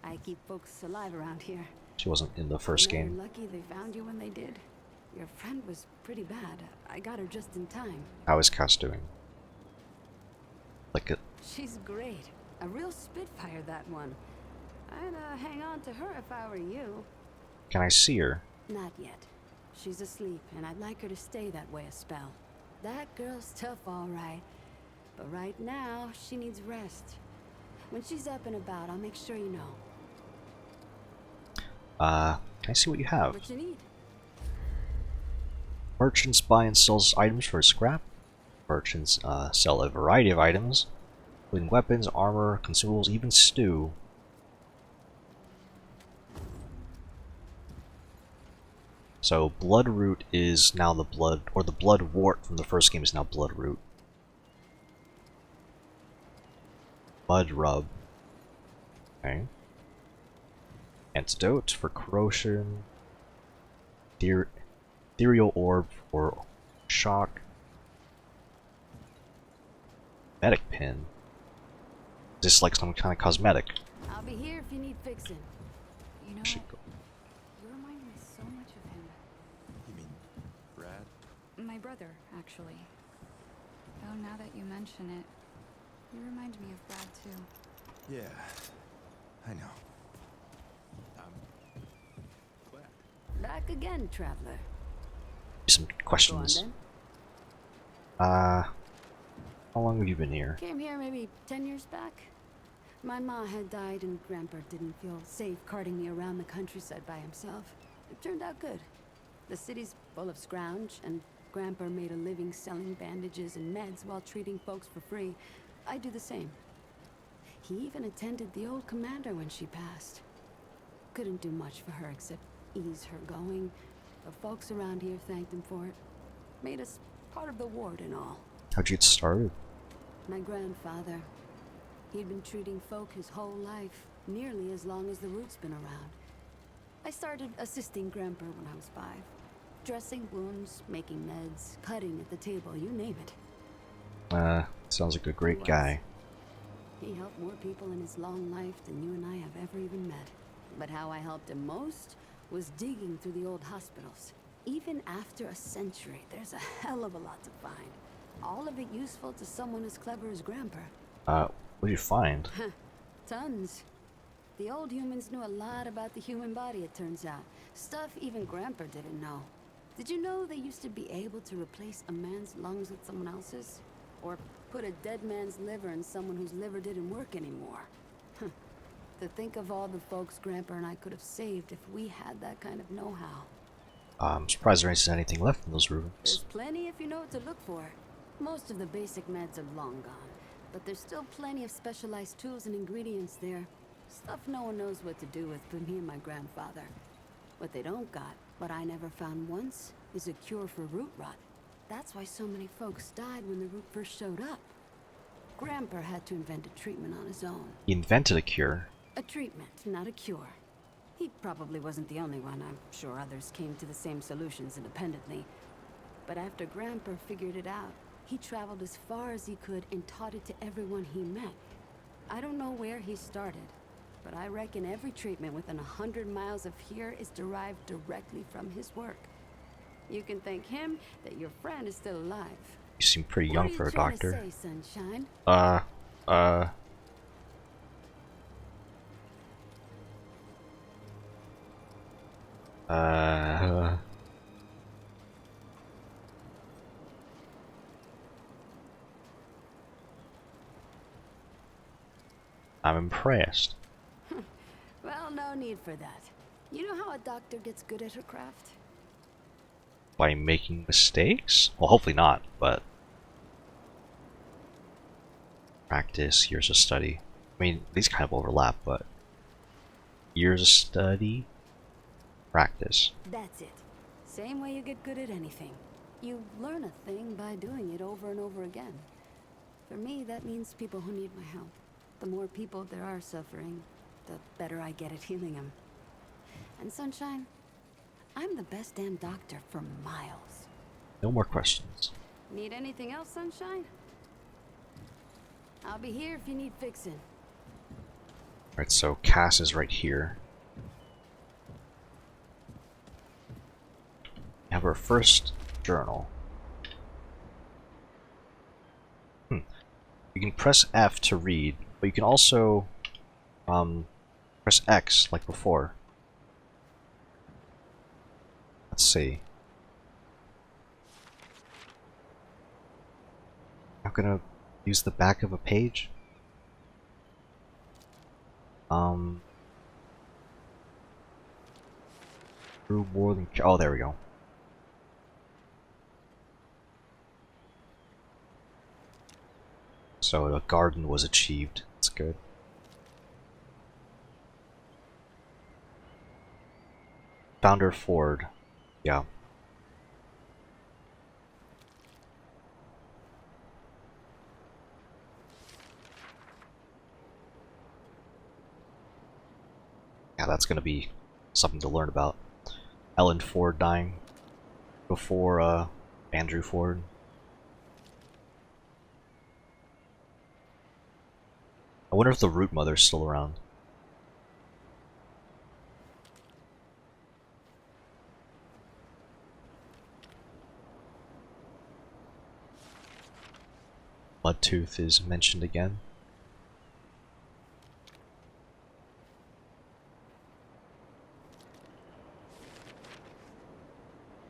P: I keep folks alive around here.
A: She wasn't in the first
P: They're
A: game.
P: lucky they found you when they did. Your friend was pretty bad. I got her just in time.
A: How is Cass doing? Like it.
P: She's great. A real spitfire, that one. I'd hang on to her if I were you.
A: Can I see her?
P: Not yet. She's asleep, and I'd like her to stay that way a spell. That girl's tough, all right. But right now, she needs rest. When she's up and about, I'll make sure you know.
A: Can I see what you have?
P: What you need?
A: Merchants buy and sells items for scrap. Merchants sell a variety of items, including weapons, armor, consumables, even stew. So Bloodroot is now the blood, or the blood wart from the first game is now Bloodroot. Mud rub. Okay. Antidote for corrosion. Ethereal orb for shock. Medic pin. Is this like some kind of cosmetic?
P: I'll be here if you need fixing.
C: You know, you remind me so much of him.
N: You mean Brad?
C: My brother, actually. Oh, now that you mention it, you remind me of Brad, too.
N: Yeah, I know. I'm glad.
P: Back again, traveler.
A: Some questions.
P: Go on, then.
A: How long have you been here?
P: Came here maybe 10 years back. My ma had died and Grandpa didn't feel safe carting me around the countryside by himself. It turned out good. The city's full of scrounge, and Grandpa made a living selling bandages and meds while treating folks for free. I do the same. He even attended the old commander when she passed. Couldn't do much for her except ease her going. The folks around here thanked him for it. Made us part of the ward and all.
A: How'd you get started?
P: My grandfather. He'd been treating folk his whole life, nearly as long as the root's been around. I started assisting Grandpa when I was 5. Dressing wounds, making meds, cutting at the table, you name it.
A: Sounds like a great guy.
P: He helped more people in his long life than you and I have ever even met. But how I helped him most was digging through the old hospitals. Even after a century, there's a hell of a lot to find. All of it useful to someone as clever as Grandpa.
A: What did you find?
P: Tons. The old humans knew a lot about the human body, it turns out. Stuff even Grandpa didn't know. Did you know they used to be able to replace a man's lungs with someone else's? Or put a dead man's liver in someone whose liver didn't work anymore? To think of all the folks Grandpa and I could have saved if we had that kind of know-how.
A: I'm surprised there isn't anything left in those ruins.
P: There's plenty if you know what to look for. Most of the basic meds are long gone, but there's still plenty of specialized tools and ingredients there. Stuff no one knows what to do with but me and my grandfather. What they don't got, but I never found once, is a cure for root rot. That's why so many folks died when the root first showed up. Grandpa had to invent a treatment on his own.
A: He invented a cure.
P: A treatment, not a cure. He probably wasn't the only one. I'm sure others came to the same solutions independently. But after Grandpa figured it out, he traveled as far as he could and taught it to everyone he met. I don't know where he started, but I reckon every treatment within 100 miles of here is derived directly from his work. You can thank him that your friend is still alive.
A: You seem pretty young for a doctor.
P: What are you trying to say, Sunshine?
A: I'm impressed.
P: Well, no need for that. You know how a doctor gets good at her craft?
A: By making mistakes? Well, hopefully not, but practice, years of study. I mean, these kind of overlap, but years of study, practice.
P: That's it. Same way you get good at anything. You learn a thing by doing it over and over again. For me, that means people who need my help. The more people there are suffering, the better I get at healing them. And Sunshine, I'm the best damn doctor for miles.
A: No more questions.
P: Need anything else, Sunshine? I'll be here if you need fixing.
A: Alright, so Cass is right here. We have our first journal. You can press F to read, but you can also press X like before. Let's see. I'm gonna use the back of a page. Through more than... Oh, there we go. So a garden was achieved. That's good. Founder Ford. Yeah. Yeah, that's gonna be something to learn about. Ellen Ford dying before Andrew Ford. I wonder if the root mother's still around. Mudtooth is mentioned again.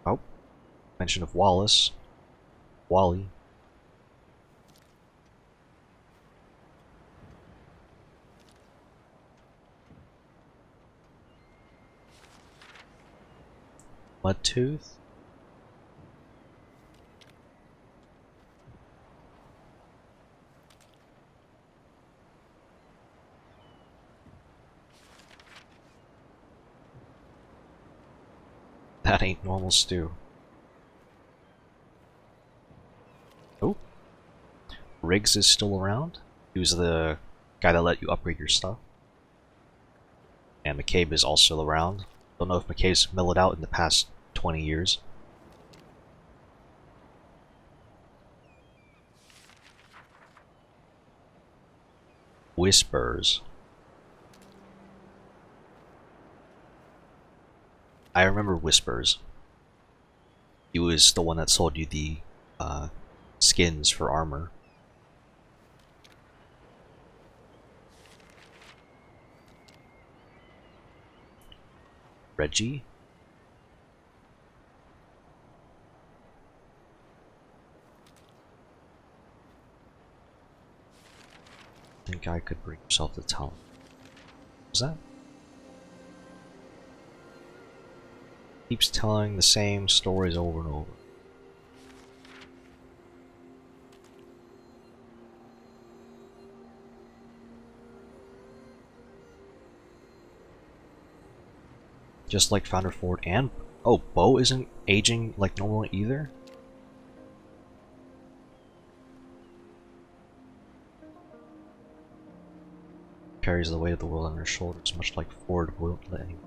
A: Oh, mention of Wallace. Wally. Mudtooth. That ain't normal stew. Oh. Riggs is still around. He was the guy that let you upgrade your stuff. And McCabe is also around. Don't know if McCabe's mellowed out in the past 20 years. Whispers. I remember Whispers. He was the one that sold you the skins for armor. Reggie? I think I could bring himself to town. What was that? Keeps telling the same stories over and over. Just like Founder Ford and... Oh, Bo isn't aging like normal either? Carries the weight of the world on her shoulders, much like Ford won't let him.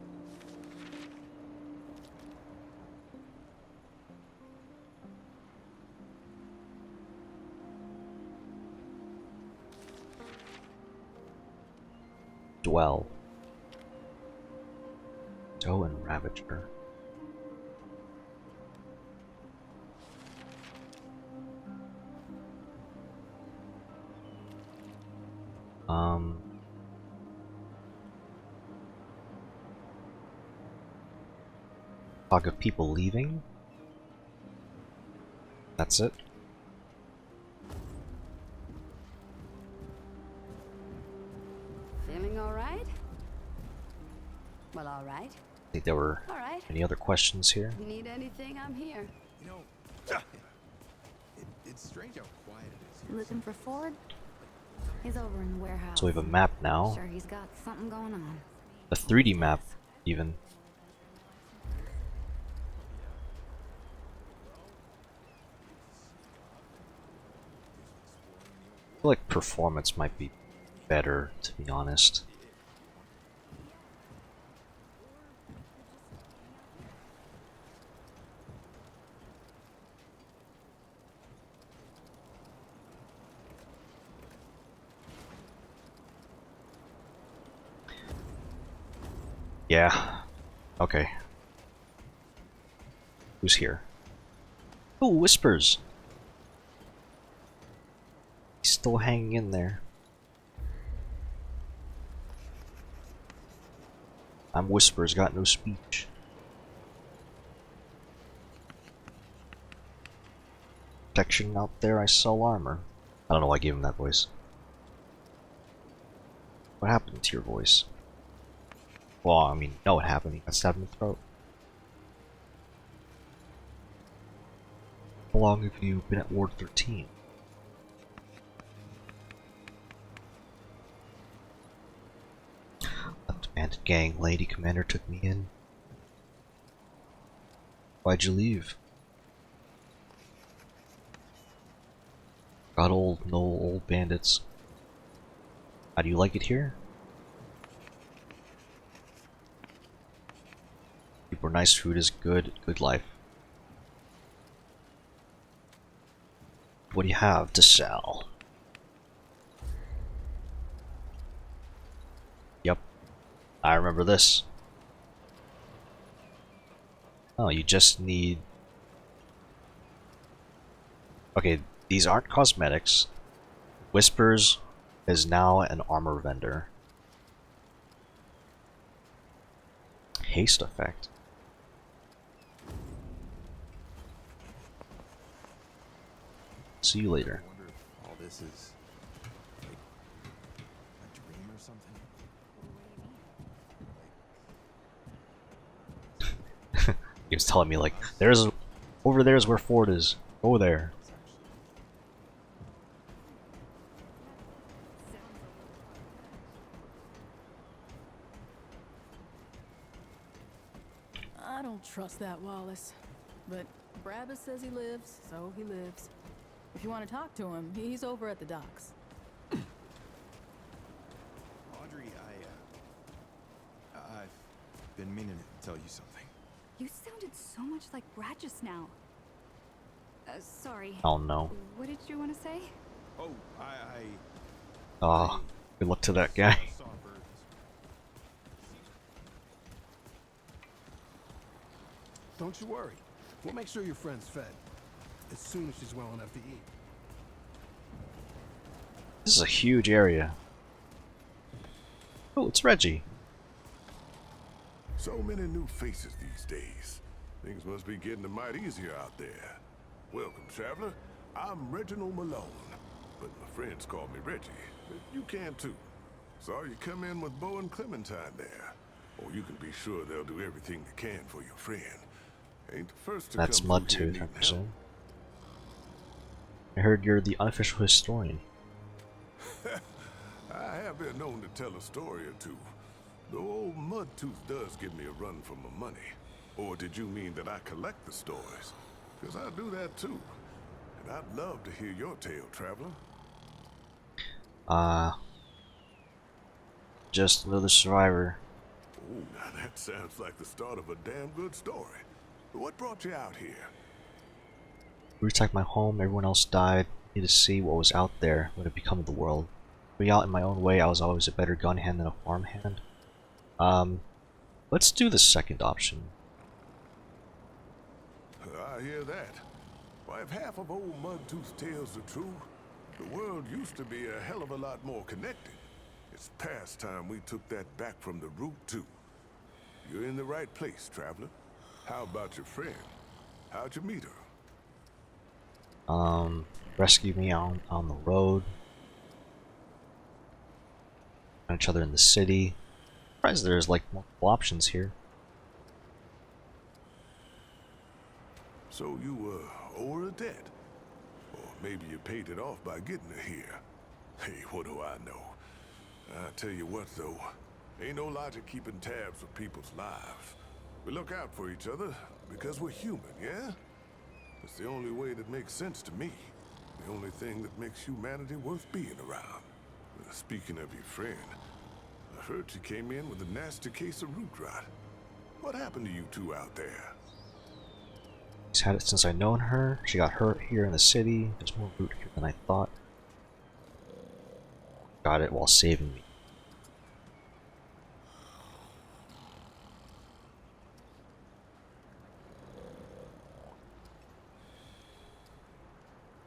A: Dwell. Doe and Ravager. Talk of people leaving. That's it.
P: Feeling all right? Well, all right.
A: I think there were
P: All right.
A: any other questions here.
P: Need anything? I'm here.
N: You know, it's strange how quiet it is here.
C: Looking for Ford? He's over in the warehouse.
A: So we have a map now.
C: Sure, he's got something going on.
A: A 3D map, even. I feel like performance might be better, to be honest. Yeah. Okay. Who's here? Oh, Whispers! He's still hanging in there. I'm Whispers, got no speech. Protection out there, I sell armor. I don't know why I gave him that voice. What happened to your voice? Well, I mean, no, what happened? He got stabbed in the throat. How long have you been at Ward 13? That bandit gang lady commander took me in. Why'd you leave? Got old, no old bandits. How do you like it here? People are nice, food is good, good life. What do you have to sell? Yep, I remember this. Oh, you just need... Okay, these aren't cosmetics. Whispers is now an armor vendor. Haste effect. See you later.
N: I wonder if all this is like a dream or something.
A: He was telling me like, there's over there's where Ford is. Go there.
F: I don't trust that Wallace. But Brabus says he lives, so he lives. If you want to talk to him, he's over at the docks.
N: Audrey, I've been meaning to tell you something.
C: You sounded so much like Brad just now. Sorry.
A: Oh no.
C: What did you want to say?
N: Oh,
A: Ah, good luck to that guy.
O: Don't you worry. We'll make sure your friend's fed. As soon as she's well enough to eat.
A: This is a huge area. Oh, it's Reggie.
E: So many new faces these days. Things must be getting a mite easier out there. Welcome, traveler. I'm Reginald Malone, but my friends call me Reggie. You can too. Saw you come in with Bo and Clementine there. Oh, you can be sure they'll do everything they can for your friend. Ain't the first to
A: That's
E: come through here
A: Mudtooth, I
E: needing
A: presume. I heard you're the unofficial historian.
E: I have been known to tell a story or two. The old Mudtooth does give me a run for my money. Or did you mean that I collect the stories? Because I do that too. And I'd love to hear your tale, traveler.
A: Just another survivor.
E: Oh, now that sounds like the start of a damn good story. What brought you out here?
A: Protect my home, everyone else died. I needed to see what was out there, what had become of the world. Being out in my own way, I was always a better gun hand than a farmhand. Let's do the second option.
E: I hear that. Why, if half of old Mudtooth's tales are true, the world used to be a hell of a lot more connected. It's past time we took that back from the root, too. You're in the right place, traveler. How about your friend? How'd you meet her?
A: Rescue me on the road. Found each other in the city. Surprised there's like multiple options here.
E: So you owe her a debt? Or maybe you paid it off by getting her here. Hey, what do I know? I tell you what, though. Ain't no logic keeping tabs with people's lives. We look out for each other because we're human, yeah? It's the only way that makes sense to me. The only thing that makes humanity worth being around. Speaking of your friend, I heard she came in with a nasty case of root rot. What happened to you two out there?
A: She's had it since I known her. She got hurt here in the city. There's more root here than I thought. Got it while saving me.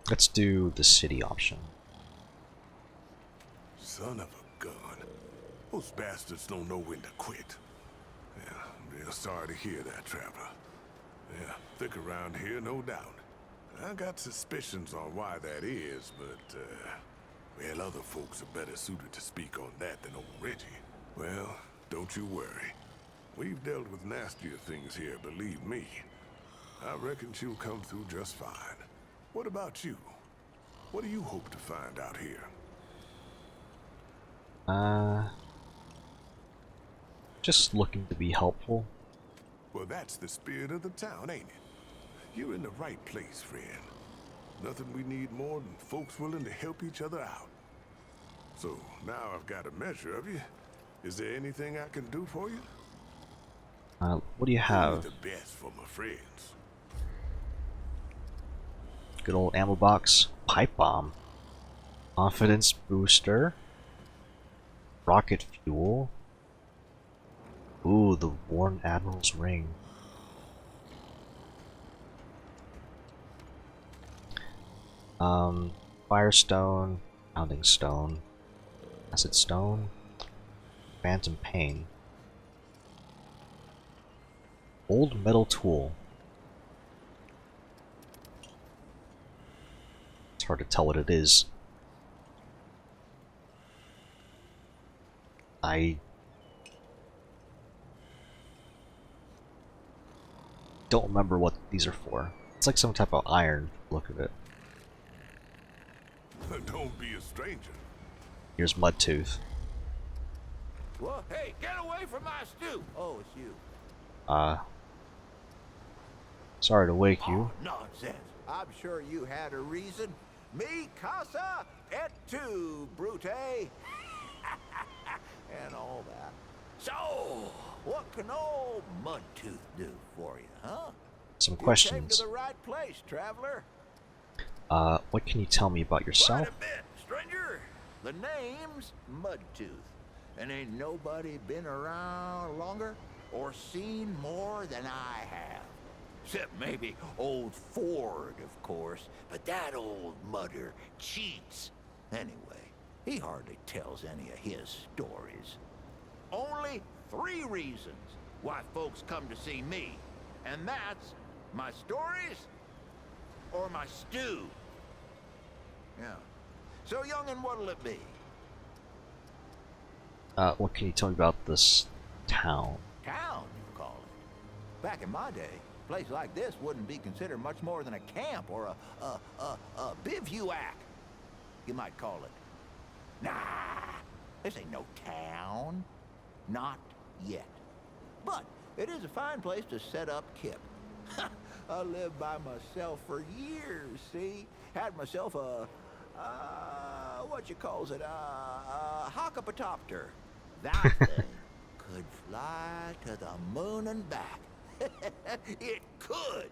A: Let's do the city option.
E: Son of a gun. Those bastards don't know when to quit. Yeah, I'm real sorry to hear that, traveler. Yeah, thick around here, no doubt. I got suspicions on why that is, but, well, other folks are better suited to speak on that than old Reggie. Well, don't you worry. We've dealt with nastier things here, believe me. I reckon she'll come through just fine. What about you? What do you hope to find out here?
A: Just looking to be helpful.
E: Well, that's the spirit of the town, ain't it? You're in the right place, friend. Nothing we need more than folks willing to help each other out. So, now I've got a measure of you. Is there anything I can do for you?
A: What do you have?
E: Only the best for my friends.
A: Good old ammo box. Pipe bomb. Confidence booster. Rocket fuel. Ooh, the Worn Admiral's ring. Firestone, Pounding Stone, Acid Stone, Phantom Pain. Old Metal Tool. It's hard to tell what it is. I don't remember what these are for. It's like some type of iron, look of it.
E: Don't be a stranger.
A: Here's Mudtooth.
Q: Well, hey, get away from my stew! Oh, it's you.
A: Sorry to wake you.
Q: Oh, nonsense. I'm sure you had a reason. Mi casa et tu, Brute. And all that. So, what can old Mudtooth do for you, huh?
A: Some
Q: You
A: questions.
Q: came to the right place, traveler.
A: What can you tell me about yourself?
Q: Quite a bit, stranger. The name's Mudtooth. And ain't nobody been around longer or seen more than I have. Except maybe old Ford, of course. But that old mudder cheats. Anyway, he hardly tells any of his stories. Only 3 reasons why folks come to see me. And that's my stories or my stew. Yeah. So, youngin', what'll it be?
A: What can you tell me about this town?
Q: Town, you call it. Back in my day, a place like this wouldn't be considered much more than a camp or a bivouac, you might call it. Nah, this ain't no town. Not yet. But it is a fine place to set up kip. I lived by myself for years, see? Had myself a, what you calls it, a hockapatopter. That thing could fly to the moon and back. It could.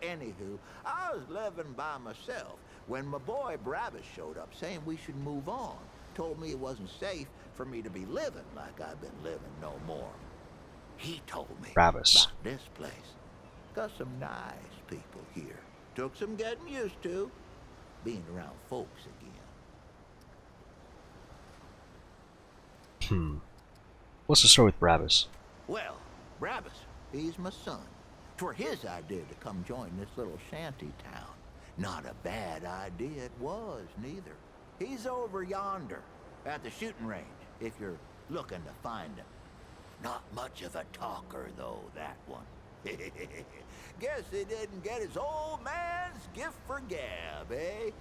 Q: Anywho, I was living by myself when my boy Brabus showed up saying we should move on. Told me it wasn't safe for me to be living like I've been living no more. He told me
A: Brabus.
Q: about this place. Got some nice people here. Took some getting used to. Being around folks again.
A: What's the story with Brabus?
Q: Well, Brabus, he's my son. 'Twere his idea to come join this little shanty town. Not a bad idea it was, neither. He's over yonder, at the shooting range, if you're looking to find him. Not much of a talker, though, that one. Guess he didn't get his old man's gift for gab, eh?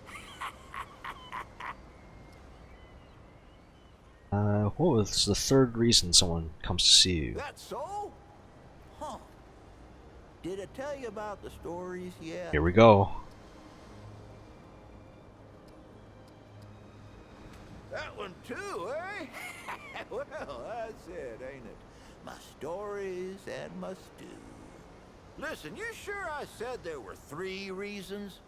A: What was the third reason someone comes to see you?
Q: That's so? Huh. Did I tell you about the stories yet?
A: Here we go.
Q: That one too, eh? Well, that's it, ain't it? My stories and my stew. Listen, you sure I said there were 3 reasons?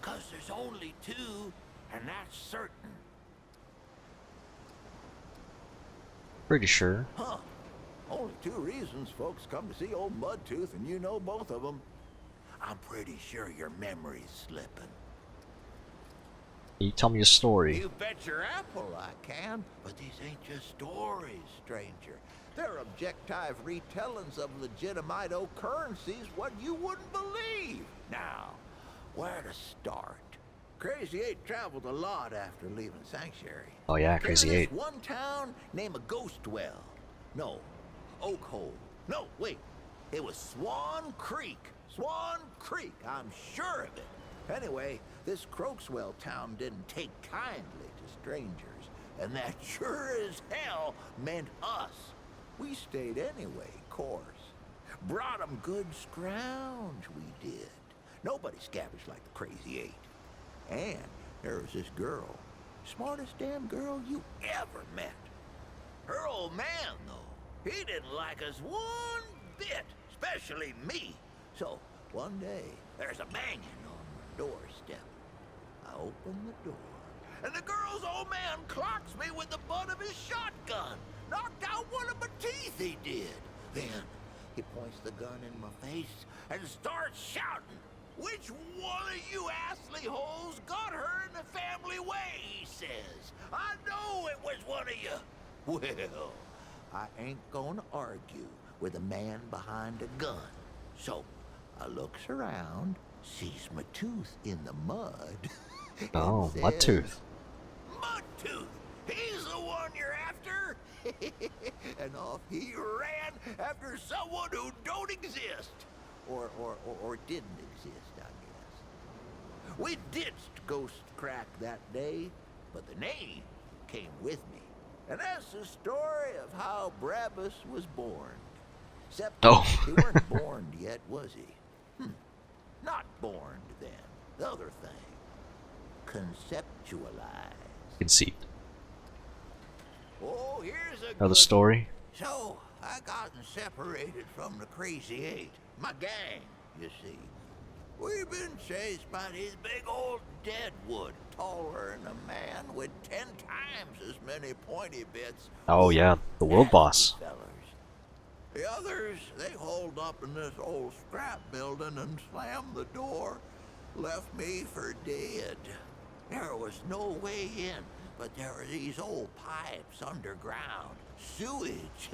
Q: 'Cause there's only 2, and that's certain.
A: Pretty sure.
Q: Huh. Only 2 reasons folks come to see old Mudtooth, and you know both of them. I'm pretty sure your memory's slipping.
A: Can you tell me a story?
Q: You bet your apple I can, but these ain't just stories, stranger. They're objective retellings of legitimate occurrences what you wouldn't believe. Now, where to start? Crazy 8 traveled a lot after leaving Sanctuary.
A: Oh yeah, Crazy
Q: There's
A: 8.
Q: this one town named a Ghostwell. No, Oak Hole. No, wait. It was Swan Creek. Swan Creek, I'm sure of it. Anyway, this Croakswell town didn't take kindly to strangers, and that sure as hell meant us. We stayed anyway, course. Brought 'em good scrounge, we did. Nobody scavenged like the Crazy 8. And there was this girl, smartest damn girl you ever met. Her old man, though, he didn't like us one bit, especially me. So one day, there's a banging on my doorstep. I open the door, and the girl's old man clocks me with the butt of his shotgun. Knocked out one of my teeth, he did. Then he points the gun in my face and starts shouting, "Which one of you assly hoes got her in the family way?" he says. "I know it was one of you." Well, I ain't gonna argue with a man behind a gun. So I looks around, sees my tooth in the mud.
A: Oh, Mudtooth.
Q: Mudtooth! He's the one you're after! And off he ran after someone who don't exist. Or didn't exist, I guess. We ditched Ghost Crack that day, but the name came with me. And that's the story of how Brabus was born. Except he weren't born yet, was he? Not born then. The other thing. Conceptualized.
A: Conceived.
Q: Oh, here's a
A: Another
Q: good
A: story?
Q: So, I gotten separated from the Crazy 8. My gang, you see. We've been chased by these big old deadwood, taller than a man with 10 times as many pointy bits.
A: Oh yeah, the world boss.
Q: Fellers. The others, they holed up in this old scrap building and slammed the door. Left me for dead. There was no way in, but there were these old pipes underground. Sewage,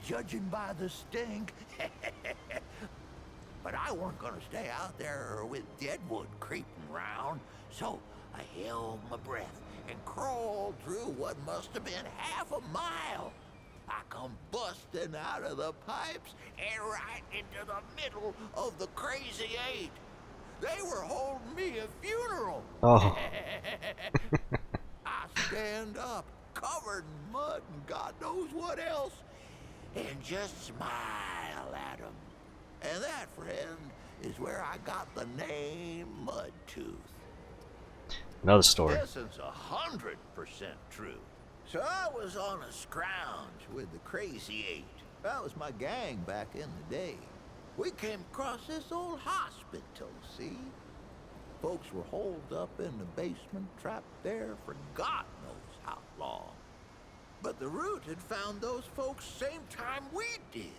Q: judging by the stink. But I weren't gonna stay out there with deadwood creeping round, so I held my breath and crawled through what must have been half a mile. I come busting out of the pipes and right into the middle of the Crazy 8. They were holding me a funeral.
A: Oh.
Q: I stand up, covered in mud and God knows what else, and just smile at 'em. And that, friend, is where I got the name Mudtooth.
A: Another story.
Q: This is 100% true. So I was on a scrounge with the Crazy Eight. That was my gang back in the day. We came across this old hospital, see? Folks were holed up in the basement, trapped there for God knows how long. But the Root had found those folks same time we did.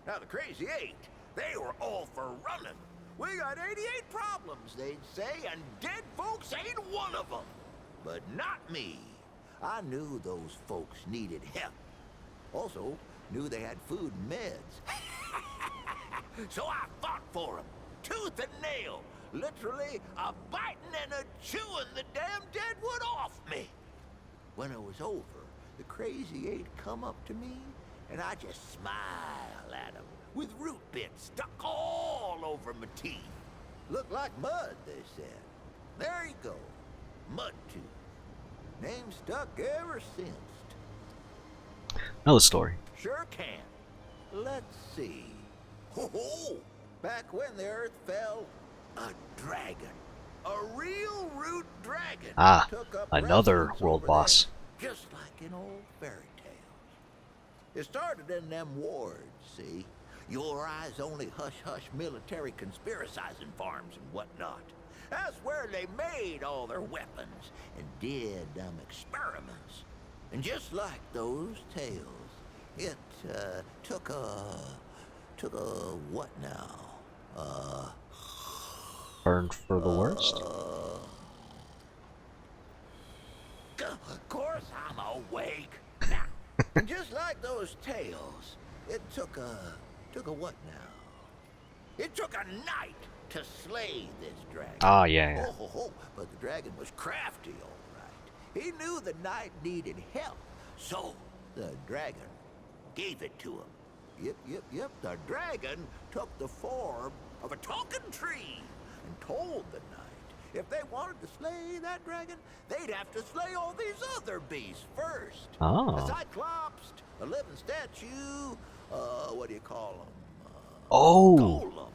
Q: Now the Crazy Eight, they were all for running. We got 88 problems, they'd say, and dead folks ain't one of them. But not me. I knew those folks needed help. Also, knew they had food and meds. So I fought for them, tooth and nail. Literally a biting and a chewing the damn deadwood off me. When it was over, the Crazy Eight come up to me, and I just smile at them with root bits stuck all over my teeth. Looked like mud, they said. There you go, Mudtooth. Name stuck ever since.
A: Another story.
Q: Sure can. Let's see. Ho-ho! Back when the earth fell, a dragon. A real root dragon.
A: Ah,
Q: took up
A: another
Q: residence
A: world
Q: over
A: boss.
Q: there, just like in old fairy tales. It started in them wards, see? Your eyes only hush-hush military conspiracizing farms and whatnot. That's where they made all their weapons and did them experiments. And just like those tales, it took a what now?
A: Burned for the worst.
Q: Of course I'm awake. Now, and just like those tales, it took a what now? It took a night to slay this dragon.
A: Ah, yeah.
Q: Oh, but the dragon was crafty, all right. He knew the knight needed help, so the dragon gave it to him. Yep. The dragon took the form of a talking tree and told the knight if they wanted to slay that dragon, they'd have to slay all these other beasts first.
A: Oh.
Q: A cyclops, a living statue, what do you call them?
A: Oh.
Q: Golem.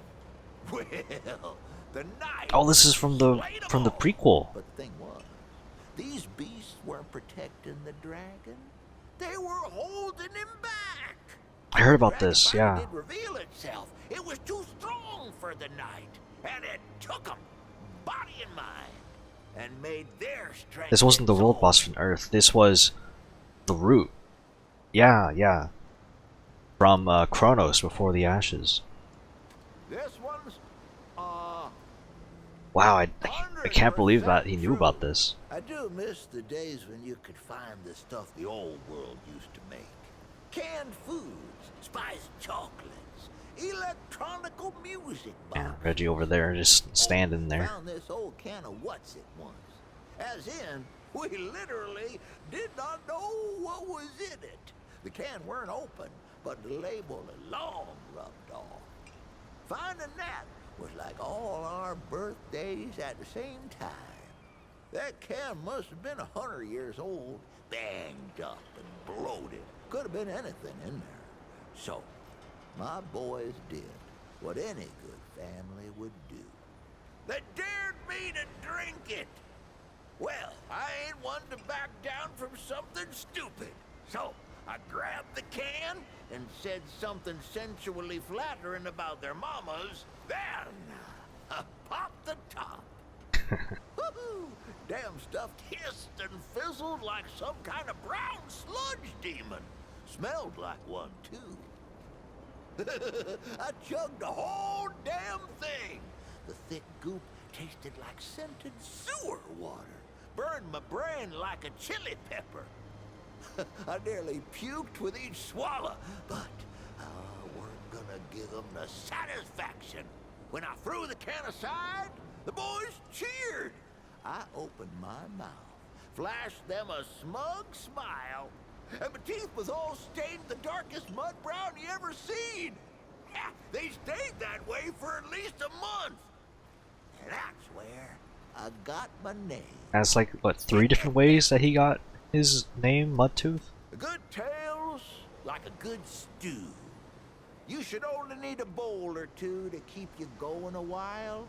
Q: Well, the knight.
A: Oh, this is from the prequel.
Q: But the thing was, these beasts weren't protecting the dragon. They were holding him back.
A: I heard about this, yeah.
Q: It reveal itself. It was too strong for the knight, and it took him, body and mind, and made their strength.
A: This wasn't the world boss from Earth. This was the Root. Yeah. From Kronos Before the Ashes.
Q: This one's
A: Wow, I can't believe that he knew about this.
Q: I do miss the days when you could find the stuff the old world used to make. Canned foods, spiced chocolates, electronical music boxes.
A: Yeah, Reggie over there just standing there.
Q: Found this old can of what's it once. As in, we literally did not know what was in it. The can weren't open, but the label had long rubbed off. Finding that was like all our birthdays at the same time. That can must have been 100 years old, banged up and bloated. Could have been anything in there. So, my boys did what any good family would do. They dared me to drink it. Well, I ain't one to back down from something stupid. So, I grabbed the can and said something sensually flattering about their mamas. Then, I popped the top. Woohoo! Damn stuff hissed and fizzled like some kind of brown sludge demon. Smelled like one, too. I chugged the whole damn thing. The thick goop tasted like scented sewer water. Burned my brain like a chili pepper. I nearly puked with each swallow, but I weren't gonna give them the satisfaction. When I threw the can aside, the boys cheered. I opened my mouth, flashed them a smug smile, and my teeth was all stained the darkest mud brown you ever seen. They stayed that way for at least a month. And that's where I got my name.
A: That's like, what, 3 different ways that he got his name Mudtooth?
Q: Good tales like a good stew. You should only need a bowl or two to keep you going a while.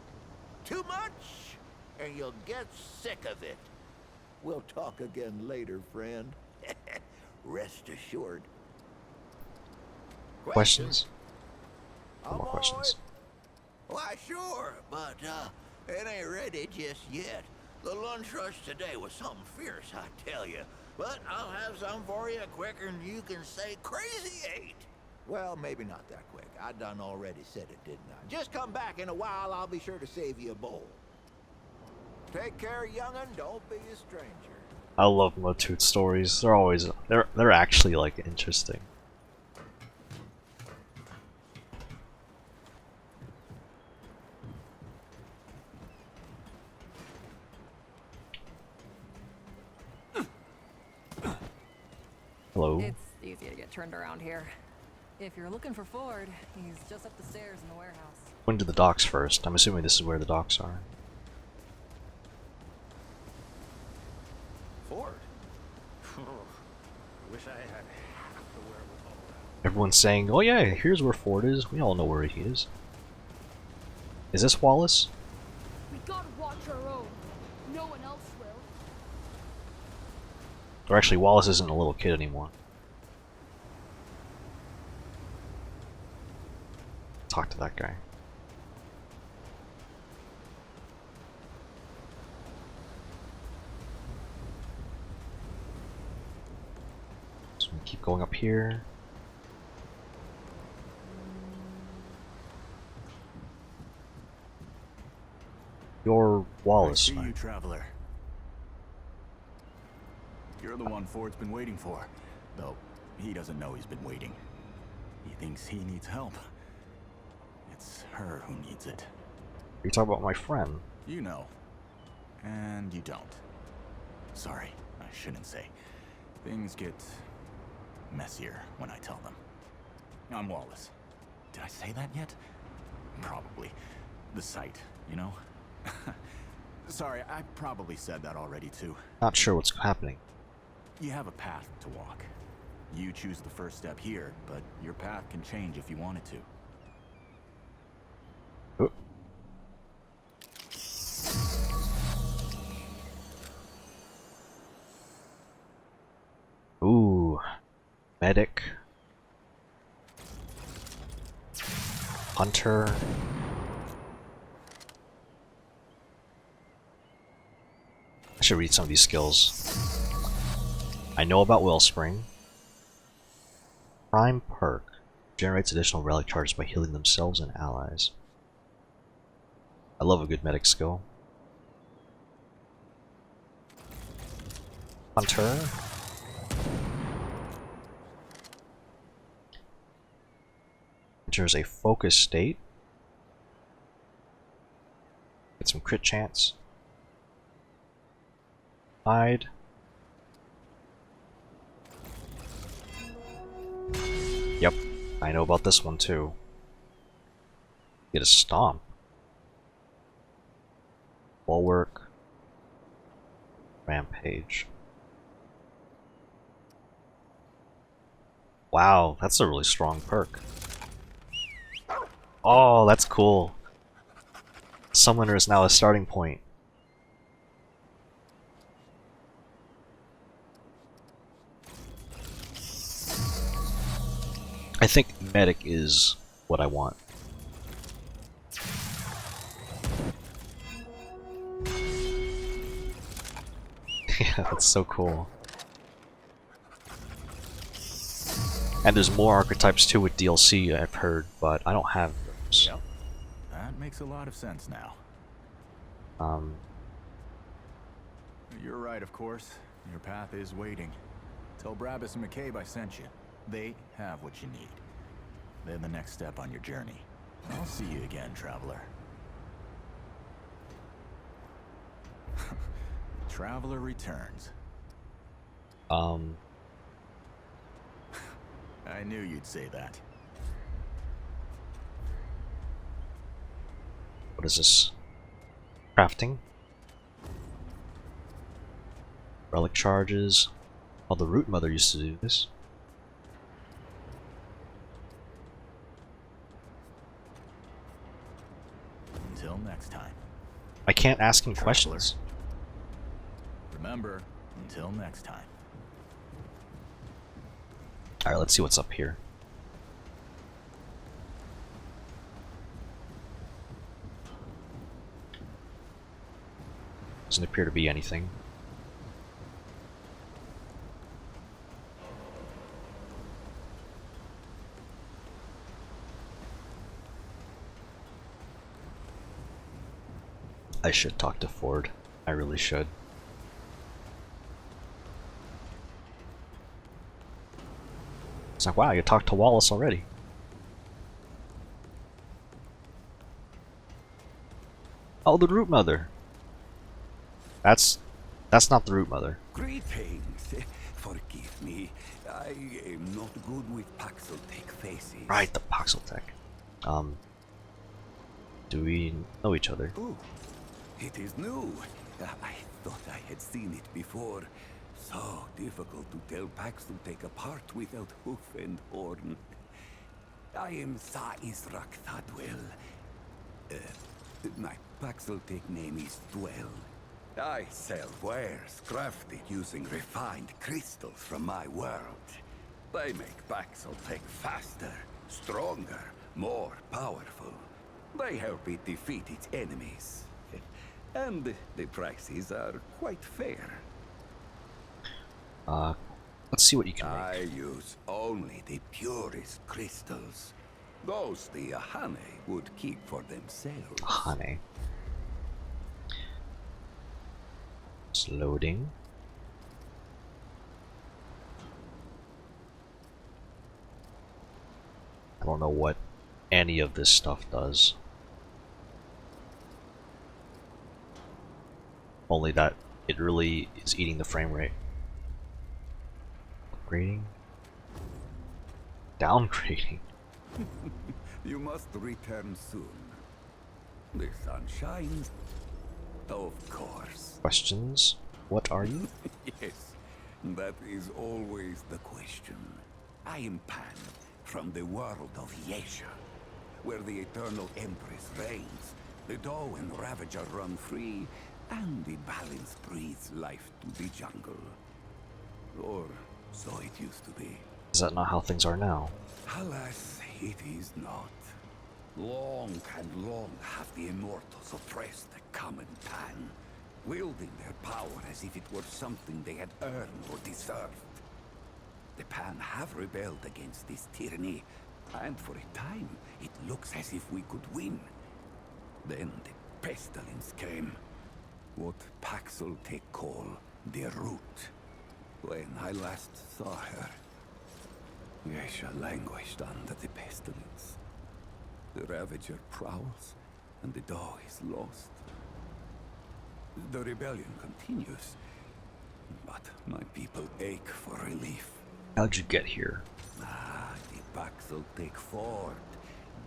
Q: Too much, and you'll get sick of it. We'll talk again later, friend. Rest assured.
A: Questions? No
Q: I'm
A: more
Q: all
A: questions.
Q: Why, sure, but it ain't ready just yet. The lunch rush today was something fierce, I tell you. But I'll have some for you quicker than you can say crazy eight. Well, maybe not that quick. I done already said it, didn't I? Just come back in a while. I'll be sure to save you a bowl. Take care, young'un. Don't be a stranger.
A: I love Mudtooth stories. They're always they're actually like interesting. Hello.
F: It's easy to get turned around here. If you're looking for Ford, he's just up the stairs in the warehouse.
A: Going to the docks first. I'm assuming this is where the docks are.
H: Ford? Wish I had half the wherewithal.
A: Everyone's saying, "Oh yeah, here's where Ford is." We all know where he is. Is this Wallace?
R: We gotta watch our own. No one else will.
A: Or actually, Wallace isn't a little kid anymore. Talk to that guy. So we keep going up here. You're Wallace,
L: I see you,
A: right?
L: traveler. You're the one Ford's been waiting for. Though, he doesn't know he's been waiting. He thinks he needs help. It's her who needs it.
A: Are you talking about my friend?
L: You know. And you don't. Sorry, I shouldn't say. Things get messier when I tell them. I'm Wallace. Did I say that yet? Probably. The site, you know? Sorry, I probably said that already too.
A: Not sure what's happening.
L: You have a path to walk. You choose the first step here, but your path can change if you want it to.
A: Ooh, medic, hunter. I should read some of these skills. I know about Wellspring. Prime perk generates additional relic charges by healing themselves and allies. I love a good medic skill. Hunter. Enters a focus state. Get some crit chance. Hide. Yep, I know about this one too. Get a stomp. Bulwark. Rampage. Wow, that's a really strong perk. Oh, that's cool. Summoner is now a starting point. I think medic is what I want. Yeah, that's so cool. And there's more archetypes too with DLC, I've heard, but I don't have those.
L: Yep. That makes a lot of sense now. You're right, of course. Your path is waiting. Tell Brabus and McCabe I sent you. They have what you need. They're the next step on your journey. I'll see you again, traveler. Traveler returns.
A: I
L: knew you'd say that.
A: What is this? Crafting? Relic charges. Oh, the Root Mother used to do this.
L: Until next time.
A: I can't ask him
L: Traveler.
A: questions.
L: Remember, until next time.
A: Alright, let's see what's up here. Doesn't appear to be anything. I should talk to Ford. I really should. It's like, wow, you talked to Wallace already. Oh, the Root Mother. That's not the Root Mother.
S: Greetings. Forgive me. I am not good with Paxeltech faces.
A: Right, the Paxeltech. Do we know each other?
S: Oh, it is new. I thought I had seen it before. So difficult to tell Paxeltech apart without hoof and horn. I am Sa Israk Thadwell. My Paxeltech name is Dwell. I sell wares crafted using refined crystals from my world. They make Paxeltech faster, stronger, more powerful. They help it defeat its enemies. And the prices are quite fair.
A: Let's see what you can make.
S: I use only the purest crystals. Those the Ahane would keep for themselves.
A: Ahane. It's loading. I don't know what any of this stuff does. Only that it really is eating the frame rate. Upgrading? Downgrading.
S: You must return soon. The sun shines. Of course.
A: Questions? What are you?
S: Yes, that is always the question. I am Pan, from the world of Yesha, where the Eternal Empress reigns, the Doe and Ravager run free, and the balance breathes life to the jungle. Or so it used to be.
A: Is that not how things are now?
S: Alas, it is not. Long and long have the Immortals oppressed the common Pan, wielding their power as if it were something they had earned or deserved. The Pan have rebelled against this tyranny, and for a time it looks as if we could win. Then the pestilence came. What Paxeltech call the Root. When I last saw her, Yesha languished under the pestilence. The Ravager prowls, and the Doe is lost. The rebellion continues, but my people ache for relief.
A: How'd you get here?
S: Ah, the Paxeltech Ford,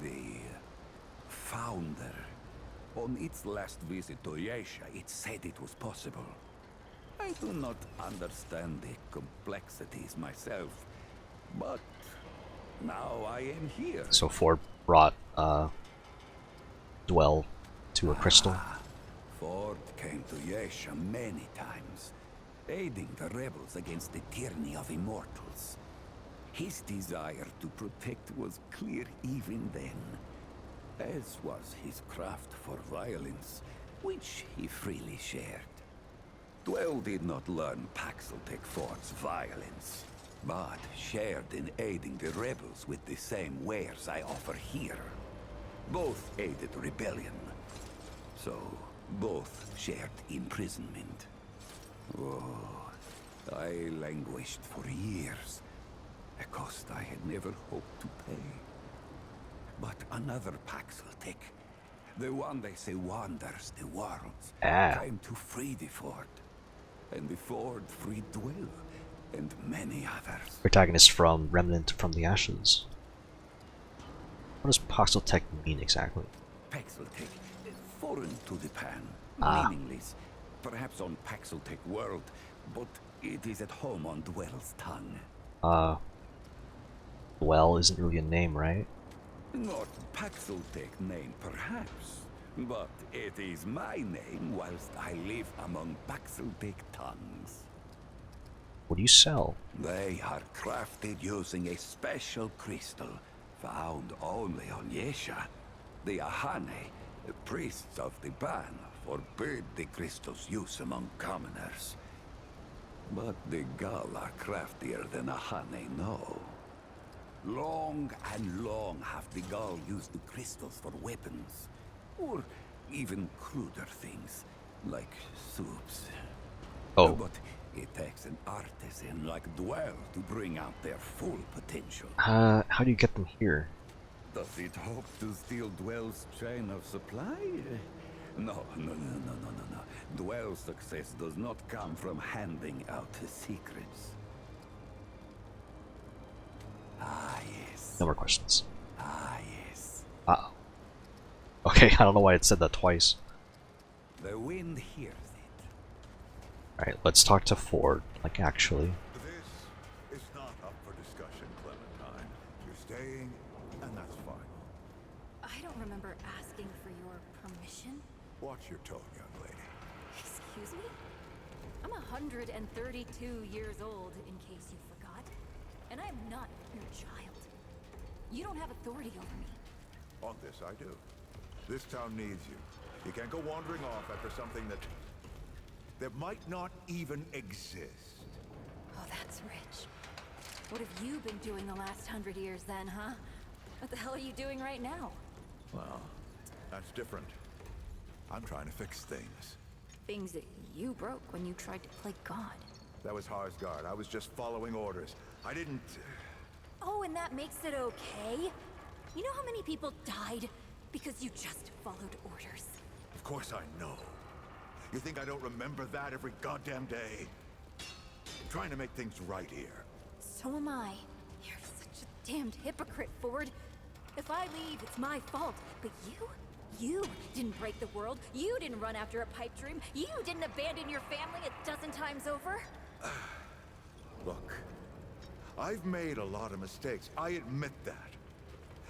S: the founder. On its last visit to Yesha, it said it was possible. I do not understand the complexities myself, but now I am here.
A: So Ford brought Dwell to a crystal.
S: Ford came to Yesha many times, aiding the rebels against the tyranny of immortals. His desire to protect was clear even then, as was his craft for violence, which he freely shared. Dwell did not learn Paxeltech Ford's violence, but shared in aiding the rebels with the same wares I offer here. Both aided rebellion, so both shared imprisonment. Oh, I languished for years, a cost I had never hoped to pay. But another Paxeltech, the one they say wanders the worlds, came to free the Ford. And the Ford freed Dwell, and many others.
A: Protagonist from Remnant from the Ashes. What does Paxeltech mean exactly?
S: Paxeltech, foreign to the Pan,
A: Ah.
S: meaningless. Perhaps on Paxeltech world, but It is at home on Dwell's tongue.
A: Well isn't really a name, right?
S: Not Paxeltech name, perhaps. But it is my name whilst I live among Paxeltech tongues.
A: What do you sell?
S: They are crafted using a special crystal found only on Yesha. The Ahane, the priests of the ban, forbid the crystal's use among commoners. But the Gal are craftier than Ahane know. Long and long have the Gal used the crystals for weapons, or even cruder things, like soups.
A: Oh.
S: But it takes an artisan like Dwell to bring out their full potential.
A: How do you get them here?
S: Does it hope to steal Dwell's chain of supply? No. Dwell's success does not come from handing out his secrets. Ah, yes.
A: No more questions.
S: Ah, yes.
A: Uh-oh. Okay, I don't know why it said that twice.
S: The wind hears it.
A: Alright, let's talk to Ford, like actually.
D: This is not up for discussion, Clementine. You're staying, and that's fine.
C: I don't remember asking for your permission.
D: Watch your tone, young lady.
C: Excuse me? I'm 132 years old, in case you forgot. And I am not your child. You don't have authority over me.
D: On this, I do. This town needs you. You can't go wandering off after something that might not even exist.
C: Oh, that's rich. What have you been doing the last 100 years then, huh? What the hell are you doing right now?
D: Well, that's different. I'm trying to fix things.
C: Things that you broke when you tried to play God.
D: That was Harsgard. I was just following orders. I didn't...
C: Oh, and that makes it okay? You know how many people died because you just followed orders?
D: Of course I know. You think I don't remember that every goddamn day? I'm trying to make things right here.
C: So am I. You're such a damned hypocrite, Ford. If I leave, it's my fault. But you didn't break the world. You didn't run after a pipe dream. You didn't abandon your family a dozen times over.
D: Look, I've made a lot of mistakes. I admit that.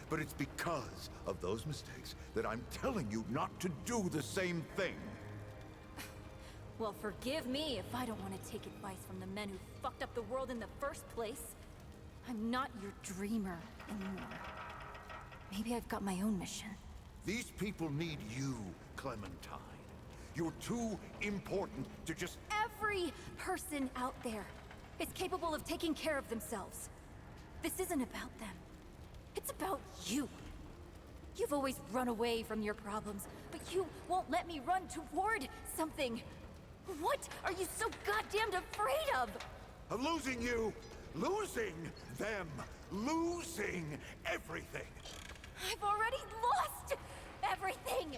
D: But it's because of those mistakes that I'm telling you not to do the same thing.
C: Well, forgive me if I don't want to take advice from the men who fucked up the world in the first place. I'm not your dreamer anymore. Maybe I've got my own mission.
D: These people need you, Clementine. You're too important to just...
C: Every person out there is capable of taking care of themselves. This isn't about them. It's about you. You've always run away from your problems, but you won't let me run toward something. What are you so goddamned afraid of?
D: Of losing you, losing them, losing everything.
C: I've already lost everything.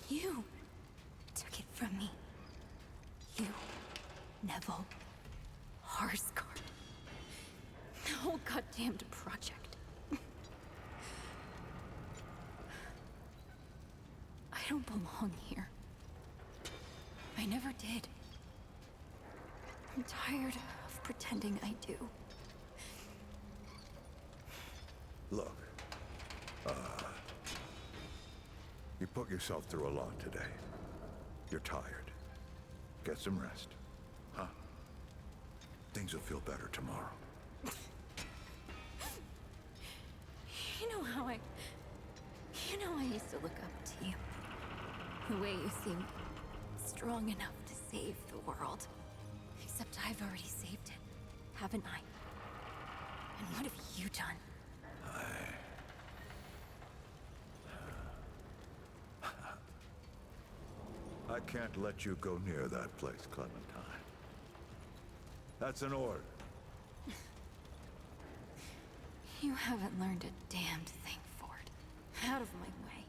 C: You took it from me. You, Neville, Harsgard. The whole goddamned project. I don't belong here. I never did. I'm tired of pretending I do.
D: Look, you put yourself through a lot today. You're tired. Get some rest, huh? Things will feel better tomorrow.
C: I used to look up to you. The way you seem strong enough to save the world. Except I've already saved it, haven't I? And what have you done?
D: I can't let you go near that place, Clementine. That's an order.
C: You haven't learned a damned thing, Ford. Out of my way.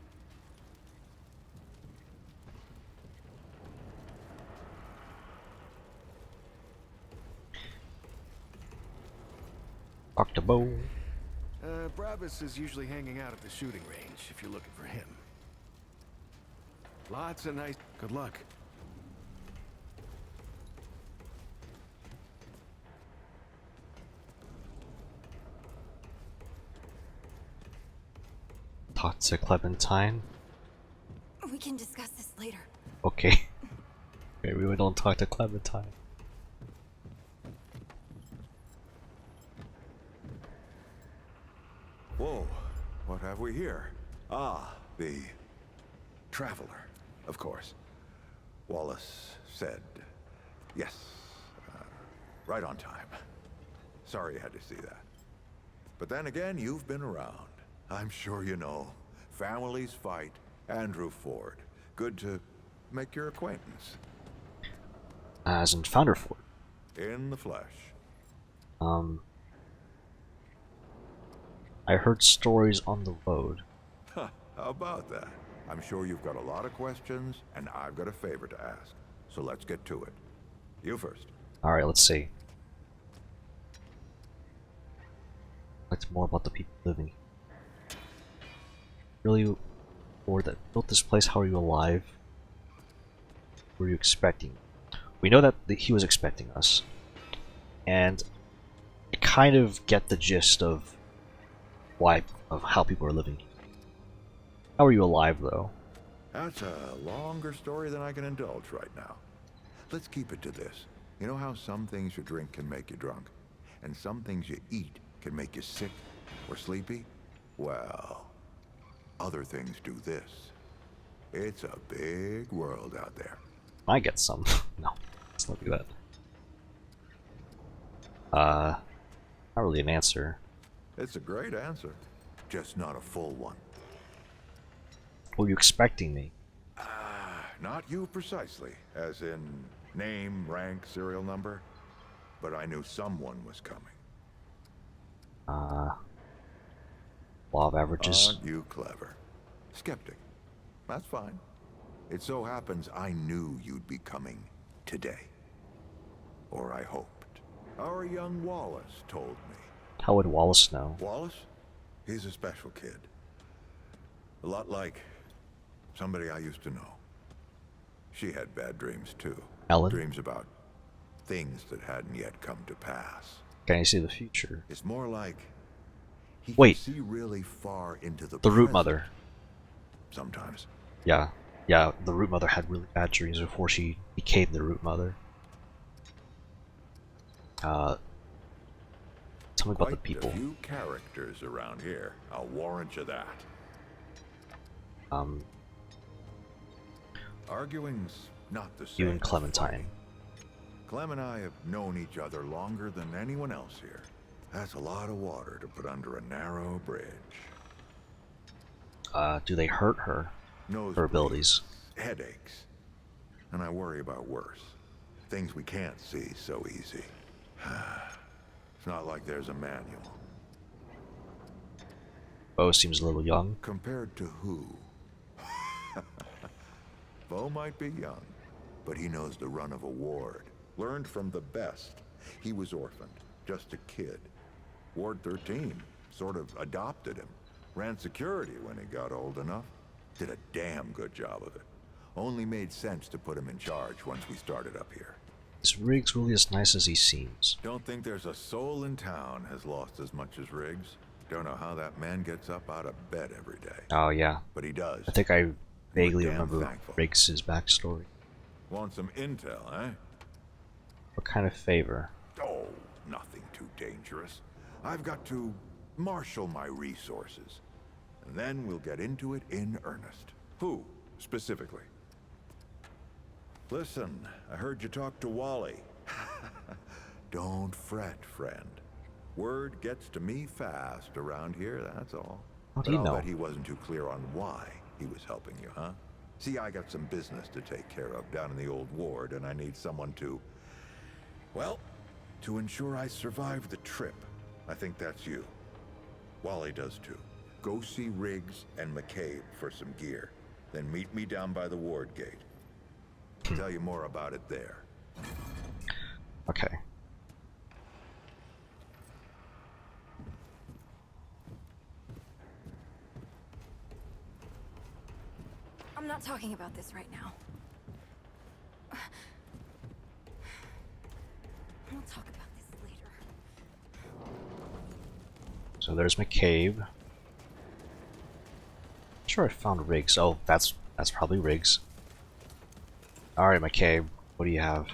A: Dr. Bo.
H: Brabus is usually hanging out at the shooting range, if you're looking for him. Lots of nice. Good luck.
A: Talk to Clementine.
C: We can discuss this later.
A: Okay. Maybe we don't talk to Clementine.
D: Whoa, what have we here? Ah, the Traveler, of course. Wallace said yes. Right on time. Sorry you had to see that. But then again, you've been around. I'm sure you know. Families fight. Andrew Ford. Good to make your acquaintance.
A: As in Founder Ford.
D: In the flesh.
A: I heard stories on the road.
D: Huh, how about that? I'm sure you've got a lot of questions, and I've got a favor to ask. So let's get to it. You first.
A: Alright, let's see. Like more about the people living here. Really, Ford that built this place, how are you alive? Were you expecting? We know that he was expecting us. And I kind of get the gist of how people are living. How are you alive, though?
D: That's a longer story than I can indulge right now. Let's keep it to this. You know how some things you drink can make you drunk? And some things you eat can make you sick or sleepy? Well, other things do this. It's a big world out there.
A: I get some. No, let's not do that. Not really an answer.
D: It's a great answer, just not a full one.
A: Were you expecting me?
D: Not you precisely, as in name, rank, serial number, but I knew someone was coming.
A: Law of averages.
D: Aren't you clever? Skeptic. That's fine. It so happens I knew you'd be coming today. Or I hoped. Our young Wallace told me.
A: How would Wallace know?
D: Wallace? He's a special kid. A lot like somebody I used to know. She had bad dreams too.
A: Ellen?
D: Dreams about things that hadn't yet come to pass.
A: Can you see the future?
D: It's more like he
A: Wait.
D: can see really far into the
A: The Root
D: present.
A: Mother.
D: Sometimes.
A: Yeah. Yeah, the Root Mother had really bad dreams before she became the Root Mother. Tell me about the people.
D: A few characters around here. I'll warrant you that. Arguing's not the same.
A: You and Clementine.
D: Clem and I have known each other longer than anyone else here. That's a lot of water to put under a narrow bridge.
A: Do they hurt her? Her abilities?
D: Headaches. And I worry about worse. Things we can't see so easy. It's not like there's a manual.
A: Bo seems a little young.
D: Compared to who? Bo might be young, but he knows the run of a ward. Learned from the best. He was orphaned, just a kid. Ward 13 sort of adopted him. Ran security when he got old enough. Did a damn good job of it. Only made sense to put him in charge once we started up here.
A: Is Riggs really as nice as he seems?
D: Don't think there's a soul in town has lost as much as Riggs. Don't know how that man gets up out of bed every day.
A: Oh yeah.
D: But he does.
A: I think I vaguely
D: We're damn
A: remember
D: thankful.
A: Riggs' backstory.
D: Want some intel, eh?
A: What kind of favor?
D: Oh, nothing too dangerous. I've got to marshal my resources. And then we'll get into it in earnest. Who, specifically? Listen, I heard you talk to Wally. Don't fret, friend. Word gets to me fast around here, that's all.
A: How do
D: But
A: you
D: I'll
A: know?
D: bet he wasn't too clear on why he was helping you, huh? See, I got some business to take care of down in the old ward, and I need someone to... well, to ensure I survive the trip. I think that's you. Wally does too. Go see Riggs and McCabe for some gear. Then meet me down by the ward gate. Tell you more about it there.
A: Okay.
C: I'm not talking about this right now. We'll talk about this later.
A: So there's McCabe. Sure, I found Riggs. Oh, that's probably Riggs. All right, McCabe, what do you have?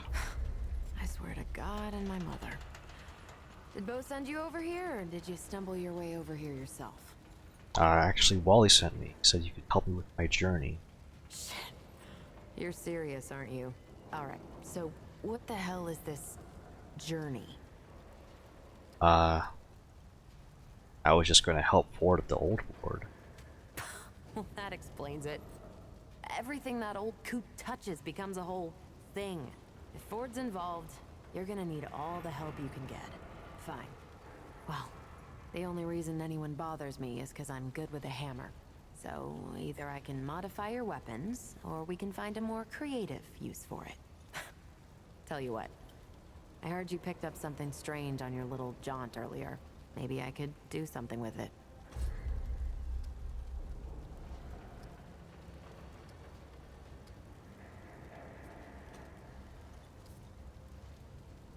F: I swear to God and my mother. Did Bo send you over here, or did you stumble your way over here yourself?
A: Actually, Wally sent me. He said you could help me with my journey.
F: Shit. You're serious, aren't you? Alright, so what the hell is this journey?
A: I was just going to help Ford at the old ward.
F: Well, that explains it. Everything that old coot touches becomes a whole thing. If Ford's involved, you're gonna need all the help you can get. Fine. Well, the only reason anyone bothers me is because I'm good with a hammer. So either I can modify your weapons, or we can find a more creative use for it. Tell you what, I heard you picked up something strange on your little jaunt earlier. Maybe I could do something with it.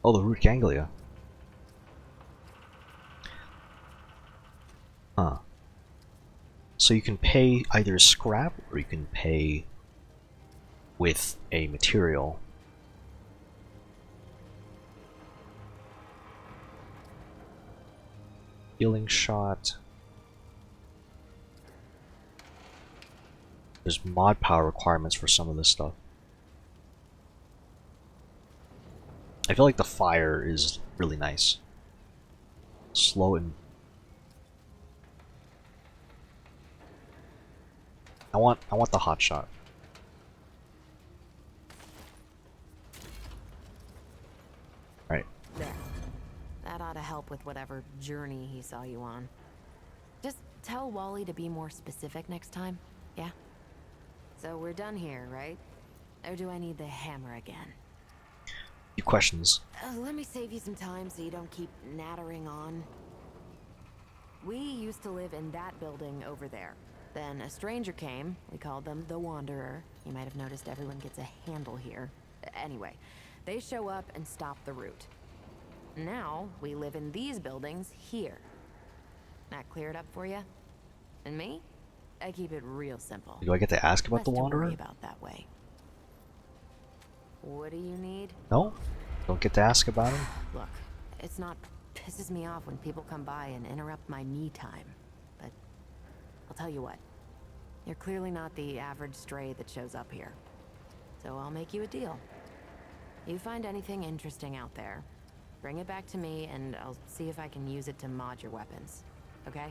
A: Oh, the root ganglia. Huh. So you can pay either scrap or you can pay with a material. Healing shot. There's mod power requirements for some of this stuff. I feel like the fire is really nice. Slow and I want the hot shot. Right.
F: There. That ought to help with whatever journey he saw you on. Just tell Wally to be more specific next time, yeah? So we're done here, right? Or do I need the hammer again?
A: Few questions.
F: Let me save you some time so you don't keep nattering on. We used to live in that building over there. Then a stranger came. We called them the Wanderer. You might have noticed everyone gets a handle here. Anyway, they show up and stop the route. Now, we live in these buildings here. That clear it up for you? And me? I keep it real simple.
A: Do I get to ask about
F: Less
A: the
F: to
A: Wanderer?
F: worry about that way. What do you need?
A: No? Don't get to ask about him?
F: Look, it's not pisses me off when people come by and interrupt my me time. But I'll tell you what. You're clearly not the average stray that shows up here. So I'll make you a deal. You find anything interesting out there, bring it back to me and I'll see if I can use it to mod your weapons. Okay?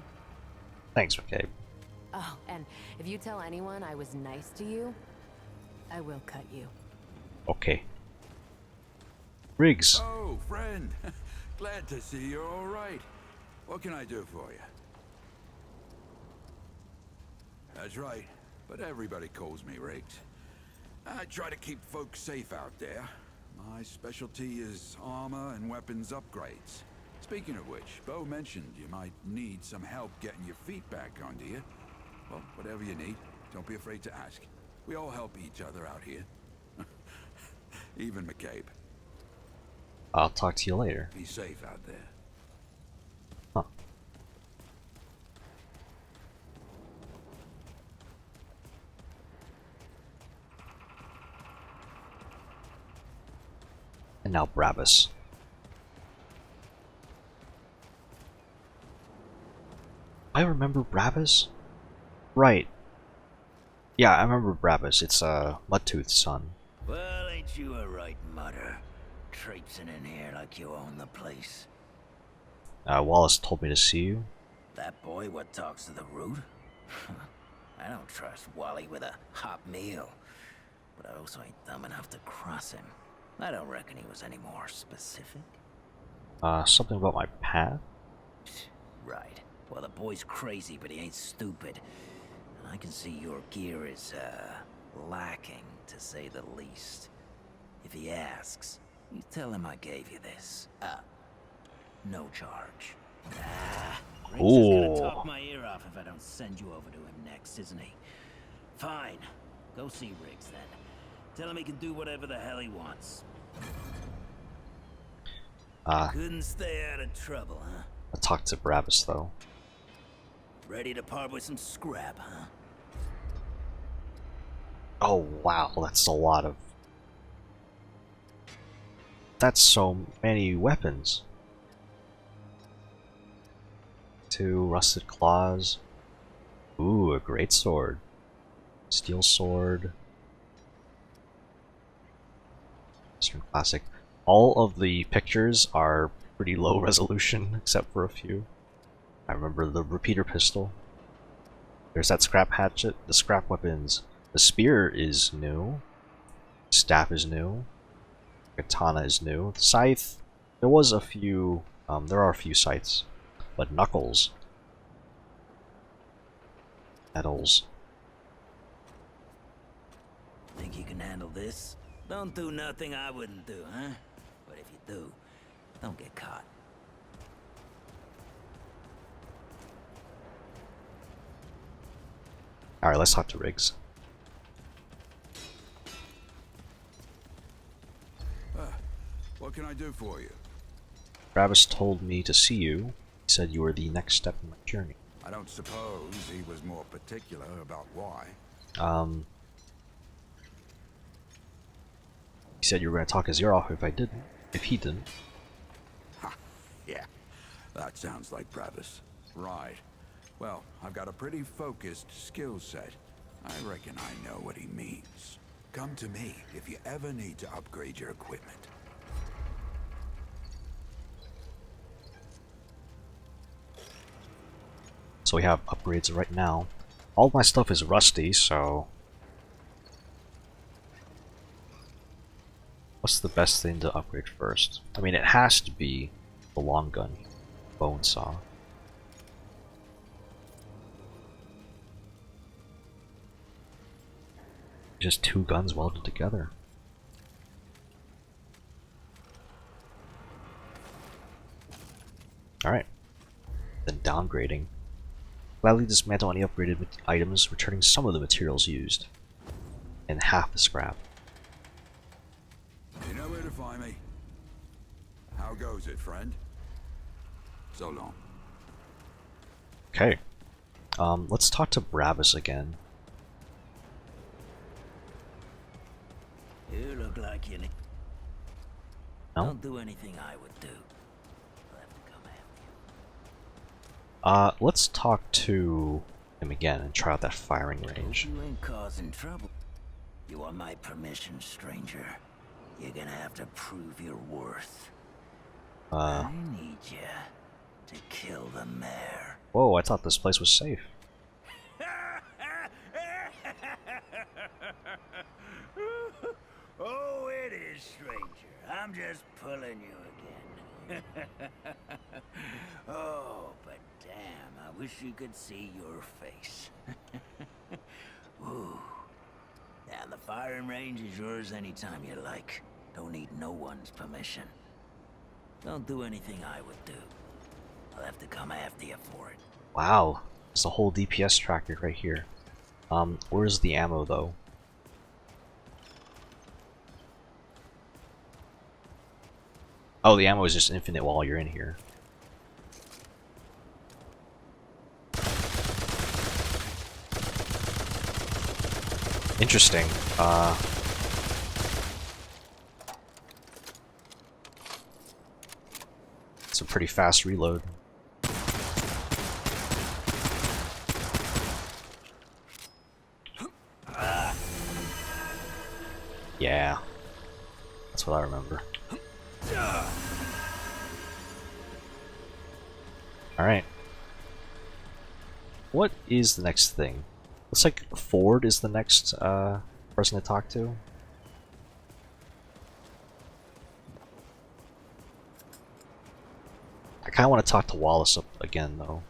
A: Thanks, McCabe.
F: Oh, and if you tell anyone I was nice to you, I will cut you.
A: Okay. Riggs.
T: Oh, friend. Glad to see you're all right. What can I do for you? That's right, but everybody calls me Riggs. I try to keep folks safe out there. My specialty is armor and weapons upgrades. Speaking of which, Bo mentioned you might need some help getting your feet back under you. Well, whatever you need, don't be afraid to ask. We all help each other out here. Even McCabe.
A: I'll talk to you later.
T: Be safe out there.
A: Huh. And now Brabus. I remember Brabus? Right. Yeah, I remember Brabus. It's Mudtooth's son.
Q: Well, ain't you a right mutter? Traipsing in here like you own the place.
A: Wallace told me to see you.
Q: That boy what talks to the root? I don't trust Wally with a hot meal. But I also ain't dumb enough to cross him. I don't reckon he was any more specific.
A: Something about my path?
Q: Right. Well, the boy's crazy, but he ain't stupid. And I can see your gear is, lacking, to say the least. If he asks, you tell him I gave you this. No charge. Riggs is gonna talk my ear off if I don't send you over to him next, isn't he? Fine.
U: Go see Riggs then. Tell him he can do whatever the hell he wants. Couldn't stay out of trouble, huh?
A: I'll talk to Brabus though.
U: Ready to part with some scrap, huh?
A: Oh wow, that's a lot of... That's so many weapons. 2 rusted claws. Ooh, a great sword. Steel sword. Eastern classic. All of the pictures are pretty low resolution, except for a few. I remember the repeater pistol. There's that scrap hatchet, the scrap weapons. The spear is new. Staff is new. Katana is new. The scythe, there was a few, there are a few scythes. But knuckles. Metals.
U: Think you can handle this? Don't do nothing I wouldn't do, huh? But if you do, don't get caught.
A: Alright, let's talk to Riggs.
T: What can I do for you?
A: Brabus told me to see you. He said you were the next step in my journey.
T: I don't suppose he was more particular about why.
A: He said you were going to talk his ear off if he didn't.
T: Ha, yeah, that sounds like Brabus. Right. Well, I've got a pretty focused skill set. I reckon I know what he means. Come to me if you ever need to upgrade your equipment.
A: So we have upgrades right now. All of my stuff is rusty, so... What's the best thing to upgrade first? I mean, it has to be the long gun, bone saw. Just 2 guns welded together. Alright. Then downgrading. Gladly dismantle any upgraded items, returning some of the materials used. And half the scrap.
T: You know where to find me. How goes it, friend? So long.
A: Okay. Let's talk to Brabus again.
U: You look like you need...
A: No?
U: Don't do anything I would do. I'll have to come after you.
A: Let's talk to him again and try out that firing range.
U: You ain't causing trouble. You want my permission, stranger. You're gonna have to prove your worth. I need you to kill the mayor.
A: Whoa, I thought this place was safe.
U: Oh, it is, stranger. I'm just pulling you again. Oh, but damn, I wish you could see your face. Ooh. Now, the firing range is yours anytime you like. Don't need no one's permission. Don't do anything I would do. I'll have to come after you for it.
A: Wow, there's a whole DPS tracker right here. Where's the ammo though? Oh, the ammo is just infinite while you're in here. Interesting. It's a pretty fast reload. Yeah, that's what I remember. Alright. What is the next thing? Looks like Ford is the next person to talk to. I kind of want to talk to Wallace again, though.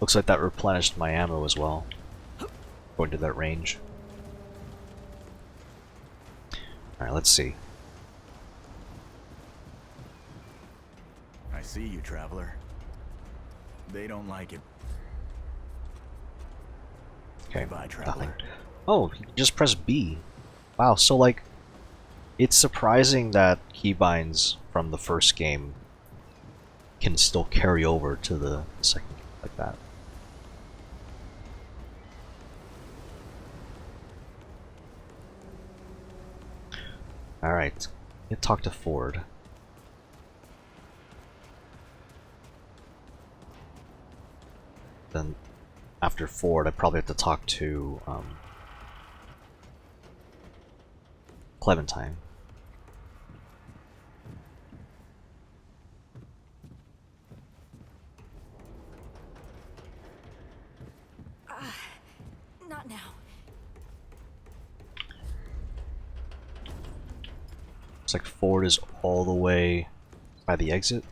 A: Looks like that replenished my ammo as well, going to that range. Alright, let's see.
L: I see you, traveler. They don't like it.
A: Okay,
L: Bye,
A: nothing.
L: traveler.
A: Oh, you just press B. Wow, so like, it's surprising that keybinds from the first game can still carry over to the second game like that. Alright, you talk to Ford. Then after Ford, I probably have to talk to Clementine.
C: Not now.
A: Looks like Ford is all the way by the exit.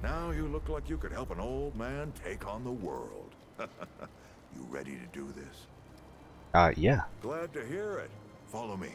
D: Now you look like you could help an old man take on the world. You ready to do this?
A: Yeah.
D: Glad to hear it. Follow me.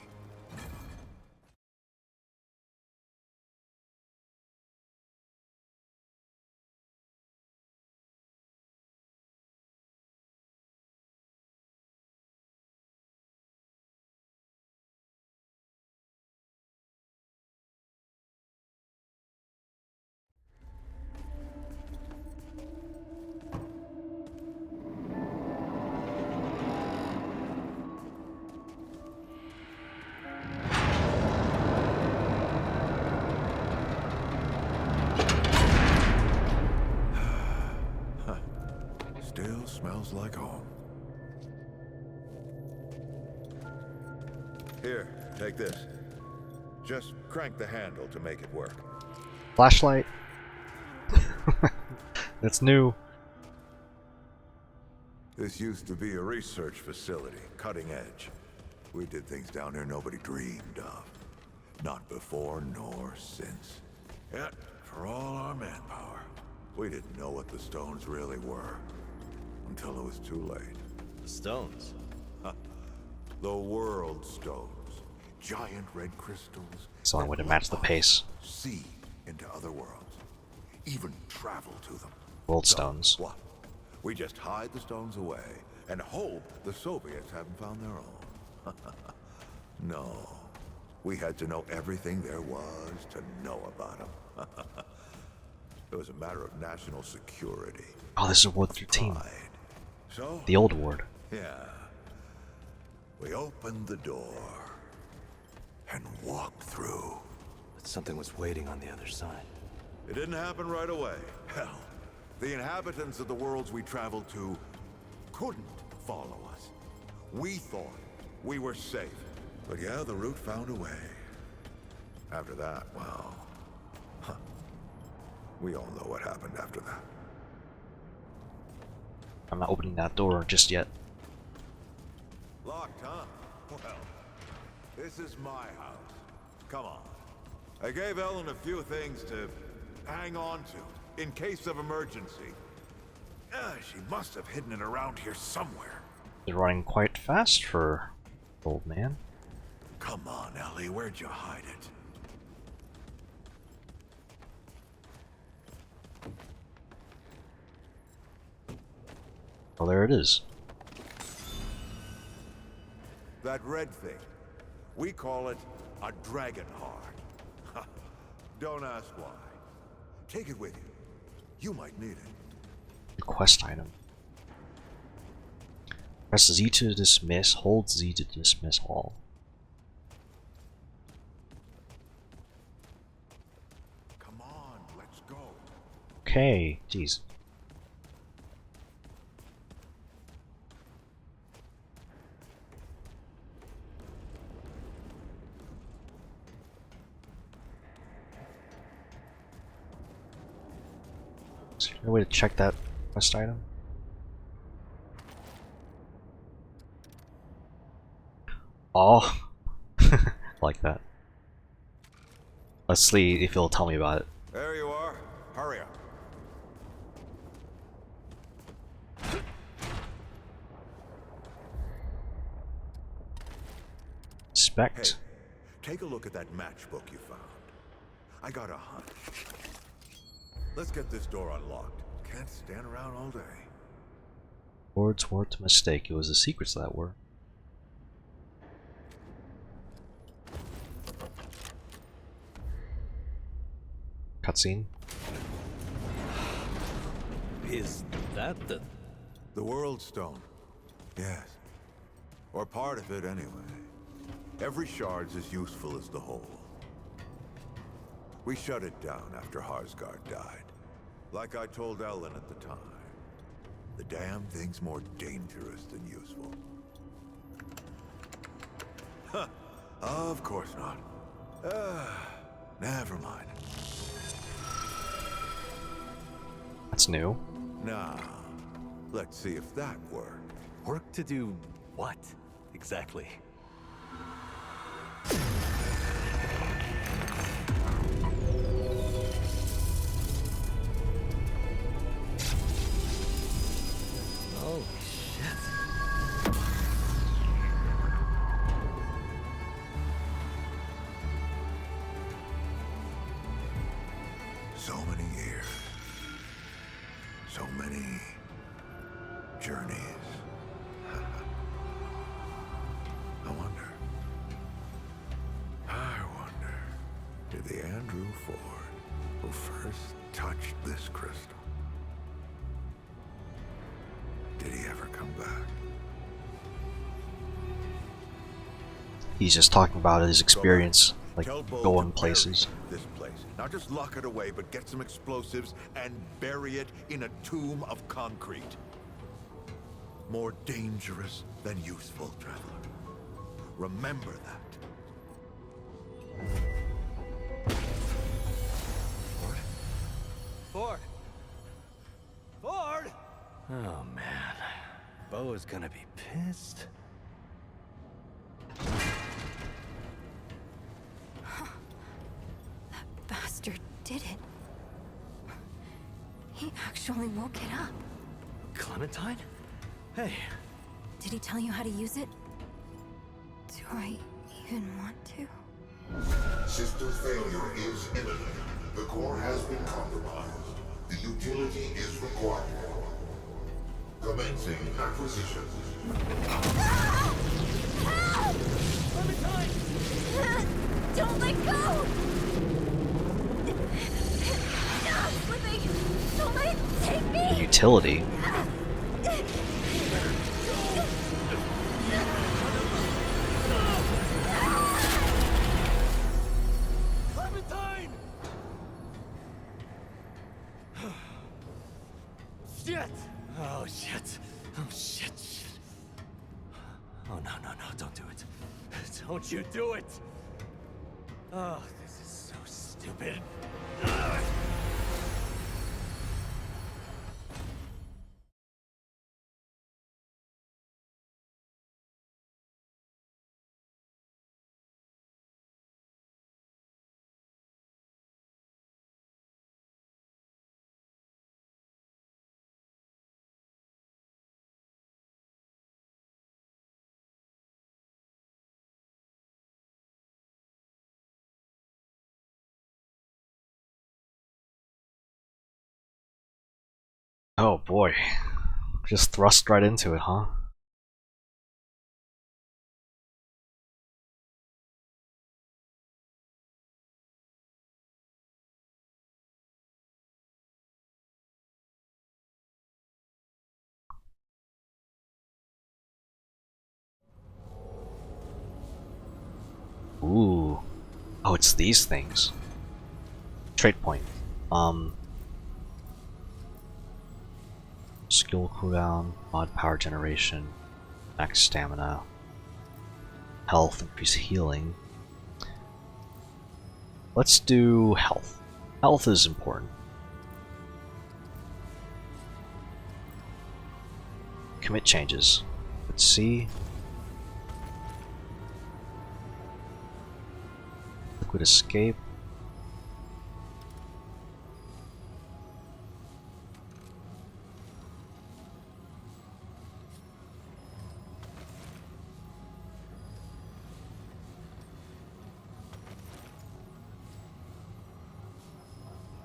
D: Still smells like home. Here, take this. Just crank the handle to make it work.
A: Flashlight. That's new.
D: This used to be a research facility, cutting edge. We did things down here nobody dreamed of. Not before nor since. Yet, for all our manpower, we didn't know what the stones really were. Until it was too late.
J: The stones?
D: The world stones. Giant red crystals.
A: So I
D: that
A: would have matched the pace.
D: See into other worlds. Even travel to them.
A: World
D: So,
A: stones.
D: what? We just hide the stones away and hope the Soviets haven't found their own. No. We had to know everything there was to know about them. It was a matter of national security.
A: Oh, this is Ward 13.
D: So?
A: The old ward.
D: Yeah. We opened the door and walked through.
J: But something was waiting on the other side.
D: It didn't happen right away. Hell, the inhabitants of the worlds we traveled to couldn't follow us. We thought we were safe. But yeah, the route found a way. After that, well, we all know what happened after that.
A: I'm not opening that door just yet.
D: Locked, huh? Well, this is my house. Come on. I gave Ellen a few things to hang on to, in case of emergency. She must have hidden it around here somewhere.
A: They're running quite fast for old man.
D: Come on, Ellie, where'd you hide it?
A: Oh, there it is.
D: That red thing. We call it a dragon heart. Don't ask why. Take it with you. You might need it.
A: Quest item. Press Z to dismiss, hold Z to dismiss all.
D: Come on, let's go.
A: Okay, jeez. Is there a way to check that quest item? Oh, like that. Let's see if he'll tell me about it.
D: There you are. Hurry up.
A: Spect.
D: Hey, take a look at that matchbook you found. I got a hunch. Let's get this door unlocked. Can't stand around all day.
A: Words weren't a mistake, it was the secrets that were. Cutscene.
J: Is that
D: the World Stone? Yes. Or part of it, anyway. Every shard's as useful as the whole. We shut it down after Harsgard died. Like I told Ellen at the time. The damn thing's more dangerous than useful. Huh. Of course not. Never mind.
A: That's new.
D: Now, let's see if that worked.
J: Work to do what, exactly? Oh, shit.
D: So many years. So many journeys. I wonder, did the Andrew Ford who first touched this crystal, did he ever come back?
A: He's just talking about his experience, like
D: Tell Bo
A: going
D: to
A: places.
D: bury this place. Not just lock it away, but get some explosives and bury it in a tomb of concrete. More dangerous than useful, traveler. Remember that.
J: Ford! Ford! Oh man, Bo is gonna be pissed.
C: That bastard did it. He actually woke it up.
J: Clementine? Hey.
C: Did he tell you how to use it? Do I even want to?
K: System failure is imminent. The core has been compromised. The utility is required. Commencing acquisition.
C: Don't let go! I'm slipping! Don't let it take me!
A: Utility?
J: Clementine! Shit! Oh shit! Oh shit! Shit! Oh no no no! Don't do it! Don't you do it! Oh, this is so stupid. Ugh.
A: Oh boy. Just thrust right into it, huh? Ooh. Oh, it's these things. Trait point. Skill cooldown, mod power generation, max stamina, health, increase healing. Let's do health. Health is important. Commit changes. Let's see. Liquid escape.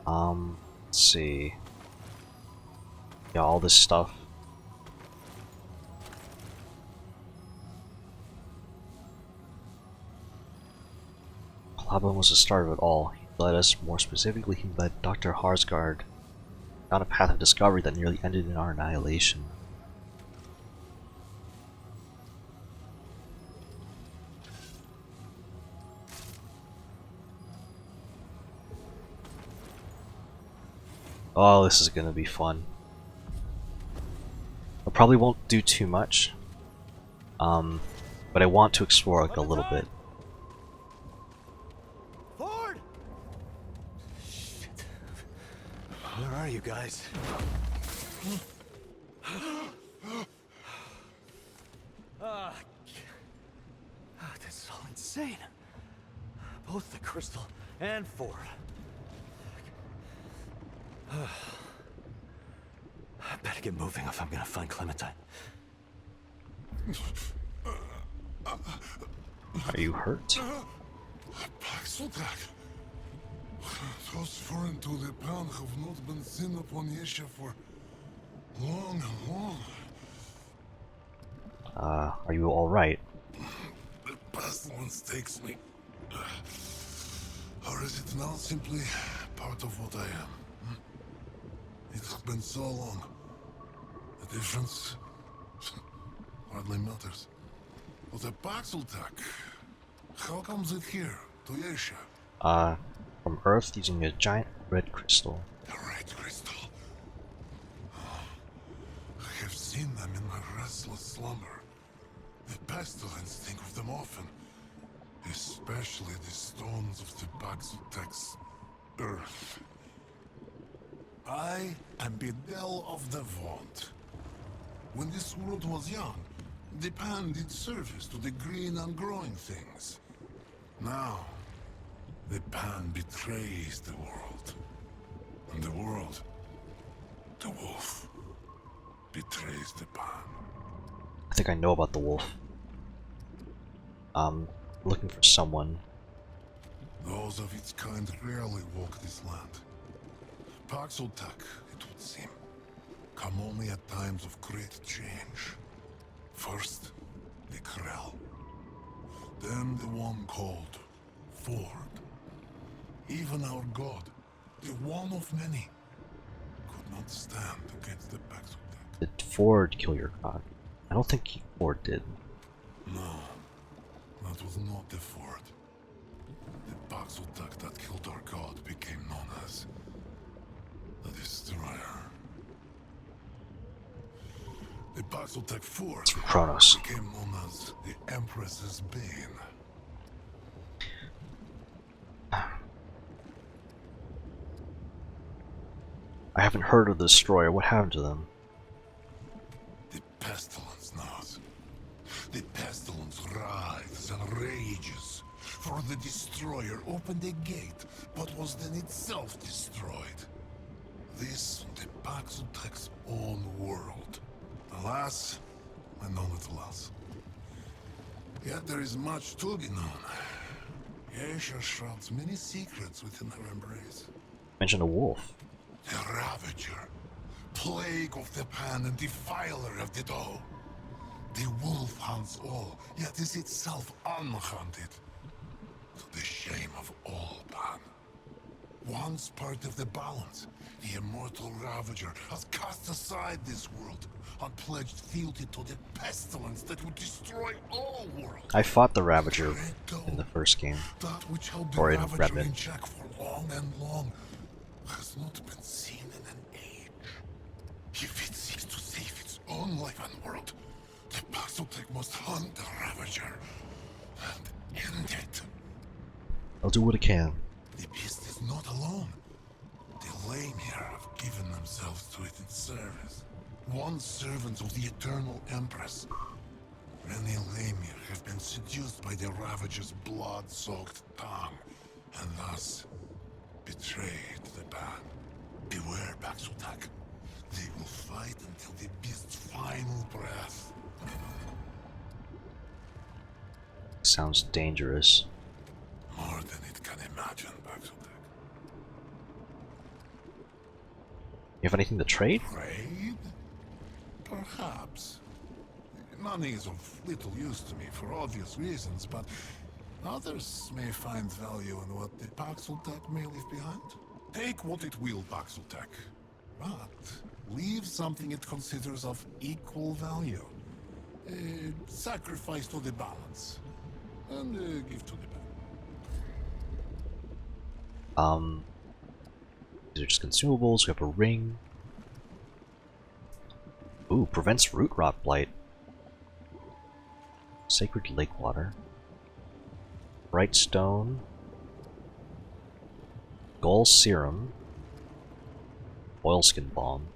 A: Let's see. Yeah, all this stuff. Laban was the start of it all. He led us, more specifically, he led Dr. Harsgard down a path of discovery that nearly ended in our annihilation. Oh, this is gonna be fun. I probably won't do too much, but I want to explore like a little bit.
J: Ford! Shit. Where are you guys? This is all insane. Both the crystal and Ford. I better get moving if I'm gonna find Clementine.
A: Are you hurt?
E: Those foreign to the pound have not been seen upon Yesha for long and long.
A: Are you alright?
E: The pestilence takes me. Or is it now simply part of what I am? It has been so long. The difference hardly matters. But the Paxeltech, how comes it here, to Yesha?
A: From Earth using a giant red crystal.
E: The red crystal. I have seen them in my restless slumber. The pestilence think of them often. Especially the stones of the Paxeltech's Earth. I am Bedell of the Vaunt. When this world was young, the pan did service to the green and growing things. Now, the pan betrays the world. And the world, the wolf, betrays the pan.
A: I think I know about the wolf. Looking for someone.
E: Those of its kind rarely walk this land. Paxeltech, it would seem, come only at times of great change. First, the Krell. Then the one called Ford. Even our god, the one of many, could not stand against the Paxeltech.
A: Did Ford kill your god? I don't think Ford did.
E: No, that was not the Ford. The Paxeltech that killed our god became known as the Destroyer. The Paxeltech Ford
A: Kronos.
E: became known as the Empress's Bane.
A: I haven't heard of the Destroyer. What happened to them?
E: The pestilence knows. The pestilence writhes and rages. For the Destroyer opened a gate, but was then itself destroyed. This the Paxeltech's own world. Alas, I know little else. Yet there is much to be known. Yesha shrouds many secrets within her embrace.
A: Mention a wolf.
E: The Ravager, plague of the pan and defiler of the dough. The wolf hunts all, yet is itself unhunted. To the shame of all pan. Once part of the balance, the immortal Ravager has cast aside this world and pledged fealty to the pestilence that would destroy all worlds.
A: I fought the Ravager in the first game.
E: That which held the
A: Or in
E: Ravager
A: Remnant.
E: in check for long and long has not been seen in an age. If it seeks to save its own life and world, the Paxeltech must hunt the Ravager and end it.
A: I'll do what I can.
E: The beast is not alone. The lame here have given themselves to it in service. Once servants of the Eternal Empress. Many lame here have been seduced by the Ravager's blood-soaked tongue, and thus betrayed the ban. Beware, Paxeltech. They will fight until the beast's final breath.
A: Sounds dangerous.
E: More than it can imagine, Paxeltech.
A: have anything to trade?
E: Trade? Perhaps. Money is of little use to me for obvious reasons, but others may find value in what the Paxeltech may leave behind. Take what it will, Paxeltech, but leave something it considers of equal value. Sacrifice to the balance, and give to the bank.
A: These are just consumables. We have a ring. Ooh, prevents root rot blight. Sacred lake water. Bright stone. Gull serum. Oilskin balm.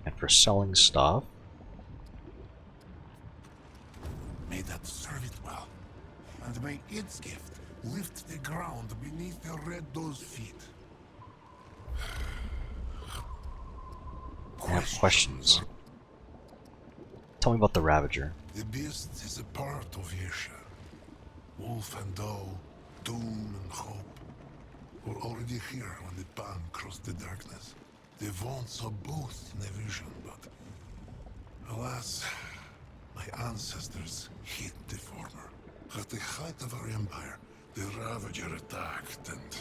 A: And for selling stuff.
E: May that serve it well, and may its gift lift the ground beneath the red doe's feet.
A: I have questions. Tell me about the Ravager.
E: The beast is a part of Yesha. Wolf and doe, doom and hope, were already here when the pan crossed the darkness. The Vaughn saw both in a vision, but alas, my ancestors hid the former. At the height of our empire, the Ravager attacked and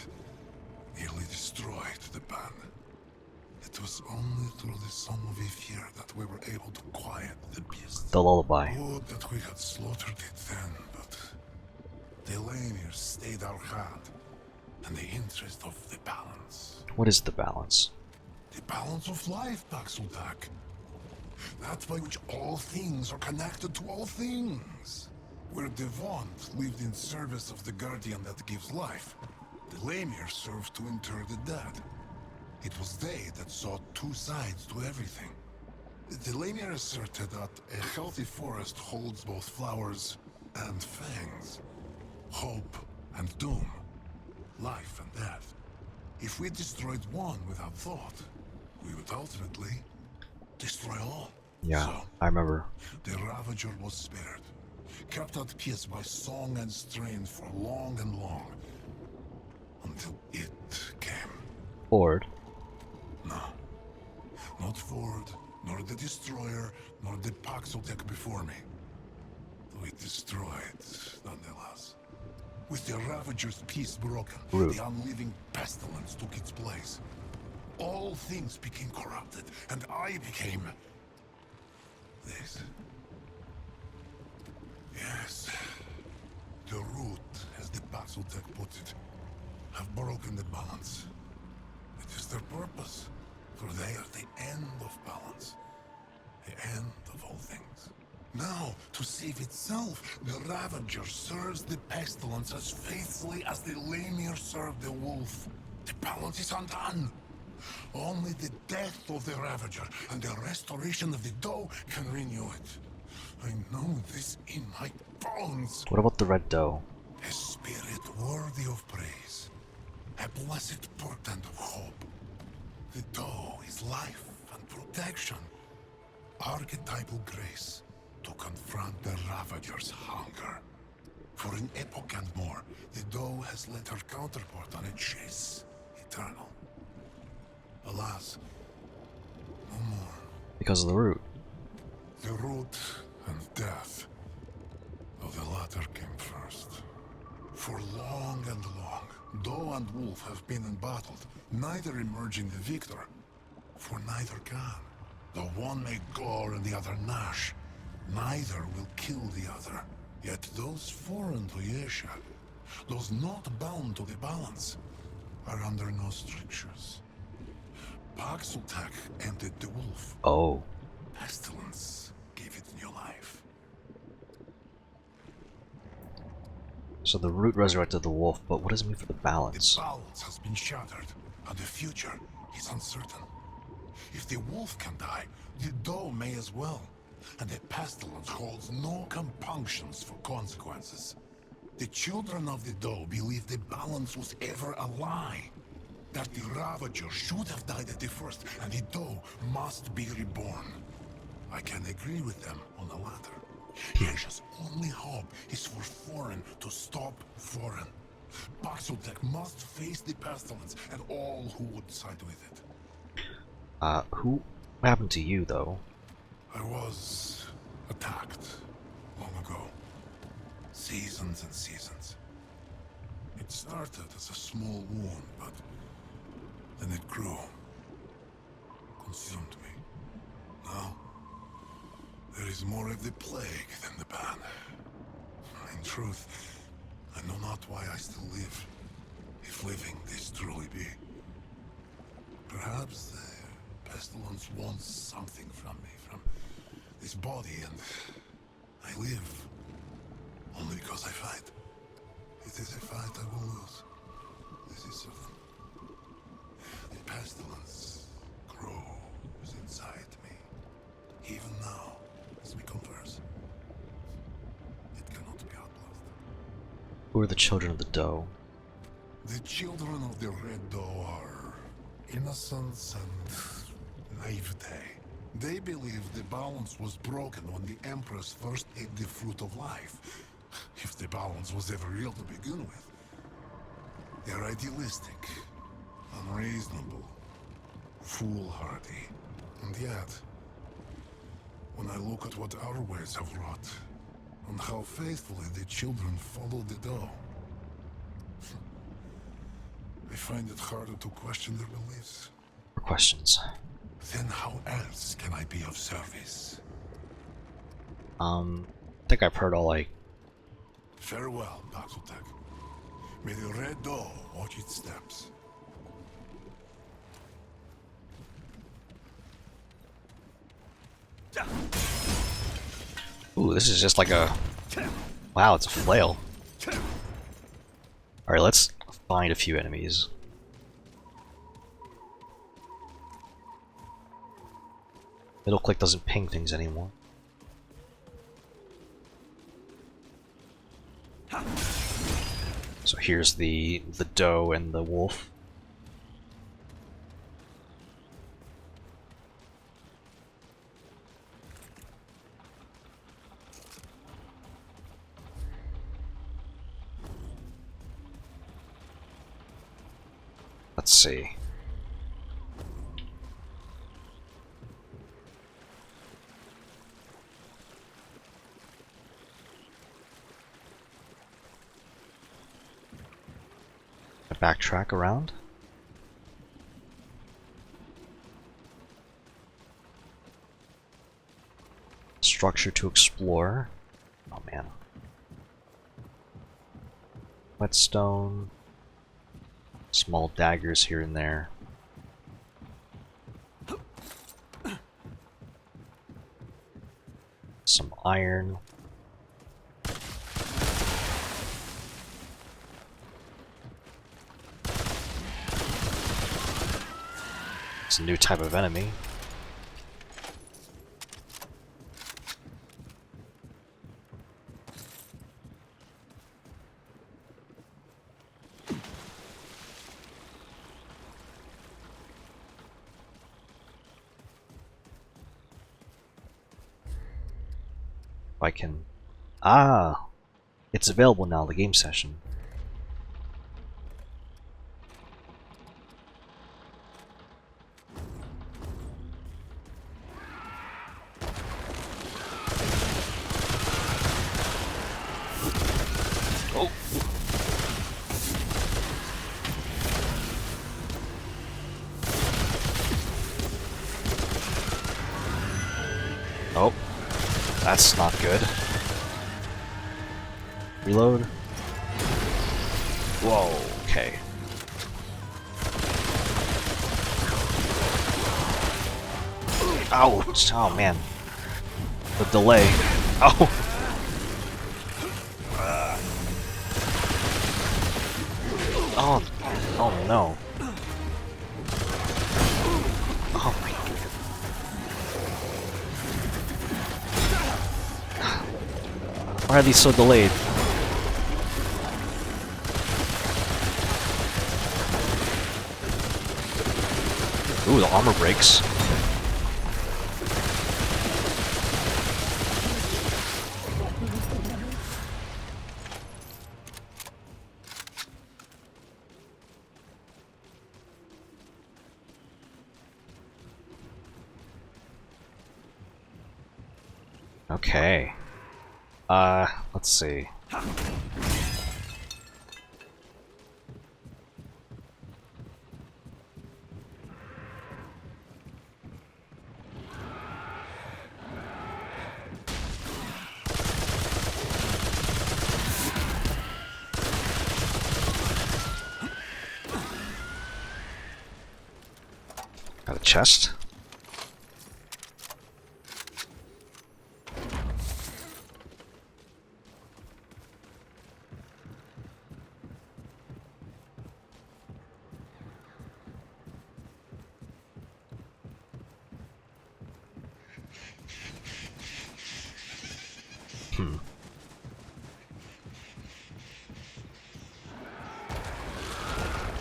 E: nearly destroyed the pan. It was only through the Song of Ifir that we were able to quiet the beast.
A: The lullaby.
E: Would that we had slaughtered it then, but the Laniers stayed our hand in the interest of the balance.
A: What is the balance?
E: The balance of life, Paxeltak. That by which all things are connected to all things. Where Devant lived in service of the guardian that gives life, the Lemir served to inter the dead. It was they that saw two sides to everything. The Lemir asserted that a healthy forest holds both flowers and fangs. Hope and doom. Life and death. If we destroyed one without thought, we would ultimately destroy all.
A: Yeah,
E: so,
A: I remember.
E: The Ravager was spared, kept at peace by song and strain for long and long, until it came.
A: Ford.
E: No. Not Ford, nor the Destroyer, nor the Paxeltech before me. Though it destroyed, nonetheless. With the Ravager's peace broken, the unliving pestilence took its place. All things became corrupted, and I became this. Yes. The root, as the Paxeltech put it, have broken the balance. It is their purpose, for they are the end of balance. The end of all things. Now, to save itself, the Ravager serves the pestilence as faithfully as the Lemir served the wolf. The balance is undone. Only the death of the Ravager and the restoration of the doe can renew it. I know this in my bones.
A: What about the red doe?
E: A spirit worthy of praise. A blessed portent of hope. The doe is life and protection. Archetypal grace to confront the Ravager's hunger. For an epoch and more, the doe has led her counterpart on a chase eternal. Alas, no more.
A: Because of the root.
E: The root and death, though the latter came first. For long and long, doe and wolf have been embattled, neither emerging the victor. For neither can. Though one may gore and the other gnash, neither will kill the other. Yet those foreign to Yesha, those not bound to the balance, are under no strictures. Paxeltech ended the wolf.
A: Oh.
E: Pestilence gave it new life.
A: So the root resurrected the wolf, but what does it mean for the balance?
E: The balance has been shattered, and the future is uncertain. If the wolf can die, the doe may as well. And the pestilence holds no compunctions for consequences. The children of the doe believe the balance was ever a lie. That the Ravager should have died at the first, and the doe must be reborn. I can agree with them on the latter. Yesha's only hope is for foreign to stop foreign. Paxeltech must face the pestilence and all who would side with it.
A: What happened to you, though?
E: I was attacked long ago. Seasons and seasons. It started as a small wound, but then it grew. Consumed me. Now, there is more of the plague than the ban. In truth, I know not why I still live, if living this truly be. Perhaps the pestilence wants something from me, from this body, and I live only because I fight. It is a fight I will lose. This is certain. The pestilence grows inside me. Even now, as we converse, it cannot be outlasted.
A: Who are the children of the doe?
E: The children of the Red Doe are innocence and naivete. They believe the balance was broken when the Empress first ate the fruit of life. If the balance was ever real to begin with. They're idealistic, unreasonable, foolhardy. And yet, when I look at what our ways have wrought, and how faithfully the children follow the dough, I find it harder to question their beliefs.
A: Questions.
E: Then how else can I be of service?
A: I think I've heard all, like...
E: Farewell, Paxotech. May the Red Doe watch its steps.
A: Ooh, this is just like a... Wow, it's a flail. Alright, let's find a few enemies. Middle click doesn't ping things anymore. So here's the doe and the wolf. Let's see. Backtrack around. Structure to explore. Oh man. Whetstone. Small daggers here and there. Some iron. It's a new type of enemy. If I can... Ah! It's available now, the game session. Oh! Oh. That's not good. Reload. Whoa, okay. Ouch! Oh man. The delay. Oh! Oh, oh no. Oh my god. Why are these so delayed? Ooh, the armor breaks. Okay. Let's see. Got a chest.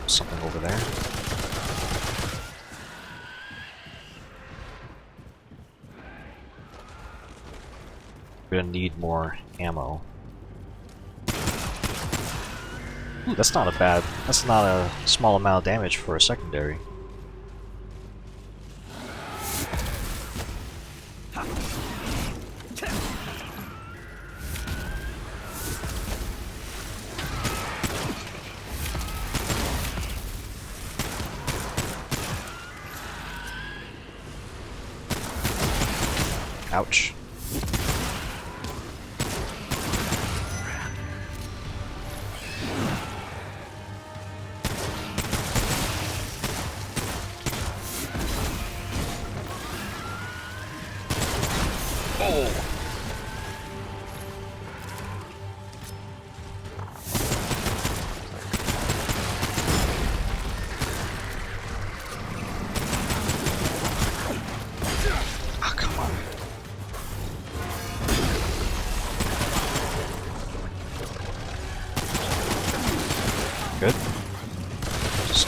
A: Something over there. We're gonna need more ammo. Ooh, that's not a small amount of damage for a secondary. Ouch. Oh. Oh, come on. Good. Just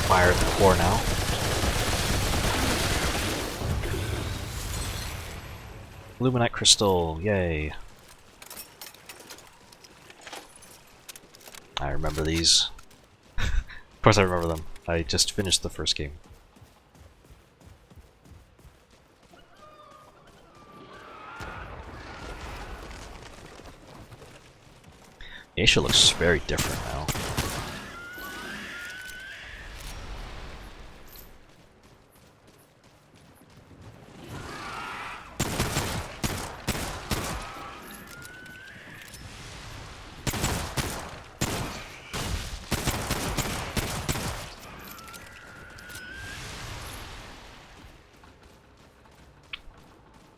A: fire the core now. Luminite crystal, yay. I remember these. Of course I remember them. I just finished the first game. Asia looks very different now.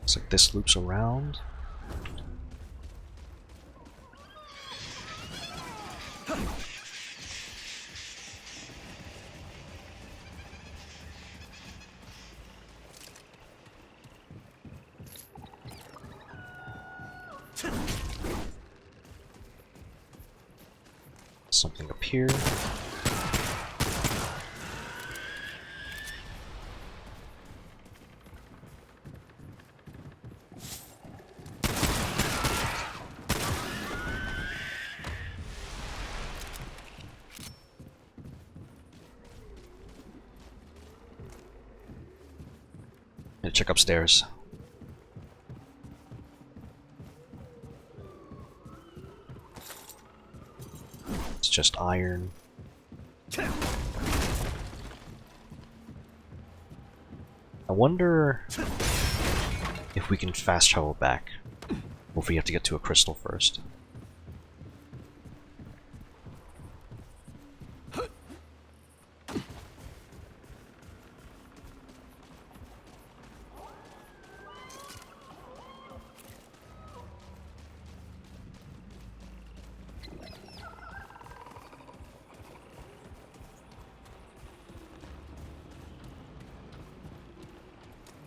A: Looks like this loops around. Something up here. Gonna check upstairs. It's just iron. I wonder if we can fast travel back, or if we have to get to a crystal first.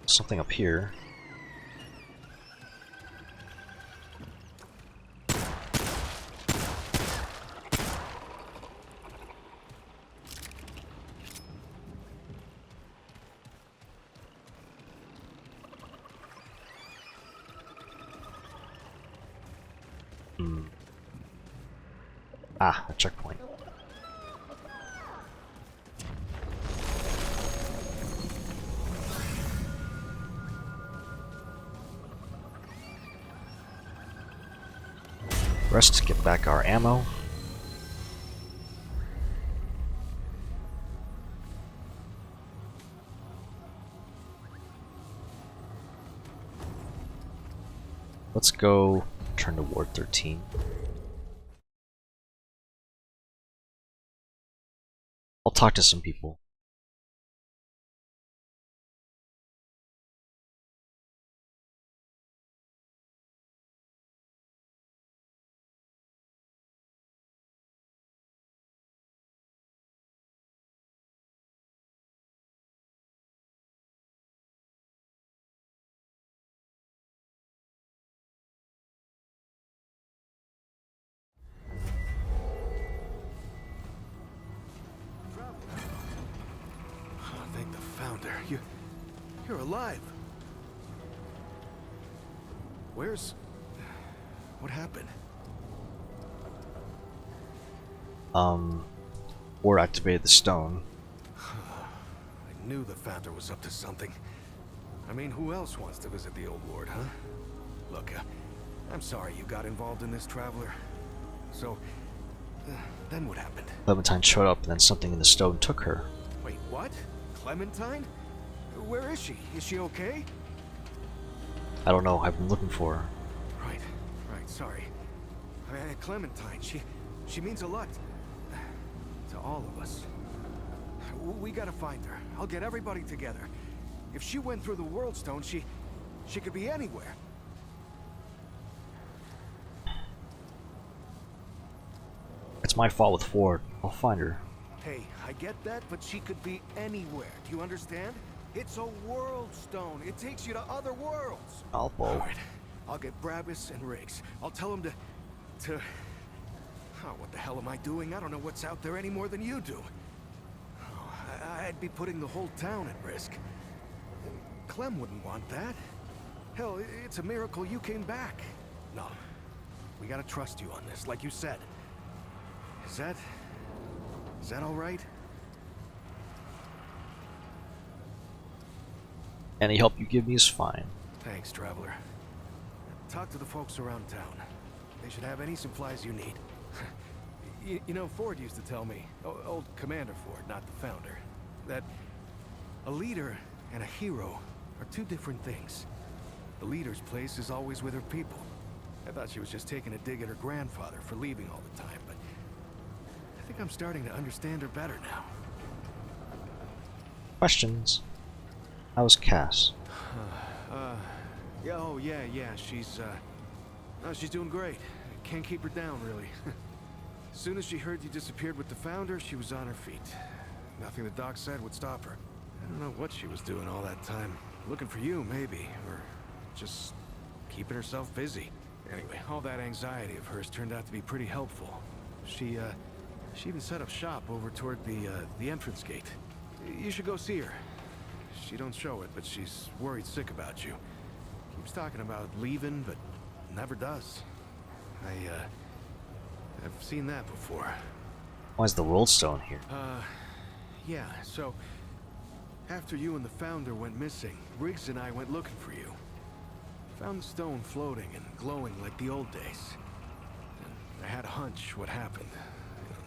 A: Something up here. Ah, a checkpoint. Rest, get back our ammo. Let's go turn to Ward 13. I'll talk to some people.
H: Oh, thank the Founder. You're alive. What happened?
A: Ward activated the stone.
H: I knew the Founder was up to something. I mean, who else wants to visit the old ward, huh? Look, I'm sorry you got involved in this, Traveler. So, then what happened?
A: Clementine showed up, and then something in the stone took her.
H: Wait, what? Clementine? Where is she? Is she okay?
A: I don't know. I've been looking for her.
H: Right, sorry. Clementine, she means a lot to all of us. We gotta find her. I'll get everybody together. If she went through the World Stone, she could be anywhere.
A: It's my fault with Ford. I'll find her.
H: Hey, I get that, but she could be anywhere. Do you understand? It's a World Stone. It takes you to other worlds.
A: All
H: right. I'll get Brabus and Riggs. I'll tell them to... Oh, what the hell am I doing? I don't know what's out there any more than you do. Oh, I'd be putting the whole town at risk. Clem wouldn't want that. Hell, it's a miracle you came back. No, we gotta trust you on this, like you said. Is that all right?
A: Any help you give me is fine.
H: Thanks, Traveler. Talk to the folks around town. They should have any supplies you need. You know, Ford used to tell me, old Commander Ford, not the Founder, that a leader and a hero are two different things. The leader's place is always with her people. I thought she was just taking a dig at her grandfather for leaving all the time, but I think I'm starting to understand her better now.
A: Questions? How's Cass?
H: Yeah, she's doing great. Can't keep her down, really. As soon as she heard you disappeared with the Founder, she was on her feet. Nothing the doc said would stop her. I don't know what she was doing all that time. Looking for you, maybe, or just keeping herself busy. Anyway, all that anxiety of hers turned out to be pretty helpful. She even set up shop over toward the entrance gate. You should go see her. She don't show it, but she's worried sick about you. Keeps talking about leaving, but never does. I've seen that before.
A: Why is the World Stone here?
H: Yeah, so after you and the Founder went missing, Riggs and I went looking for you. Found the stone floating and glowing like the old days. And I had a hunch what happened.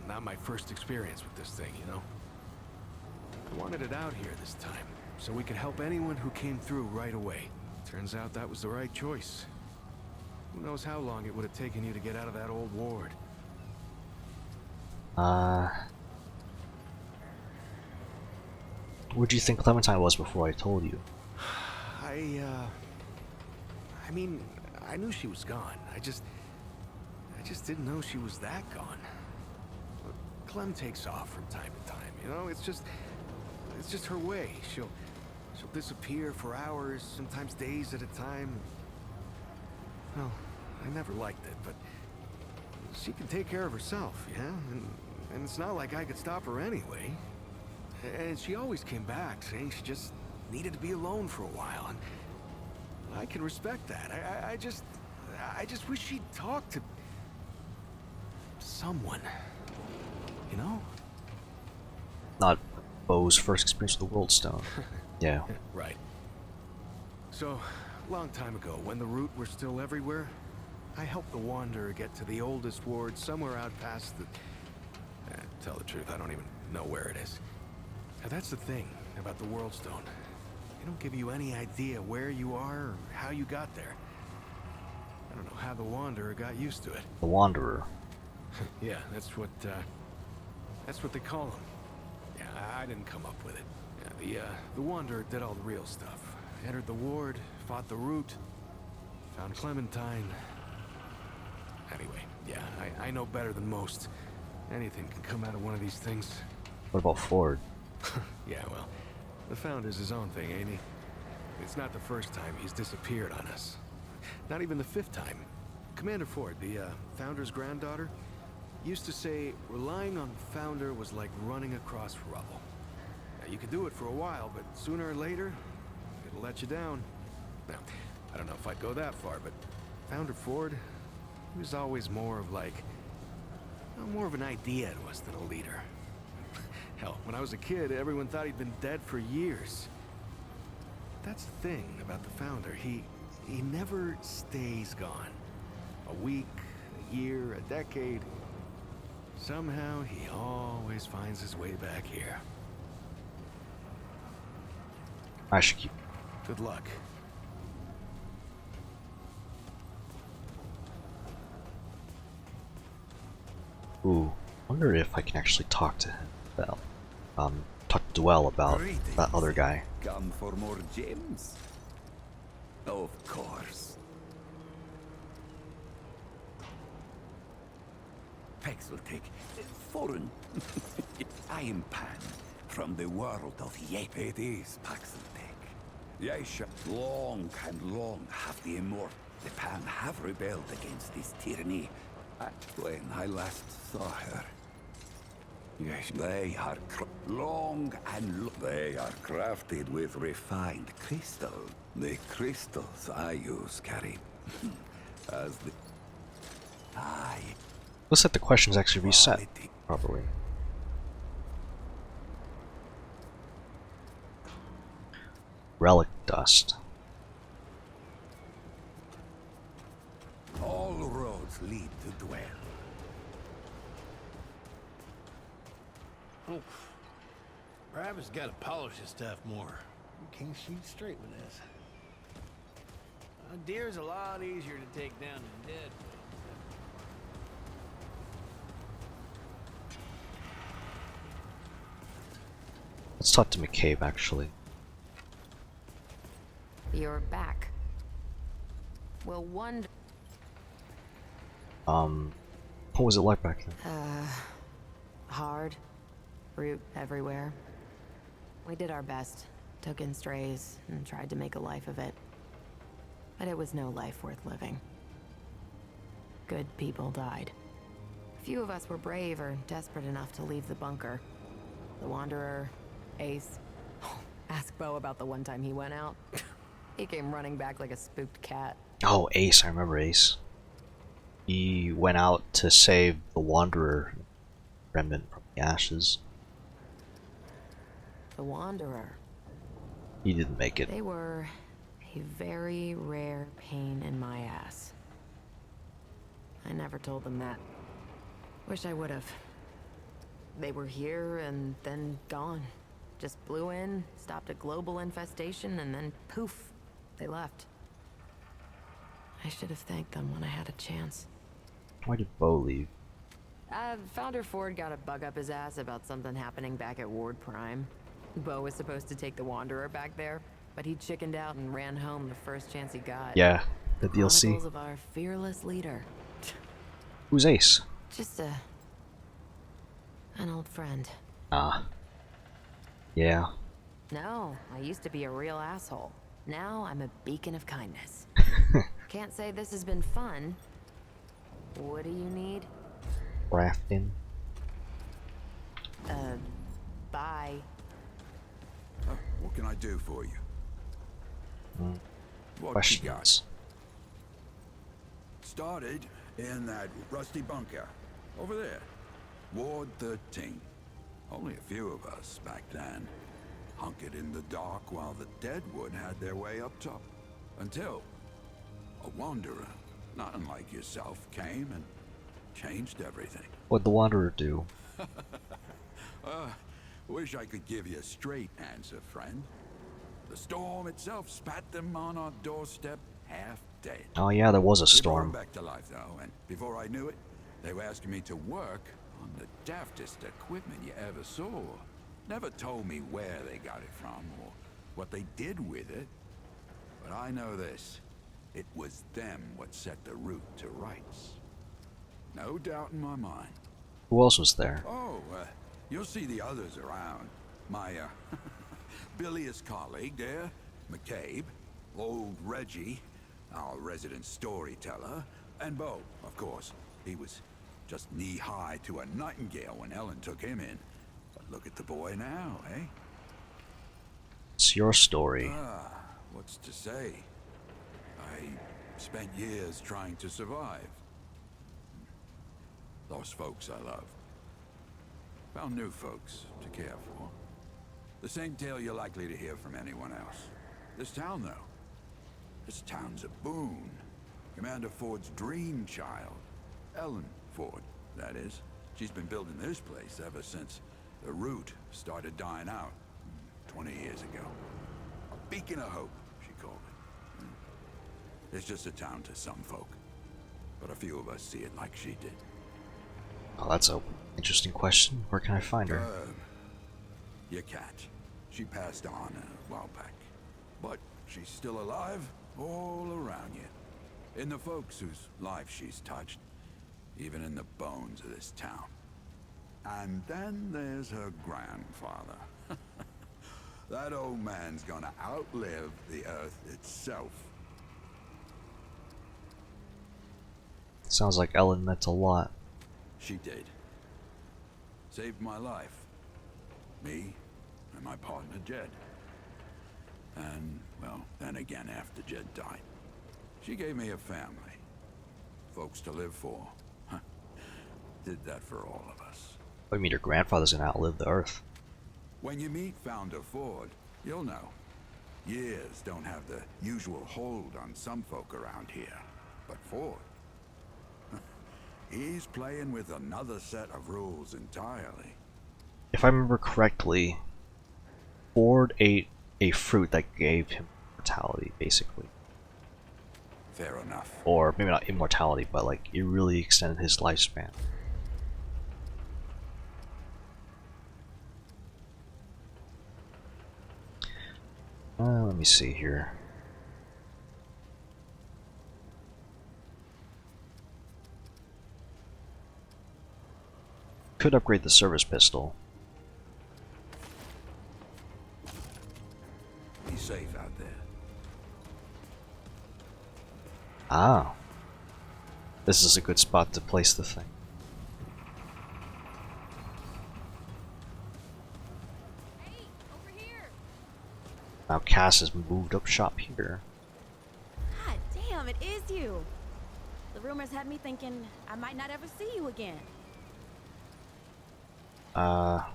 H: Not my first experience with this thing, you know? I wanted it out here this time, so we could help anyone who came through right away. Turns out that was the right choice. Who knows how long it would have taken you to get out of that old ward.
A: Where'd you think Clementine was before I told you?
H: I mean, I knew she was gone. I just didn't know she was that gone. Look, Clem takes off from time to time, you know? It's just her way. She'll disappear for hours, sometimes days at a time. Well, I never liked it, but she can take care of herself, yeah? And it's not like I could stop her anyway. And she always came back, saying she just needed to be alone for a while. And I can respect that. I just wish she'd talk to someone, you know?
A: Not Bo's first experience with the World Stone. Yeah.
H: Right. So, long time ago, when the Root were still everywhere, I helped the Wanderer get to the oldest ward somewhere out past the... tell the truth, I don't even know where it is. Now that's the thing about the World Stone. They don't give you any idea where you are or how you got there. I don't know how the Wanderer got used to it.
A: The Wanderer.
H: Yeah, that's what they call him. Yeah, I didn't come up with it. Yeah, the Wanderer did all the real stuff. Entered the ward, fought the Root, found Clementine. Anyway, yeah, I know better than most. Anything can come out of one of these things.
A: What about Ford?
H: Yeah, well, the Founder's his own thing, ain't he? It's not the first time he's disappeared on us. Not even the 5th time. Commander Ford, the Founder's granddaughter, used to say relying on the Founder was like running across rubble. Now, you can do it for a while, but sooner or later, it'll let you down. Now, I don't know if I'd go that far, but Founder Ford, he was always more of like, more of an idea to us than a leader. Hell, when I was a kid, everyone thought he'd been dead for years. That's the thing about the Founder. He never stays gone. A week, a year, a decade. Somehow, he always finds his way back here.
A: I should keep.
H: Good luck.
A: Ooh, wonder if I can actually talk to him. Well, talk to Dwell about that other guy.
S: Come for more gems? Of course. Pexeltech, foreign. I am Pan, from the world of Yep. It is Pexeltech. Yesha, long and long have the immortal, the Pan have rebelled against this tyranny. When I last saw her. Yes, they are long and they are crafted with refined crystal. The crystals I use carry as the...
A: Looks like the questions actually reset properly. Relic dust.
S: All roads lead to Dwell.
B: Oh, Rabbit's got to polish his stuff more. You can't shoot straight with this. A deer's a lot easier to take down than dead.
A: Let's talk to McCabe, actually.
F: You're back. Well, one...
A: What was it like back then?
F: Hard. Root everywhere. We did our best. Took in strays and tried to make a life of it. But it was no life worth living. Good people died. Few of us were brave or desperate enough to leave the bunker. The Wanderer, Ace. Ask Bo about the one time he went out. He came running back like a spooked cat.
A: Oh, Ace, I remember Ace. He went out to save the Wanderer Remnant from the ashes.
F: The Wanderer.
A: He didn't make it.
F: They were a very rare pain in my ass. I never told them that. Wish I would have. They were here and then gone. Just blew in, stopped a global infestation, and then poof, they left. I should have thanked them when I had a chance.
A: Why did Bo leave?
F: Founder Ford got a bug up his ass about something happening back at Ward Prime. Bo was supposed to take the Wanderer back there, but he chickened out and ran home the first chance he got.
A: Yeah, the DLC.
F: Chronicles of our fearless leader.
A: Who's Ace?
F: Just an old friend.
A: Ah. Yeah.
F: No, I used to be a real asshole. Now I'm a beacon of kindness. Can't say this has been fun. What do you need?
A: Rafting.
F: Bye.
T: What can I do for you? What
A: Questions.
T: you got? Started in that rusty bunker. Over there. Ward 13. Only a few of us back then. Hunkered in the dark while the Deadwood had their way up top. Until a Wanderer not unlike yourself, came and changed everything.
A: What'd the Wanderer do?
T: Wish I could give you a straight answer, friend. The storm itself spat them on our doorstep half dead.
A: Oh yeah, there was a
T: We brought 'em
A: storm.
T: back to life though, and before I knew it, they were asking me to work on the daftest equipment you ever saw. Never told me where they got it from or what they did with it. But I know this. It was them what set the route to rights. No doubt in my mind.
A: Who else was there?
T: Oh, you'll see the others around. My, bilious colleague there, McCabe, old Reggie, our resident storyteller, and Bo, of course. He was just knee-high to a nightingale when Ellen took him in. But look at the boy now, eh?
A: It's your story.
T: What's to say? I spent years trying to survive. Lost folks I loved. Found new folks to care for. The same tale you're likely to hear from anyone else. This town, though. This town's a boon. Commander Ford's dream child. Ellen Ford, that is. She's been building this place ever since the route started dying out 20 years ago. A beacon of hope, she called it. It's just a town to some folk. But a few of us see it like she did.
A: Oh, that's a interesting question. Where can I find her?
T: Your cat. She passed on a while back. But she's still alive all around you. In the folks whose lives she's touched. Even in the bones of this town. And then there's her grandfather. That old man's gonna outlive the Earth itself.
A: Sounds like Ellen meant a lot.
T: She did. Saved my life. Me and my partner Jed. And, well, then again after Jed died. She gave me a family. Folks to live for. Did that for all of us.
A: What do you mean your grandfather's gonna outlive the Earth?
T: When you meet Founder Ford, you'll know. Years don't have the usual hold on some folk around here. But Ford, he's playing with another set of rules entirely.
A: If I remember correctly, Ford ate a fruit that gave him immortality, basically.
T: Fair enough.
A: Or maybe not immortality, but like it really extended his lifespan. Let me see here. Could upgrade the service pistol.
T: Be safe out there.
A: Ah. This is a good spot to place the thing. Now Cass has moved up shop here.
M: God damn, it is you. The rumors had me thinking I might not ever see you again.
A: Come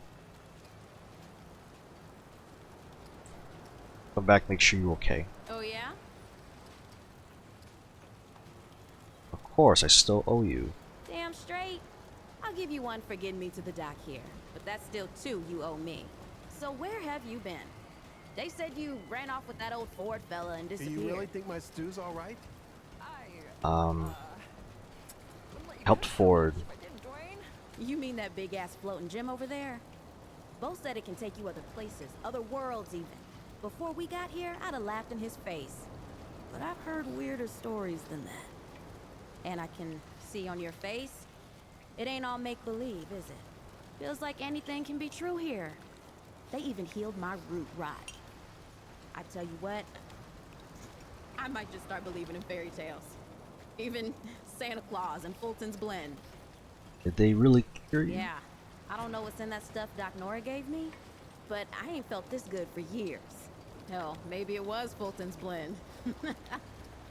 A: back, make sure you're okay.
M: Oh yeah?
A: Of course, I still owe you.
M: Damn straight. I'll give you one for getting me to the dock here, but that's still two you owe me. So where have you been? They said you ran off with that old Ford fella and
O: Do
M: disappeared.
O: you really think my stew's all right?
A: Helped Ford.
M: You mean that big ass floating gym over there? Bo said it can take you other places, other worlds even. Before we got here, I'd have laughed in his face. But I've heard weirder stories than that. And I can see on your face, it ain't all make-believe, is it? Feels like anything can be true here. They even healed my root rot. I tell you what, I might just start believing in fairy tales. Even Santa Claus and Fulton's Blend.
A: Did they really cure you?
M: Yeah, I don't know what's in that stuff Doc Nora gave me, but I ain't felt this good for years. Hell, maybe it was Fulton's Blend.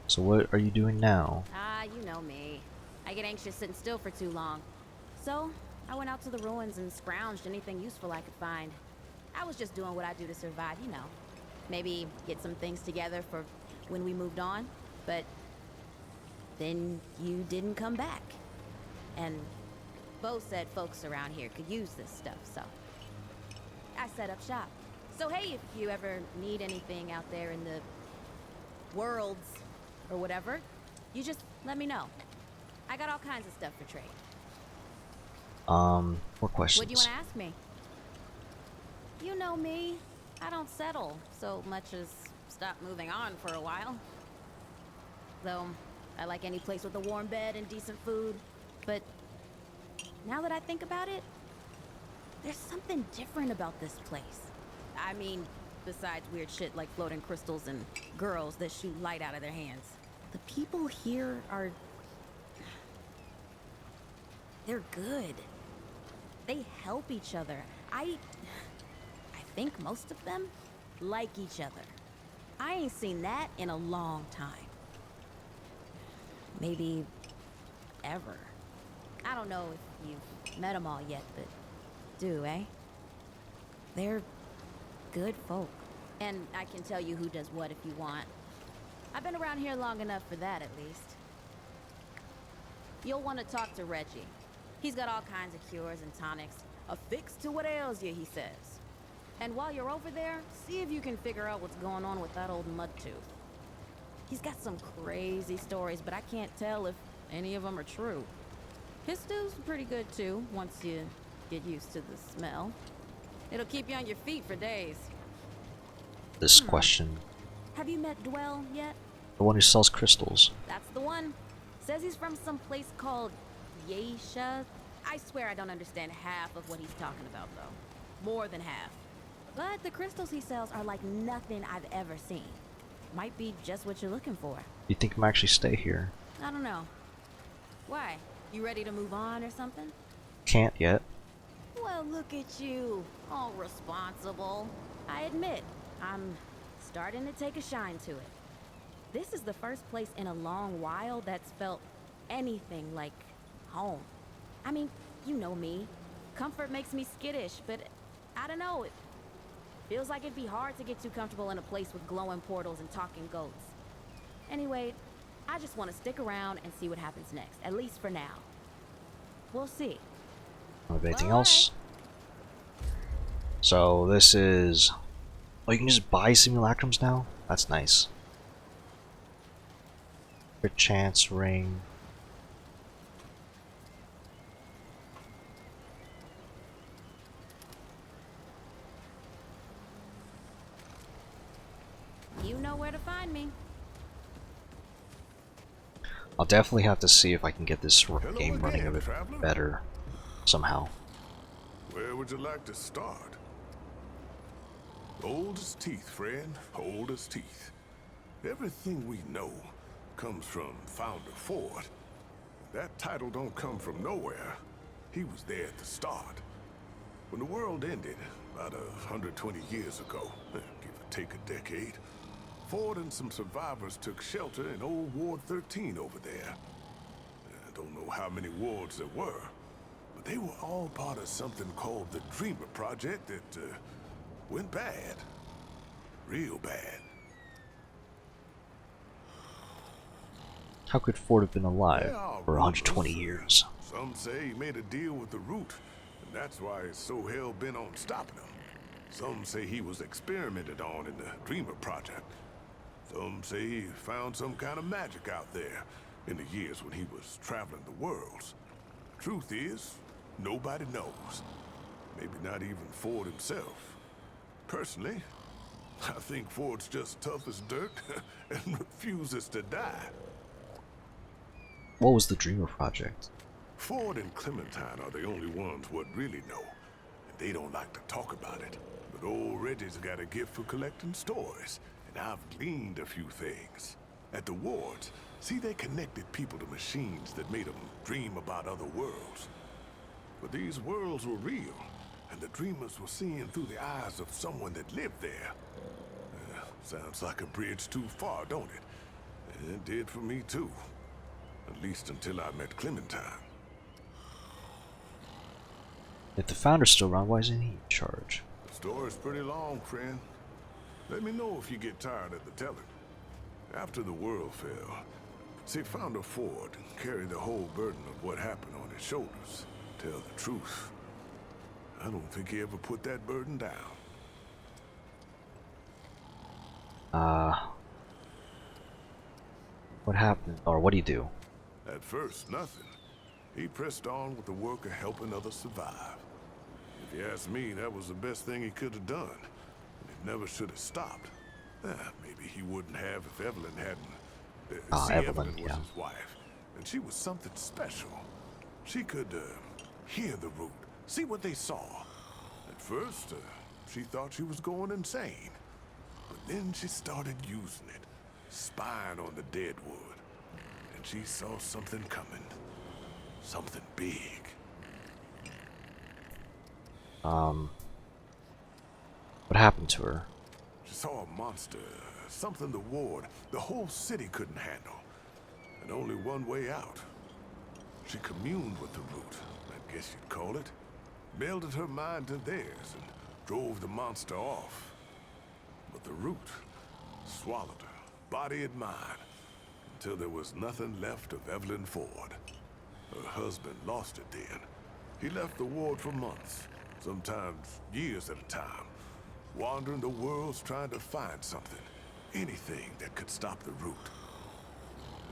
A: So what are you doing now?
M: Ah, you know me. I get anxious sitting still for too long. So, I went out to the ruins and scrounged anything useful I could find. I was just doing what I do to survive, you know. Maybe get some things together for when we moved on, but then you didn't come back. And Bo said folks around here could use this stuff, so I set up shop. So hey, if you ever need anything out there in the worlds or whatever, you just let me know. I got all kinds of stuff for trade.
A: More questions.
M: What do you want to ask me? You know me. I don't settle so much as stop moving on for a while. Though, I like any place with a warm bed and decent food. But now that I think about it, there's something different about this place. I mean, besides weird shit like floating crystals and girls that shoot light out of their hands. The people here are... they're good. They help each other. I think most of them like each other. I ain't seen that in a long time. Maybe ever. I don't know if you've met them all yet, but do, eh? They're good folk. And I can tell you who does what if you want. I've been around here long enough for that, at least. You'll want to talk to Reggie. He's got all kinds of cures and tonics. A fix to what ails you, he says. And while you're over there, see if you can figure out what's going on with that old Mudtooth. He's got some crazy stories, but I can't tell if any of them are true. His stew's pretty good too, once you get used to the smell. It'll keep you on your feet for days.
A: This question.
M: Have you met Dwell yet?
A: The one who sells crystals.
M: That's the one. Says he's from some place called Yeisha. I swear I don't understand half of what he's talking about, though. More than half. But the crystals he sells are like nothing I've ever seen. Might be just what you're looking for.
A: You think I might actually stay here?
M: I don't know. Why? You ready to move on or something?
A: Can't yet.
M: Well, look at you. All responsible. I admit, I'm starting to take a shine to it. This is the first place in a long while that's felt anything like home. I mean, you know me. Comfort makes me skittish, but I don't know. It feels like it'd be hard to get too comfortable in a place with glowing portals and talking goats. Anyway, I just want to stick around and see what happens next, at least for now. We'll see.
A: Anything else? So this is... oh, you can just buy simulacrums now? That's nice. Crit chance ring.
M: You know where to find me.
A: I'll definitely have to see if I can get this game running a bit better somehow.
E: Where would you like to start? Old as teeth, friend. Old as teeth. Everything we know comes from Founder Ford. That title don't come from nowhere. He was there at the start. When the world ended, about 120 years ago, give or take a decade, Ford and some survivors took shelter in old Ward 13 over there. I don't know how many wards there were, but they were all part of something called the Dreamer Project that went bad. Real bad.
A: How could Ford have been alive for 120 years?
E: Some say he made a deal with the Root, and that's why he's so hell-bent on stopping him. Some say he was experimented on in the Dreamer Project. Some say he found some kind of magic out there in the years when he was traveling the worlds. Truth is, nobody knows. Maybe not even Ford himself. Personally, I think Ford's just tough as dirt and refuses to die.
A: What was the Dreamer Project?
E: Ford and Clementine are the only ones what really know, and they don't like to talk about it. But old Reggie's got a gift for collecting stories, and I've gleaned a few things. At the wards, see, they connected people to machines that made them dream about other worlds. But these worlds were real, and the dreamers were seeing through the eyes of someone that lived there. Sounds like a bridge too far, don't it? It did for me too. At least until I met Clementine.
A: If the founder's still around, why isn't he in charge?
E: The story's pretty long, friend. Let me know if you get tired of the telling. After the world fell, See, Founder Ford carried the whole burden of what happened on his shoulders. Tell the truth, I don't think he ever put that burden down.
A: What happened, or what do you do?
E: At first, nothing. He pressed on with the work of helping others survive. If you ask me, that was the best thing he could have done. And it never should have stopped. Maybe he wouldn't have if Evelyn hadn't. See, Evelyn was his wife, and she was something special. She could hear the root, see what they saw. At first, she thought she was going insane. But then she started using it, spying on the dead wood. And she saw something coming. Something big.
A: What happened to her?
E: She saw a monster, something the ward, the whole city couldn't handle. And only one way out. She communed with the root, I guess you'd call it. Melded her mind to theirs and drove the monster off. But the root swallowed her, body and mind, until there was nothing left of Evelyn Ford. Her husband lost it then. He left the ward for months, sometimes years at a time, wandering the worlds trying to find something, anything that could stop the root.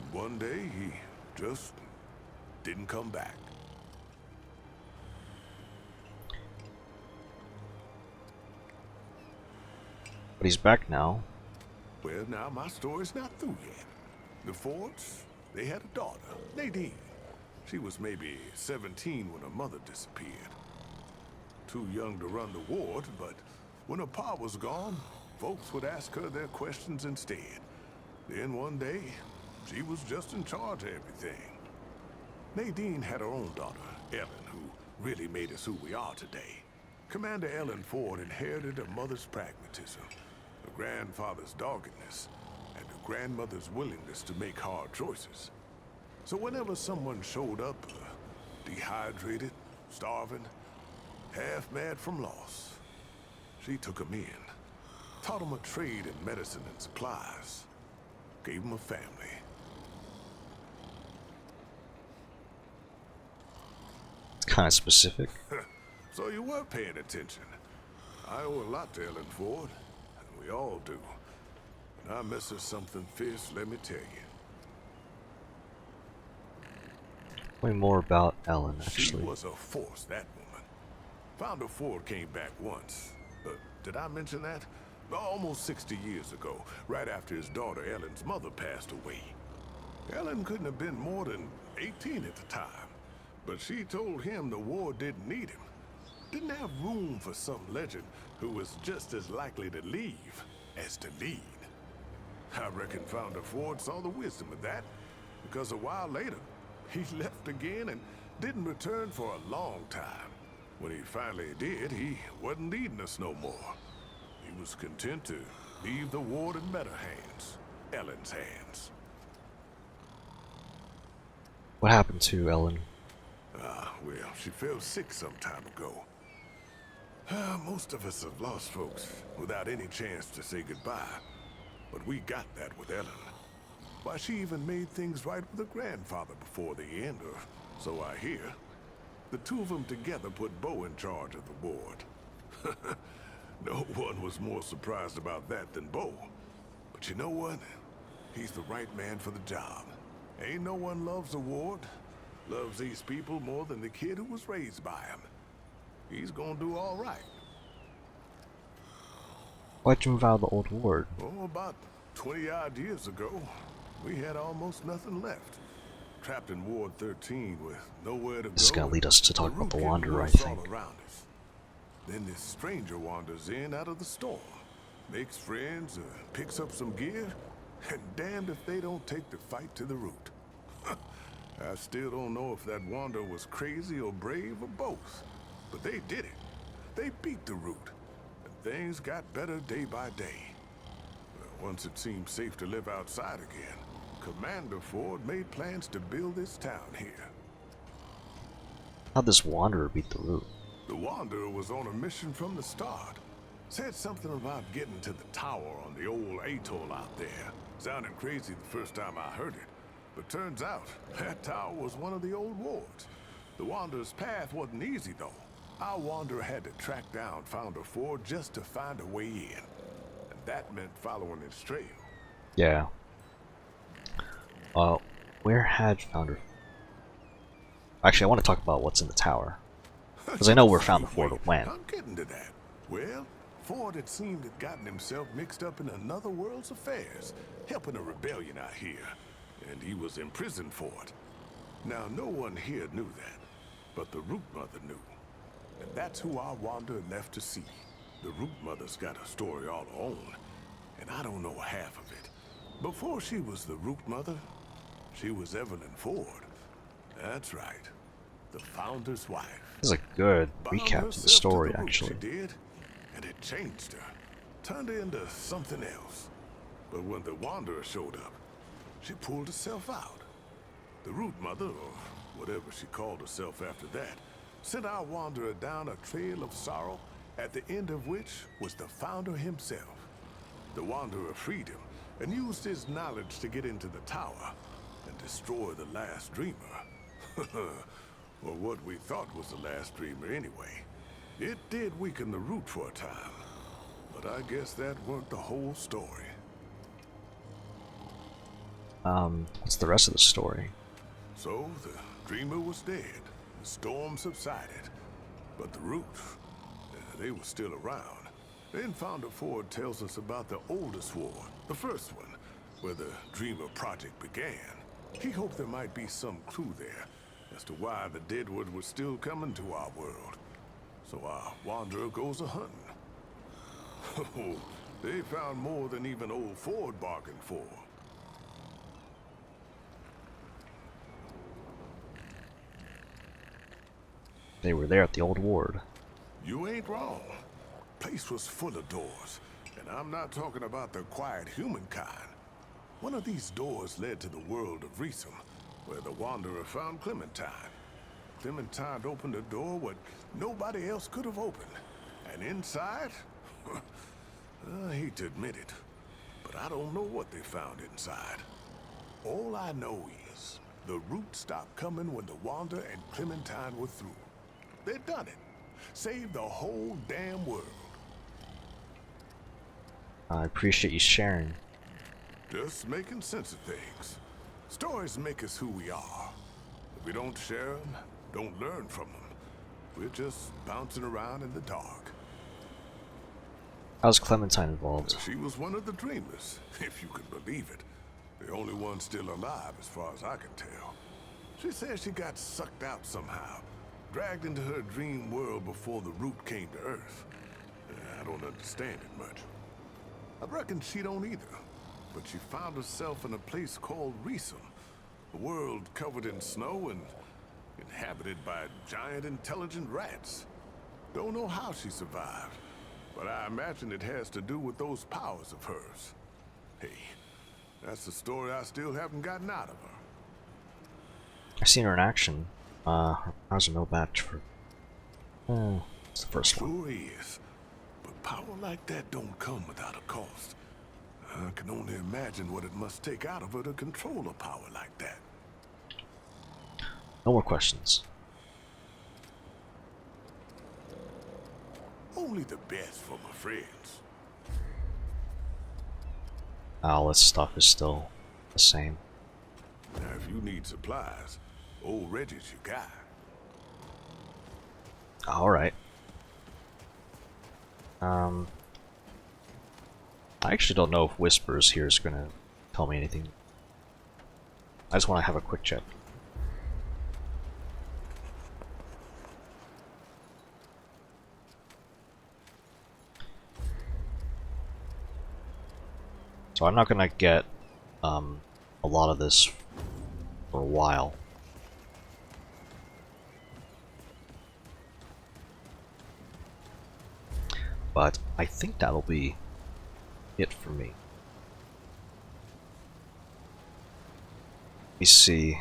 E: And one day, he just didn't come back.
A: But he's back now.
E: Well, now my story's not through yet. The Fords, they had a daughter, Nadine. She was maybe 17 when her mother disappeared. Too young to run the ward, but when her pa was gone, folks would ask her their questions instead. Then one day, she was just in charge of everything. Nadine had her own daughter, Ellen, who really made us who we are today. Commander Ellen Ford inherited her mother's pragmatism, her grandfather's doggedness, and her grandmother's willingness to make hard choices. So whenever someone showed up, dehydrated, starving, half mad from loss, she took them in, taught them a trade in medicine and supplies, gave them a family.
A: It's kind of specific.
E: So you were paying attention. I owe a lot to Ellen Ford, and we all do. And I miss her something fierce, let me tell you.
A: Tell me more about Ellen, actually.
E: She was a force, that woman. Founder Ford came back once. Did I mention that? Almost 60 years ago, right after his daughter Ellen's mother passed away. Ellen couldn't have been more than 18 at the time, but she told him the war didn't need him. Didn't have room for some legend who was just as likely to leave as to lead. I reckon Founder Ford saw the wisdom of that, because a while later, he left again and didn't return for a long time. When he finally did, he wasn't leading us no more. He was content to leave the ward in better hands, Ellen's hands.
A: What happened to Ellen?
E: Well, she fell sick some time ago. Most of us have lost folks without any chance to say goodbye. But we got that with Ellen. Why, she even made things right with her grandfather before the end, or so I hear. The two of them together put Bo in charge of the ward. No one was more surprised about that than Bo. But you know what? He's the right man for the job. Ain't no one loves the ward, loves these people more than the kid who was raised by him. He's gonna do all right.
A: Why'd you move out of the old ward?
E: Oh, about 20-odd years ago, we had almost nothing left. Trapped in Ward 13 with nowhere to go.
A: This is gonna lead us to talk about the Wanderer, I
E: all
A: think.
E: around us. Then this stranger wanders in out of the storm, makes friends, picks up some gear, and damned if they don't take the fight to the root. I still don't know if that wanderer was crazy or brave or both, but they did it. They beat the root, and things got better day by day. Once it seemed safe to live outside again, Commander Ford made plans to build this town here.
A: How'd this Wanderer beat the root?
E: The Wanderer was on a mission from the start. Said something about getting to the tower on the old atoll out there. Sounded crazy the first time I heard it. But turns out, that tower was one of the old wards. The Wanderer's path wasn't easy, though. Our Wanderer had to track down Founder Ford just to find a way in. And that meant following his trail.
A: Yeah. Where had Founder... Actually, I want to talk about what's in the tower. Because I know where Founder Ford went.
E: I'm getting to that. Well, Ford, it seemed, had gotten himself mixed up in another world's affairs, helping a rebellion out here. And he was imprisoned for it. Now, no one here knew that, but the Root Mother knew. And that's who our Wanderer left to see. The Root Mother's got a story all her own, and I don't know half of it. Before she was the Root Mother, she was Evelyn Ford. That's right. The Founder's wife.
A: This is a good recap to the story,
E: She
A: actually.
E: did, and it changed her. Turned her into something else. But when the Wanderer showed up, she pulled herself out. The Root Mother, or whatever she called herself after that, sent our Wanderer down a trail of sorrow, at the end of which was the Founder himself. The Wanderer freed him, and used his knowledge to get into the tower, and destroy the last Dreamer. Or what we thought was the last Dreamer anyway. It did weaken the Root for a time, but I guess that weren't the whole story.
A: What's the rest of the story?
E: So, the Dreamer was dead, the storm subsided, but the Root, they were still around. Then Founder Ford tells us about the oldest war, the first one, where the Dreamer project began. He hoped there might be some clue there as to why the Deadwood was still coming to our world. So our Wanderer goes a-hunting. Oh, they found more than even old Ford bargained for.
A: They were there at the old ward.
E: You ain't wrong. Place was full of doors, and I'm not talking about the quiet humankind. One of these doors led to the world of Reesum, where the Wanderer found Clementine. Clementine opened a door what nobody else could have opened. And inside? I hate to admit it, but I don't know what they found inside. All I know is the Root stopped coming when the Wanderer and Clementine were through. They'd done it. Saved the whole damn world.
A: I appreciate you sharing.
E: Just making sense of things. Stories make us who we are. If we don't share them, don't learn from them, we're just bouncing around in the dark.
A: How's Clementine involved?
E: She was one of the Dreamers, if you can believe it. The only one still alive as far as I can tell. She says she got sucked out somehow, dragged into her dream world before the Root came to Earth. I don't understand it much. I reckon she don't either. But she found herself in a place called Reesum, a world covered in snow and inhabited by giant intelligent rats. Don't know how she survived, but I imagine it has to do with those powers of hers. Hey, that's the story I still haven't gotten out of her.
A: I've seen her in action. Her powers are no match for... it's the first one.
E: Sure is, but power like that don't come without a cost. I can only imagine what it must take out of her to control a power like that.
A: No more questions.
E: Only the best for my friends.
A: All this stuff is still the same.
E: Now, if you need supplies, old Reggie's your guy.
A: Alright. I actually don't know if Whispers here is gonna tell me anything. I just want to have a quick check. So I'm not gonna get a lot of this for a while. But I think that'll be it for me. Let me see.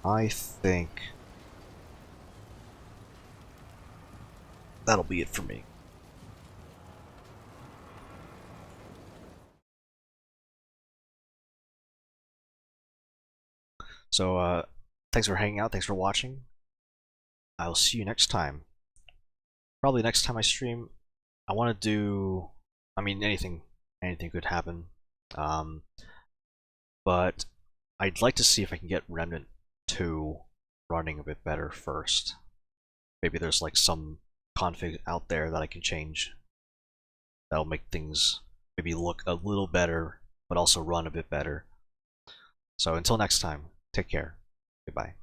A: I think that'll be it for me. So, thanks for hanging out, thanks for watching. I'll see you next time. Probably next time I stream, I want to do, I mean, anything could happen. But I'd like to see if I can get Remnant 2 running a bit better first. Maybe there's like some config out there that I can change that'll make things maybe look a little better, but also run a bit better. So until next time, take care. Goodbye.